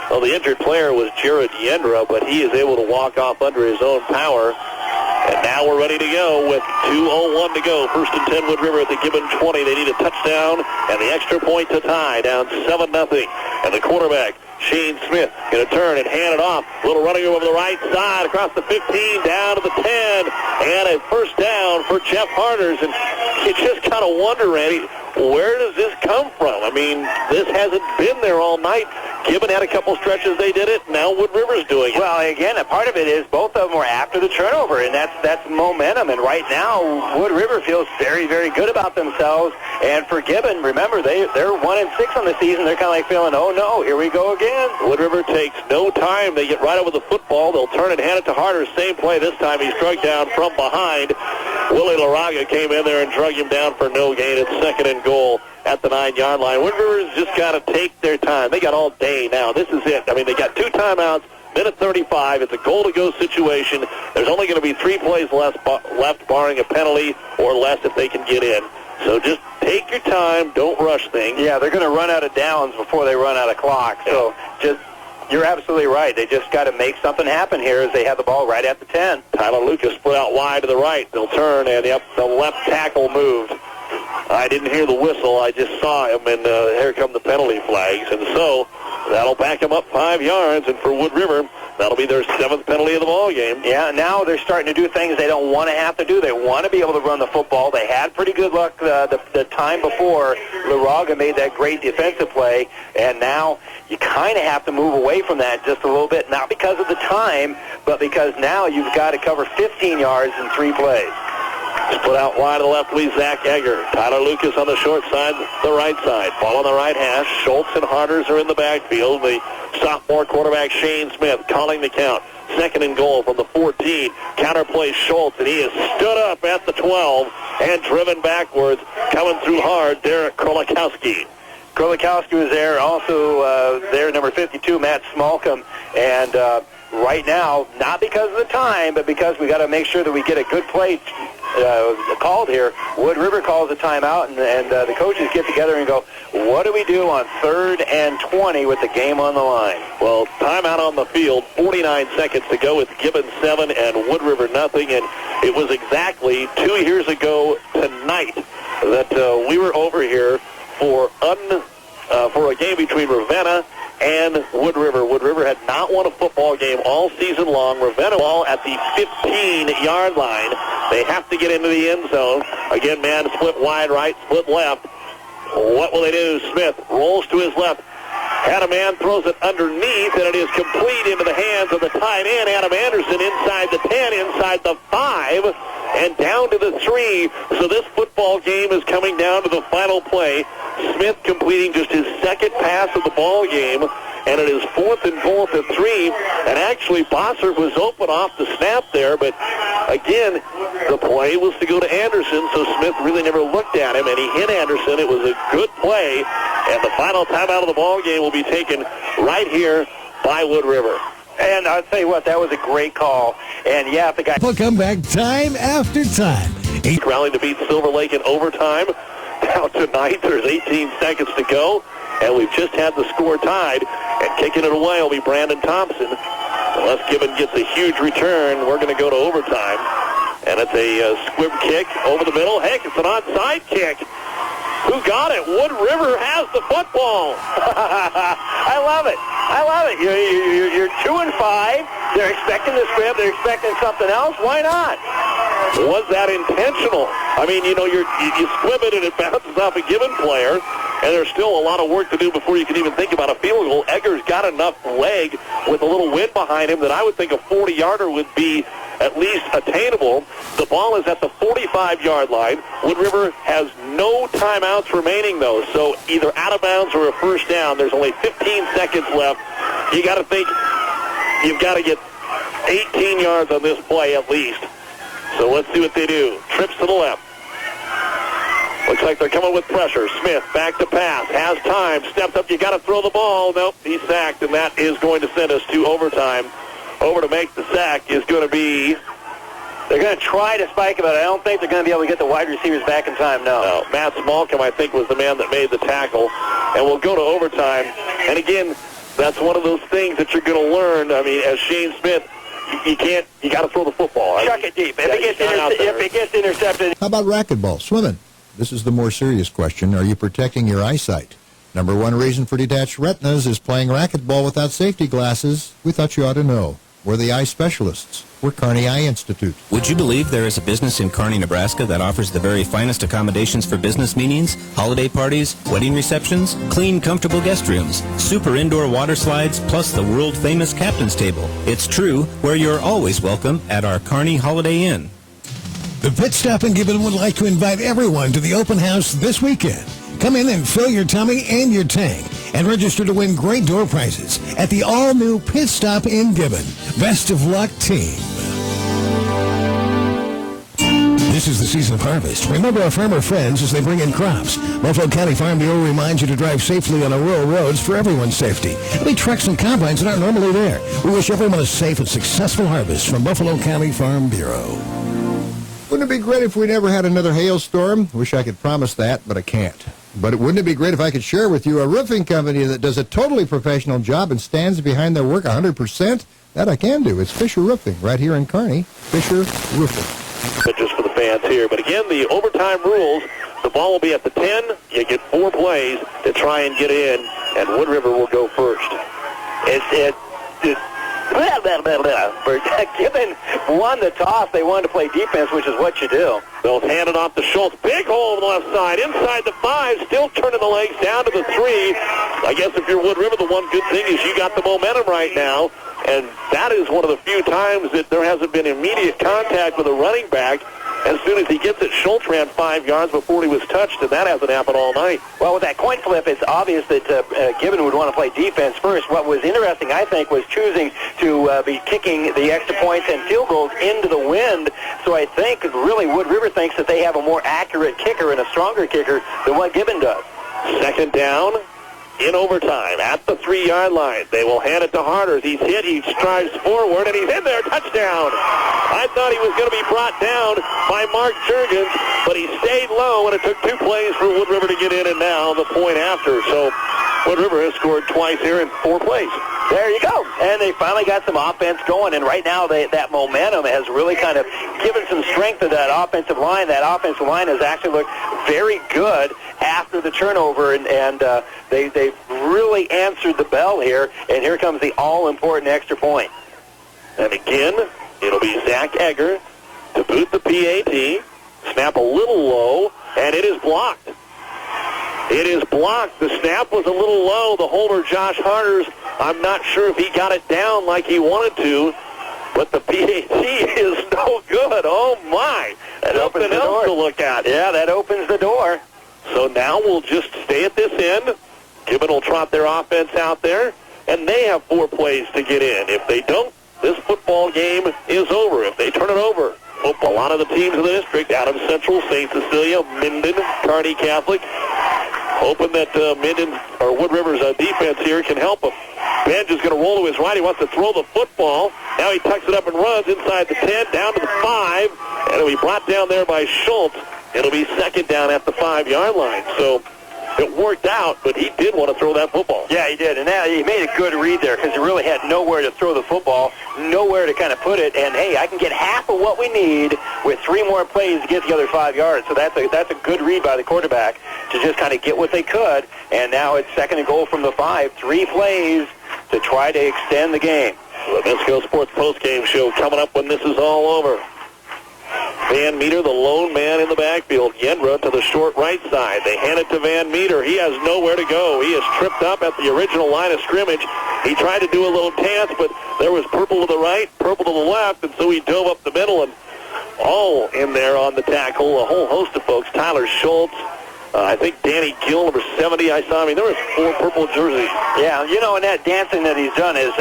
Well, the injured player was Jared Yendra, but he is able to walk off under his own power. And now we're ready to go with 2:01 to go. First and 10 Wood River at the Gibbon 20. They need a touchdown and the extra point to tie, down 7-0. And the quarterback, Shane Smith, going to turn and hand it off. A little running over the right side, across the 15, down to the 10. And a first down for Jeff Harners. And you just kind of wonder, Randy, where does this come from? I mean, this hasn't been there all night. Gibbon had a couple stretches they did it. Now Wood River's doing it. Well, again, a part of it is both of them were after the turnover, and that's momentum. And right now, Wood River feels very, very good about themselves. And for Gibbon, remember, they're 1-6 on the season. They're kind of like feeling, oh no, here we go again. Wood River takes no time. They get right over the football. They'll turn and hand it to Harder. Same play this time. He struck down from behind. Willie Laraga came in there and drug him down for no gain. It's second and goal at the 9-yard line. Wood River's just got to take their time. They got all day now. This is it. I mean, they got 2 timeouts, minute 35. It's a goal-to-go situation. There's only going to be 3 plays left, barring a penalty or less if they can get in. So just take your time. Don't rush things. Yeah, they're going to run out of downs before they run out of clock. So you're absolutely right. They just got to make something happen here as they have the ball right at the 10. Tyler Lucas split out wide to the right. They'll turn, and the left tackle moved. I didn't hear the whistle. I just saw him, and here come the penalty flags. And so that'll back them up 5 yards, and for Wood River, that'll be their 7th penalty of the ball game. Yeah, now they're starting to do things they don't want to have to do. They want to be able to run the football. They had pretty good luck the time before Laraga made that great defensive play, and now you kind of have to move away from that just a little bit, not because of the time, but because now you've got to cover 15 yards in 3 plays. Split out wide to the left, Zach Egger. Tyler Lucas on the short side, the right side. Ball on the right hash. Schultz and Harters are in the backfield. The sophomore quarterback, Shane Smith, calling the count. Second and goal from the 14. Counterplay Schultz, and he is stood up at the 12 and driven backwards. Coming through hard, Derek Krolikowski. Krolikowski was there. Also there, number 52, Matt Smallcomb. And right now, not because of the time, but because we got to make sure that we get a good play called here. Wood River calls a timeout, and the coaches get together and go, what do we do on 3rd and 20 with the game on the line? Well, timeout on the field, 49 seconds to go. It's Gibbon 7 and Wood River nothing, and it was exactly 2 years ago tonight that we were over here for a game between Ravenna and Wood River. Wood River had not won a football game all season long. Ravenna ball at the 15-yard line. They have to get into the end zone. Again, man split wide right, split left. What will they do? Smith rolls to his left. Adam Mann throws it underneath, and it is complete into the hands of the tight end, Adam Anderson, inside the 10, inside the 5, and down to the 3. So this football game is coming down to the final play. Smith completing just his 2nd pass of the ball game, and it is 4th and goal at 3. And actually, Bossert was open off the snap there, but again, the play was to go to Anderson, so Smith really never looked at him, and he hit Anderson. It was a good play, and the final timeout of the ball game will be taken right here by Wood River. And I'll tell you what, that was a great call. And yeah, if the guy... We'll come back time after time. Rallying to beat Silver Lake in overtime. Now tonight, there's 18 seconds to go, and we've just had the score tied. And kicking it away will be Brandon Thompson. Unless Gibbon gets a huge return, we're going to go to overtime. And it's a squib kick over the middle. Heck, it's an onside kick. Who got it? Wood River has the football. I love it. I love it. You're 2-5. They're expecting the squib. They're expecting something else. Why not? Was that intentional? I mean, you squib it and it bounces off a Gibbon player. and there's still a lot of work to do before you can even think about a field goal. Egger's got enough leg with a little wind behind him that I would think a 40-yarder would be at least attainable. The ball is at the 45-yard line. Wood River has no timeouts remaining, though, so either out of bounds or a first down. There's only 15 seconds left. You got to think you've got to get 18 yards on this play at least. So let's see what they do. Trips to the left. Looks like they're coming with pressure. Smith back to pass. Has time. Steps up. You got to throw the ball. Nope, he's sacked, and that is going to send us to overtime. Over to make the sack is going to be... They're going to try to spike it, but I don't think they're going to be able to get the wide receivers back in time, no. Matt Smallcombe, I think, was the man that made the tackle. And we'll go to overtime. And again, that's one of those things that you're going to learn. I mean, as Shane Smith, you got to throw the football. Chuck it deep. If it gets intercepted. How about racquetball, swimming? This is the more serious question. Are you protecting your eyesight? Number one reason for detached retinas is playing racquetball without safety glasses. We thought you ought to know. We're the eye specialists. We're Kearney Eye Institute. Would you believe there is a business in Kearney, Nebraska that offers the very finest accommodations for business meetings, holiday parties, wedding receptions, clean, comfortable guest rooms, super indoor water slides, plus the world-famous captain's table? It's true, where you're always welcome at our Kearney Holiday Inn. The Pit Stop in Gibbon would like to invite everyone to the open house this weekend. Come in and fill your tummy and your tank and register to win great door prizes at the all-new Pit Stop in Gibbon. Best of luck, team. This is the season of harvest. Remember our farmer friends as they bring in crops. Buffalo County Farm Bureau reminds you to drive safely on our rural roads for everyone's safety. There'll be trucks and combines that aren't normally there. We wish everyone a safe and successful harvest from Buffalo County Farm Bureau. Wouldn't it be great if we never had another hailstorm? Wish I could promise that, but I can't. But wouldn't it be great if I could share with you a roofing company that does a totally professional job and stands behind their work 100%? That I can do. It's Fisher Roofing, right here in Kearney. Fisher Roofing. But just for the fans here. But again, the overtime rules, the ball will be at the 10. You get 4 plays to try and get in, and Wood River will go first. Gibbon won the toss. They wanted to play defense, which is what you do. They'll hand it off to Schultz. Big hole on the left side. Inside the 5. Still turning the legs down to the 3. I guess if you're Wood River, the one good thing is you got the momentum right now. And that is one of the few times that there hasn't been immediate contact with a running back. As soon as he gets it, Schultz ran 5 yards before he was touched, and that hasn't happened all night. Well, with that coin flip, it's obvious that Gibbon would want to play defense first. What was interesting, I think, was choosing to be kicking the extra points and field goals into the wind. So I think, really, Wood River thinks that they have a more accurate kicker and a stronger kicker than what Gibbon does. Second down. In overtime, at the 3-yard line. They will hand it to Harders. He's hit, he strives forward, and he's in there. Touchdown! I thought he was going to be brought down by Mark Jurgens, but he stayed low, and it took 2 plays for Wood River to get in, and now the point after. So Wood River has scored twice here in 4 plays. There you go. And they finally got some offense going, and right now that momentum has really kind of given some strength to that offensive line. That offensive line has actually looked very good after the turnover, and they've really answered the bell here, and here comes the all-important extra point. And again, it'll be Zach Egger to boot the PAT, snap a little low, and it is blocked. It is blocked. The snap was a little low. The holder, Josh Harders, I'm not sure if he got it down like he wanted to, but the PAT is no good. Oh, my. That opens the door. To look at. Yeah, that opens the door. So now we'll just stay at this end. Gibbon will trot their offense out there, and they have 4 plays to get in. If they don't, this football game is over. If they turn it over, a lot of the teams in the district, Adams Central, St. Cecilia, Minden, Kearney Catholic, hoping that Minden or Wood River's defense here can help them. Benj is going to roll to his right. He wants to throw the football. Now he tucks it up and runs inside the 10, down to the 5, and it'll be brought down there by Schultz. It'll be second down at the 5-yard line. So it worked out, but he did want to throw that football. Yeah, he did, and he made a good read there because he really had nowhere to throw the football, nowhere to kind of put it, and, hey, I can get half of what we need with 3 more plays to get the other 5 yards. So that's a good read by the quarterback to just kind of get what they could, and now it's second and goal from the 5. 3 plays to try to extend the game. The Bisco Sports postgame show coming up when this is all over. Van Meter, the lone man in the backfield. Yendra to the short right side. They hand it to Van Meter. He has nowhere to go. He is tripped up at the original line of scrimmage. He tried to do a little dance, but there was purple to the right, purple to the left, and so he dove up the middle, and all in there on the tackle, a whole host of folks. Tyler Schultz, I think Danny Gill, number 70, I saw. I mean, there was 4 purple jerseys. Yeah, you know, and that dancing that he's done is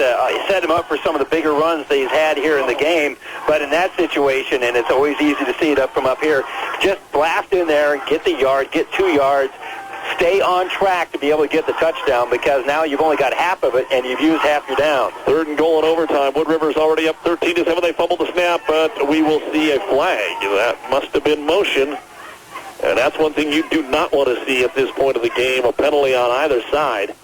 set him up for some of the bigger runs that he's had here in the game. But in that situation, and it's always easy to see it up from up here, just blast in there and get the yard, get 2 yards, stay on track to be able to get the touchdown, because now you've only got half of it and you've used half your down. 3rd and goal in overtime. Wood River's already up 13-7. They fumbled the snap, but we will see a flag. That must have been motion. And that's one thing you do not want to see at this point of the game, a penalty on either side.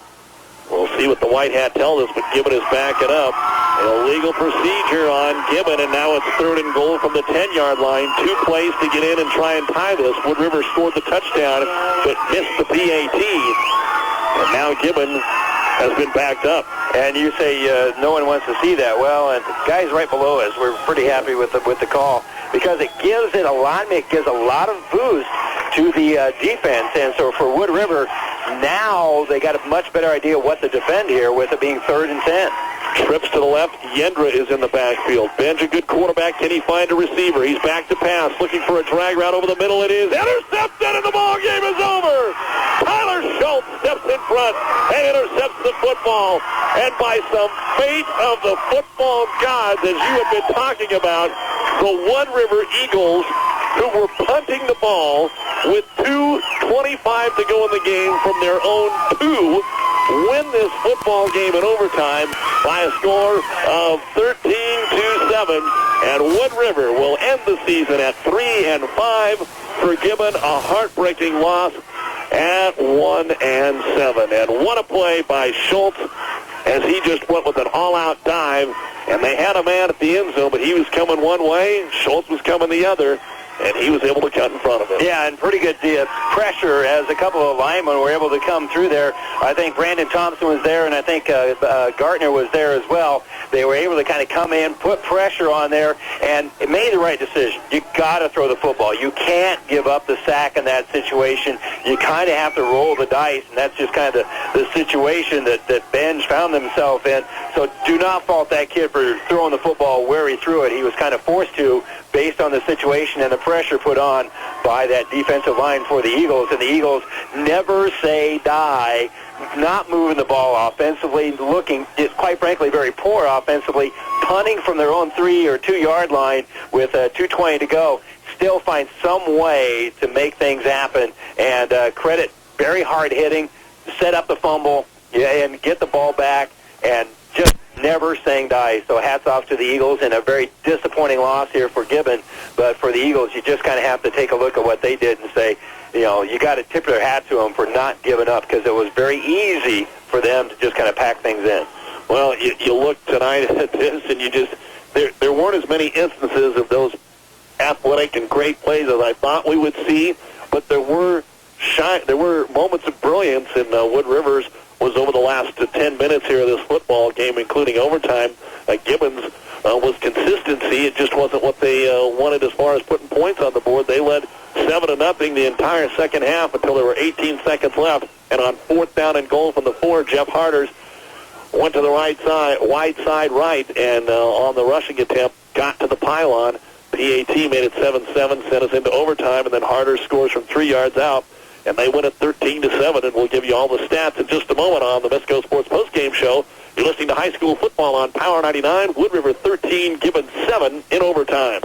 We'll see what the white hat tells us, but Gibbon is backing up. Illegal procedure on Gibbon, and now it's 3rd and goal from the 10-yard line. 2 plays to get in and try and tie this. Wood River scored the touchdown, but missed the PAT. And now Gibbon has been backed up. And you say no one wants to see that. Well, and the guys right below us, we're pretty happy with the call, because it gives it a lot. It gives a lot of boost to the defense. And so for Wood River, now they got a much better idea what to defend here, with it being 3rd and 10. Trips to the left. Yendra is in the backfield. Ben's a good quarterback. Can he find a receiver? He's back to pass, looking for a drag route over the middle. It is intercepted, and the ball game is over. Tyler Schultz steps in front and intercepts the football. And by some fate of the football gods, as you have been talking about, the Wood River Eagles, who were punting the ball with 2:25 to go in the game from their own 2, win this football game in overtime by a score of 13-7, and Wood River will end the season at 3-5. For Gibbon, a heartbreaking loss at 1-7. And what a play by Schultz, as he just went with an all-out dive, and they had a man at the end zone, but he was coming one way, Schultz was coming the other, and he was able to cut in front of him. Yeah, and pretty good pressure as a couple of linemen were able to come through there. I think Brandon Thompson was there, and I think Gartner was there as well. They were able to kind of come in, put pressure on there, and it made the right decision. You got to throw the football. You can't give up the sack in that situation. You kind of have to roll the dice, and that's just kind of the situation that Benj found himself in. So do not fault that kid for throwing the football where he threw it. He was kind of forced to, based on the situation and the pressure put on by that defensive line for the Eagles. And the Eagles never say die, not moving the ball offensively, looking, just quite frankly, very poor offensively, punting from their own 3 or 2 yard line with 2:20 to go. Still find some way to make things happen, and credit very hard hitting, set up the fumble, and get the ball back, and just never saying die. So hats off to the Eagles, and a very disappointing loss here for Gibbon. But for the Eagles, you just kind of have to take a look at what they did and say, you know, you got to tip their hat to them for not giving up, because it was very easy for them to just kind of pack things in. Well, you look tonight at this, and you just, there weren't as many instances of those athletic and great plays as I thought we would see, but there were moments of brilliance in Wood River's was over the last 10 minutes here of this football game, including overtime. Gibbons was consistency. It just wasn't what they wanted as far as putting points on the board. They led 7-0 the entire second half until there were 18 seconds left. And on 4th down and goal from the 4, Jeff Harders went to the right side, wide side right, and on the rushing attempt, got to the pylon. PAT made it 7-7, sent us into overtime, and then Harders scores from 3 yards out. And they win it 13-7, and we'll give you all the stats in just a moment on the Misco Sports Postgame Show. You're listening to high school football on Power 99, Wood River 13, Gibbon 7 in overtime.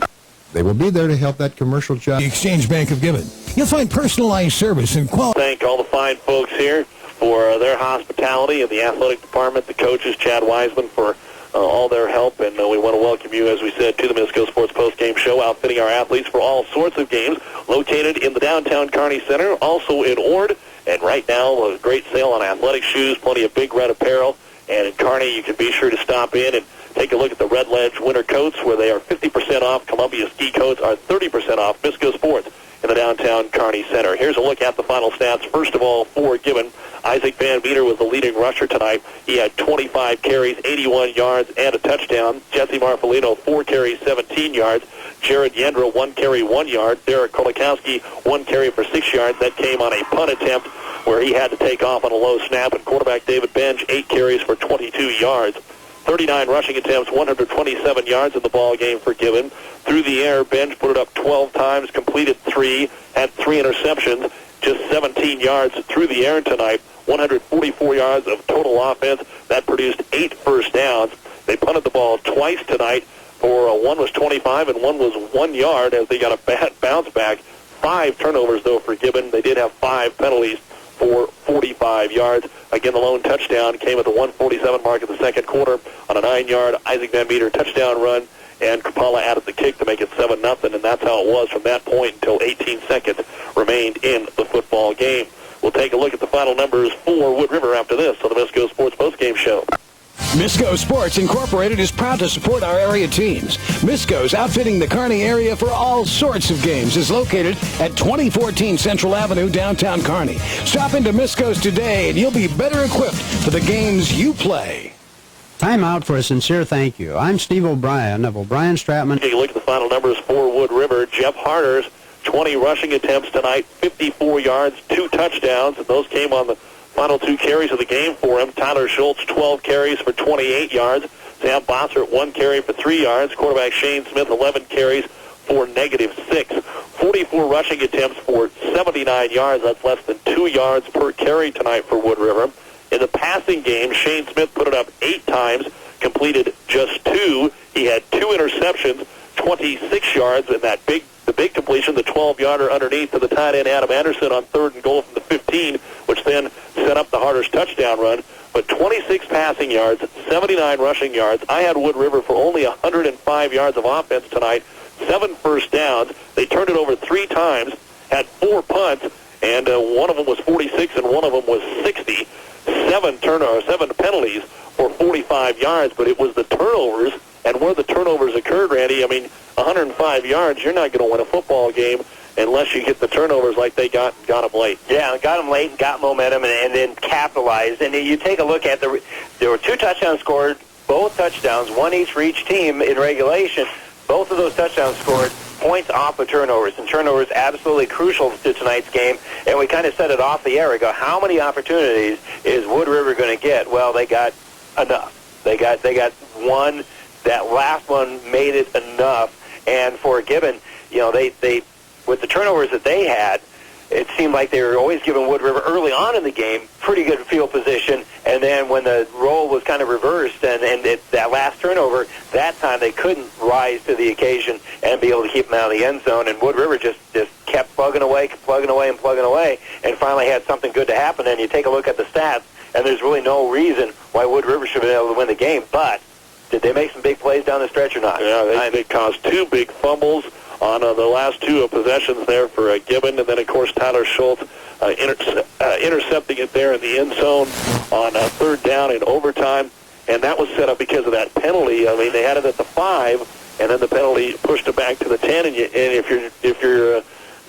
They will be there to help that commercial job. The Exchange Bank of Gibbon. You'll find personalized service and quality. Thank all the fine folks here for their hospitality, and the athletic department, the coaches, Chad Wiseman, for all their help, and we want to welcome you, as we said, to the Misco Sports Postgame Show, outfitting our athletes for all sorts of games, located in the downtown Kearney Center, also in Ord, and right now, a great sale on athletic shoes, plenty of Big Red apparel, and in Kearney, you can be sure to stop in and take a look at the Red Ledge winter coats, where they are 50% off. Columbia ski coats are 30% off. Misco Sports in the downtown Kearney Center. Here's a look at the final stats. First of all, for Gibbon, Isaac Van Meter was the leading rusher tonight. He had 25 carries, 81 yards, and a touchdown. Jesse Marfolino, 4 carries, 17 yards. Jared Yendra, 1 carry, 1 yard. Derek Kolikowski, 1 carry for 6 yards. That came on a punt attempt where he had to take off on a low snap. And quarterback David Benj, 8 carries for 22 yards. 39 rushing attempts, 127 yards in the ball game for Gibbon. Through the air, Benj put it up 12 times, completed 3, had 3 interceptions, just 17 yards through the air tonight. 144 yards of total offense. That produced 8 first downs. They punted the ball twice tonight. For one was 25 and one was 1 yard as they got a bad bounce back. 5 turnovers, though, for Gibbon. They did have 5 penalties for 45 yards. Again, the lone touchdown came at the 1:47 mark of the second quarter on a 9-yard Isaac Van Meter touchdown run, and Kapala added the kick to make it 7-0, and that's how it was from that point until 18 seconds remained in the football game. We'll take a look at the final numbers for Wood River after this on the Misco Sports Postgame Show. Misco Sports Incorporated is proud to support our area teams. Misco's outfitting the Kearney area for all sorts of games is located at 2014 Central Avenue, downtown Kearney. Stop into Misco's today and you'll be better equipped for the games you play. Time out for a sincere thank you. I'm Steve O'Brien of O'Brien Stratman. Take a look at the final numbers for Wood River. Jeff Harder's 20 rushing attempts tonight, 54 yards, 2 touchdowns, and those came on the final 2 carries of the game for him. Tyler Schultz, 12 carries for 28 yards. Sam Bossert, 1 carry for 3 yards. Quarterback Shane Smith, 11 carries for -6. 44 rushing attempts for 79 yards. That's less than 2 yards per carry tonight for Wood River. In the passing game, Shane Smith put it up 8 times, completed just 2. He had 2 interceptions, 26 yards, and the big completion, the 12-yarder underneath to the tight end Adam Anderson on 3rd and goal from the 15, which then set up the Harder's touchdown run. But 26 passing yards, 79 rushing yards. I had Wood River for only 105 yards of offense tonight, 7 first downs. They turned it over 3 times, had 4 punts, and one of them was 46 and one of them was 60. 7 penalties for 45 yards, but it was the turnovers, and where the turnovers occurred, Randy, I mean, 105 yards, you're not going to win a football game unless you get the turnovers like they got them late. Yeah, got them late and got momentum and then capitalized. And you take a look at there were 2 touchdowns scored, both touchdowns, 1 each for each team in regulation. Both of those touchdowns scored points off of turnovers, and turnovers absolutely crucial to tonight's game. And we kind of said it off the air. We go, how many opportunities is Wood River going to get? Well, they got enough. They got 1. That last one made it enough. And for Gibbon, you know, they with the turnovers that they had, it seemed like they were always giving Wood River early on in the game pretty good field position, and then when the role was kind of reversed and that last turnover, that time they couldn't rise to the occasion and be able to keep them out of the end zone, and Wood River just kept plugging away, and finally had something good to happen. And you take a look at the stats, and there's really no reason why Wood River should be able to win the game, but did they make some big plays down the stretch or not? Yeah, they caused 2 big fumbles on the last 2 possessions there for Gibbon, and then, of course, Tyler Schultz intercepting it there in the end zone on 3rd down in overtime, and that was set up because of that penalty. I mean, they had it at the 5, and then the penalty pushed it back to the 10, and if you're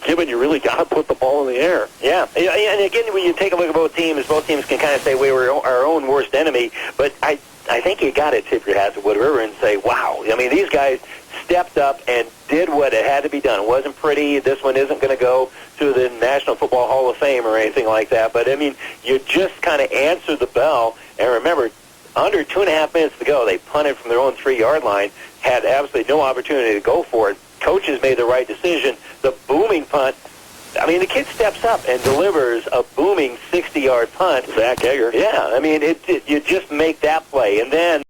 Gibbon, you really got to put the ball in the air. Yeah, and again, when you take a look at both teams can kind of say we were our own worst enemy, but I think you got to tip your hat to Wood River and say, wow. I mean, these guys stepped up and did what it had to be done. It wasn't pretty. This one isn't going to go to the National Football Hall of Fame or anything like that. But, I mean, you just kind of answered the bell. And remember, under 2.5 minutes to go, they punted from their own 3-yard line, had absolutely no opportunity to go for it. Coaches made the right decision. The booming punt, I mean, the kid steps up and delivers a booming 60-yard punt. Zach Egger. Yeah, I mean, you just make that play. And then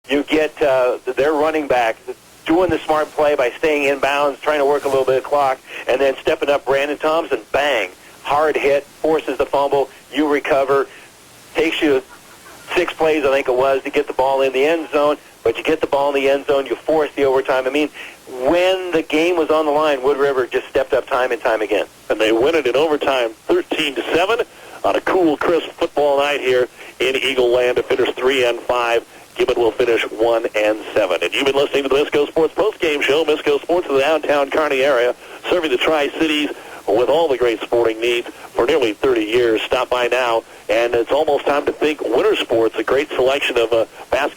you get their running back doing the smart play by staying in bounds, trying to work a little bit of clock, and then stepping up Brandon Thompson, bang, hard hit, forces the fumble, you recover, takes you 6 plays, I think it was, to get the ball in the end zone, but you get the ball in the end zone, you force the overtime. I mean, when the game was on the line, Wood River just stepped up time and time again. And they win it in overtime 13-7 on a cool, crisp football night here in Eagle Land to finish 3-5. Gibbon will finish 1-7. And you've been listening to the Misco Sports Postgame Show. Misco Sports in the downtown Kearney area, serving the Tri-Cities with all the great sporting needs for nearly 30 years. Stop by now, and it's almost time to think winter sports. A great selection of basketball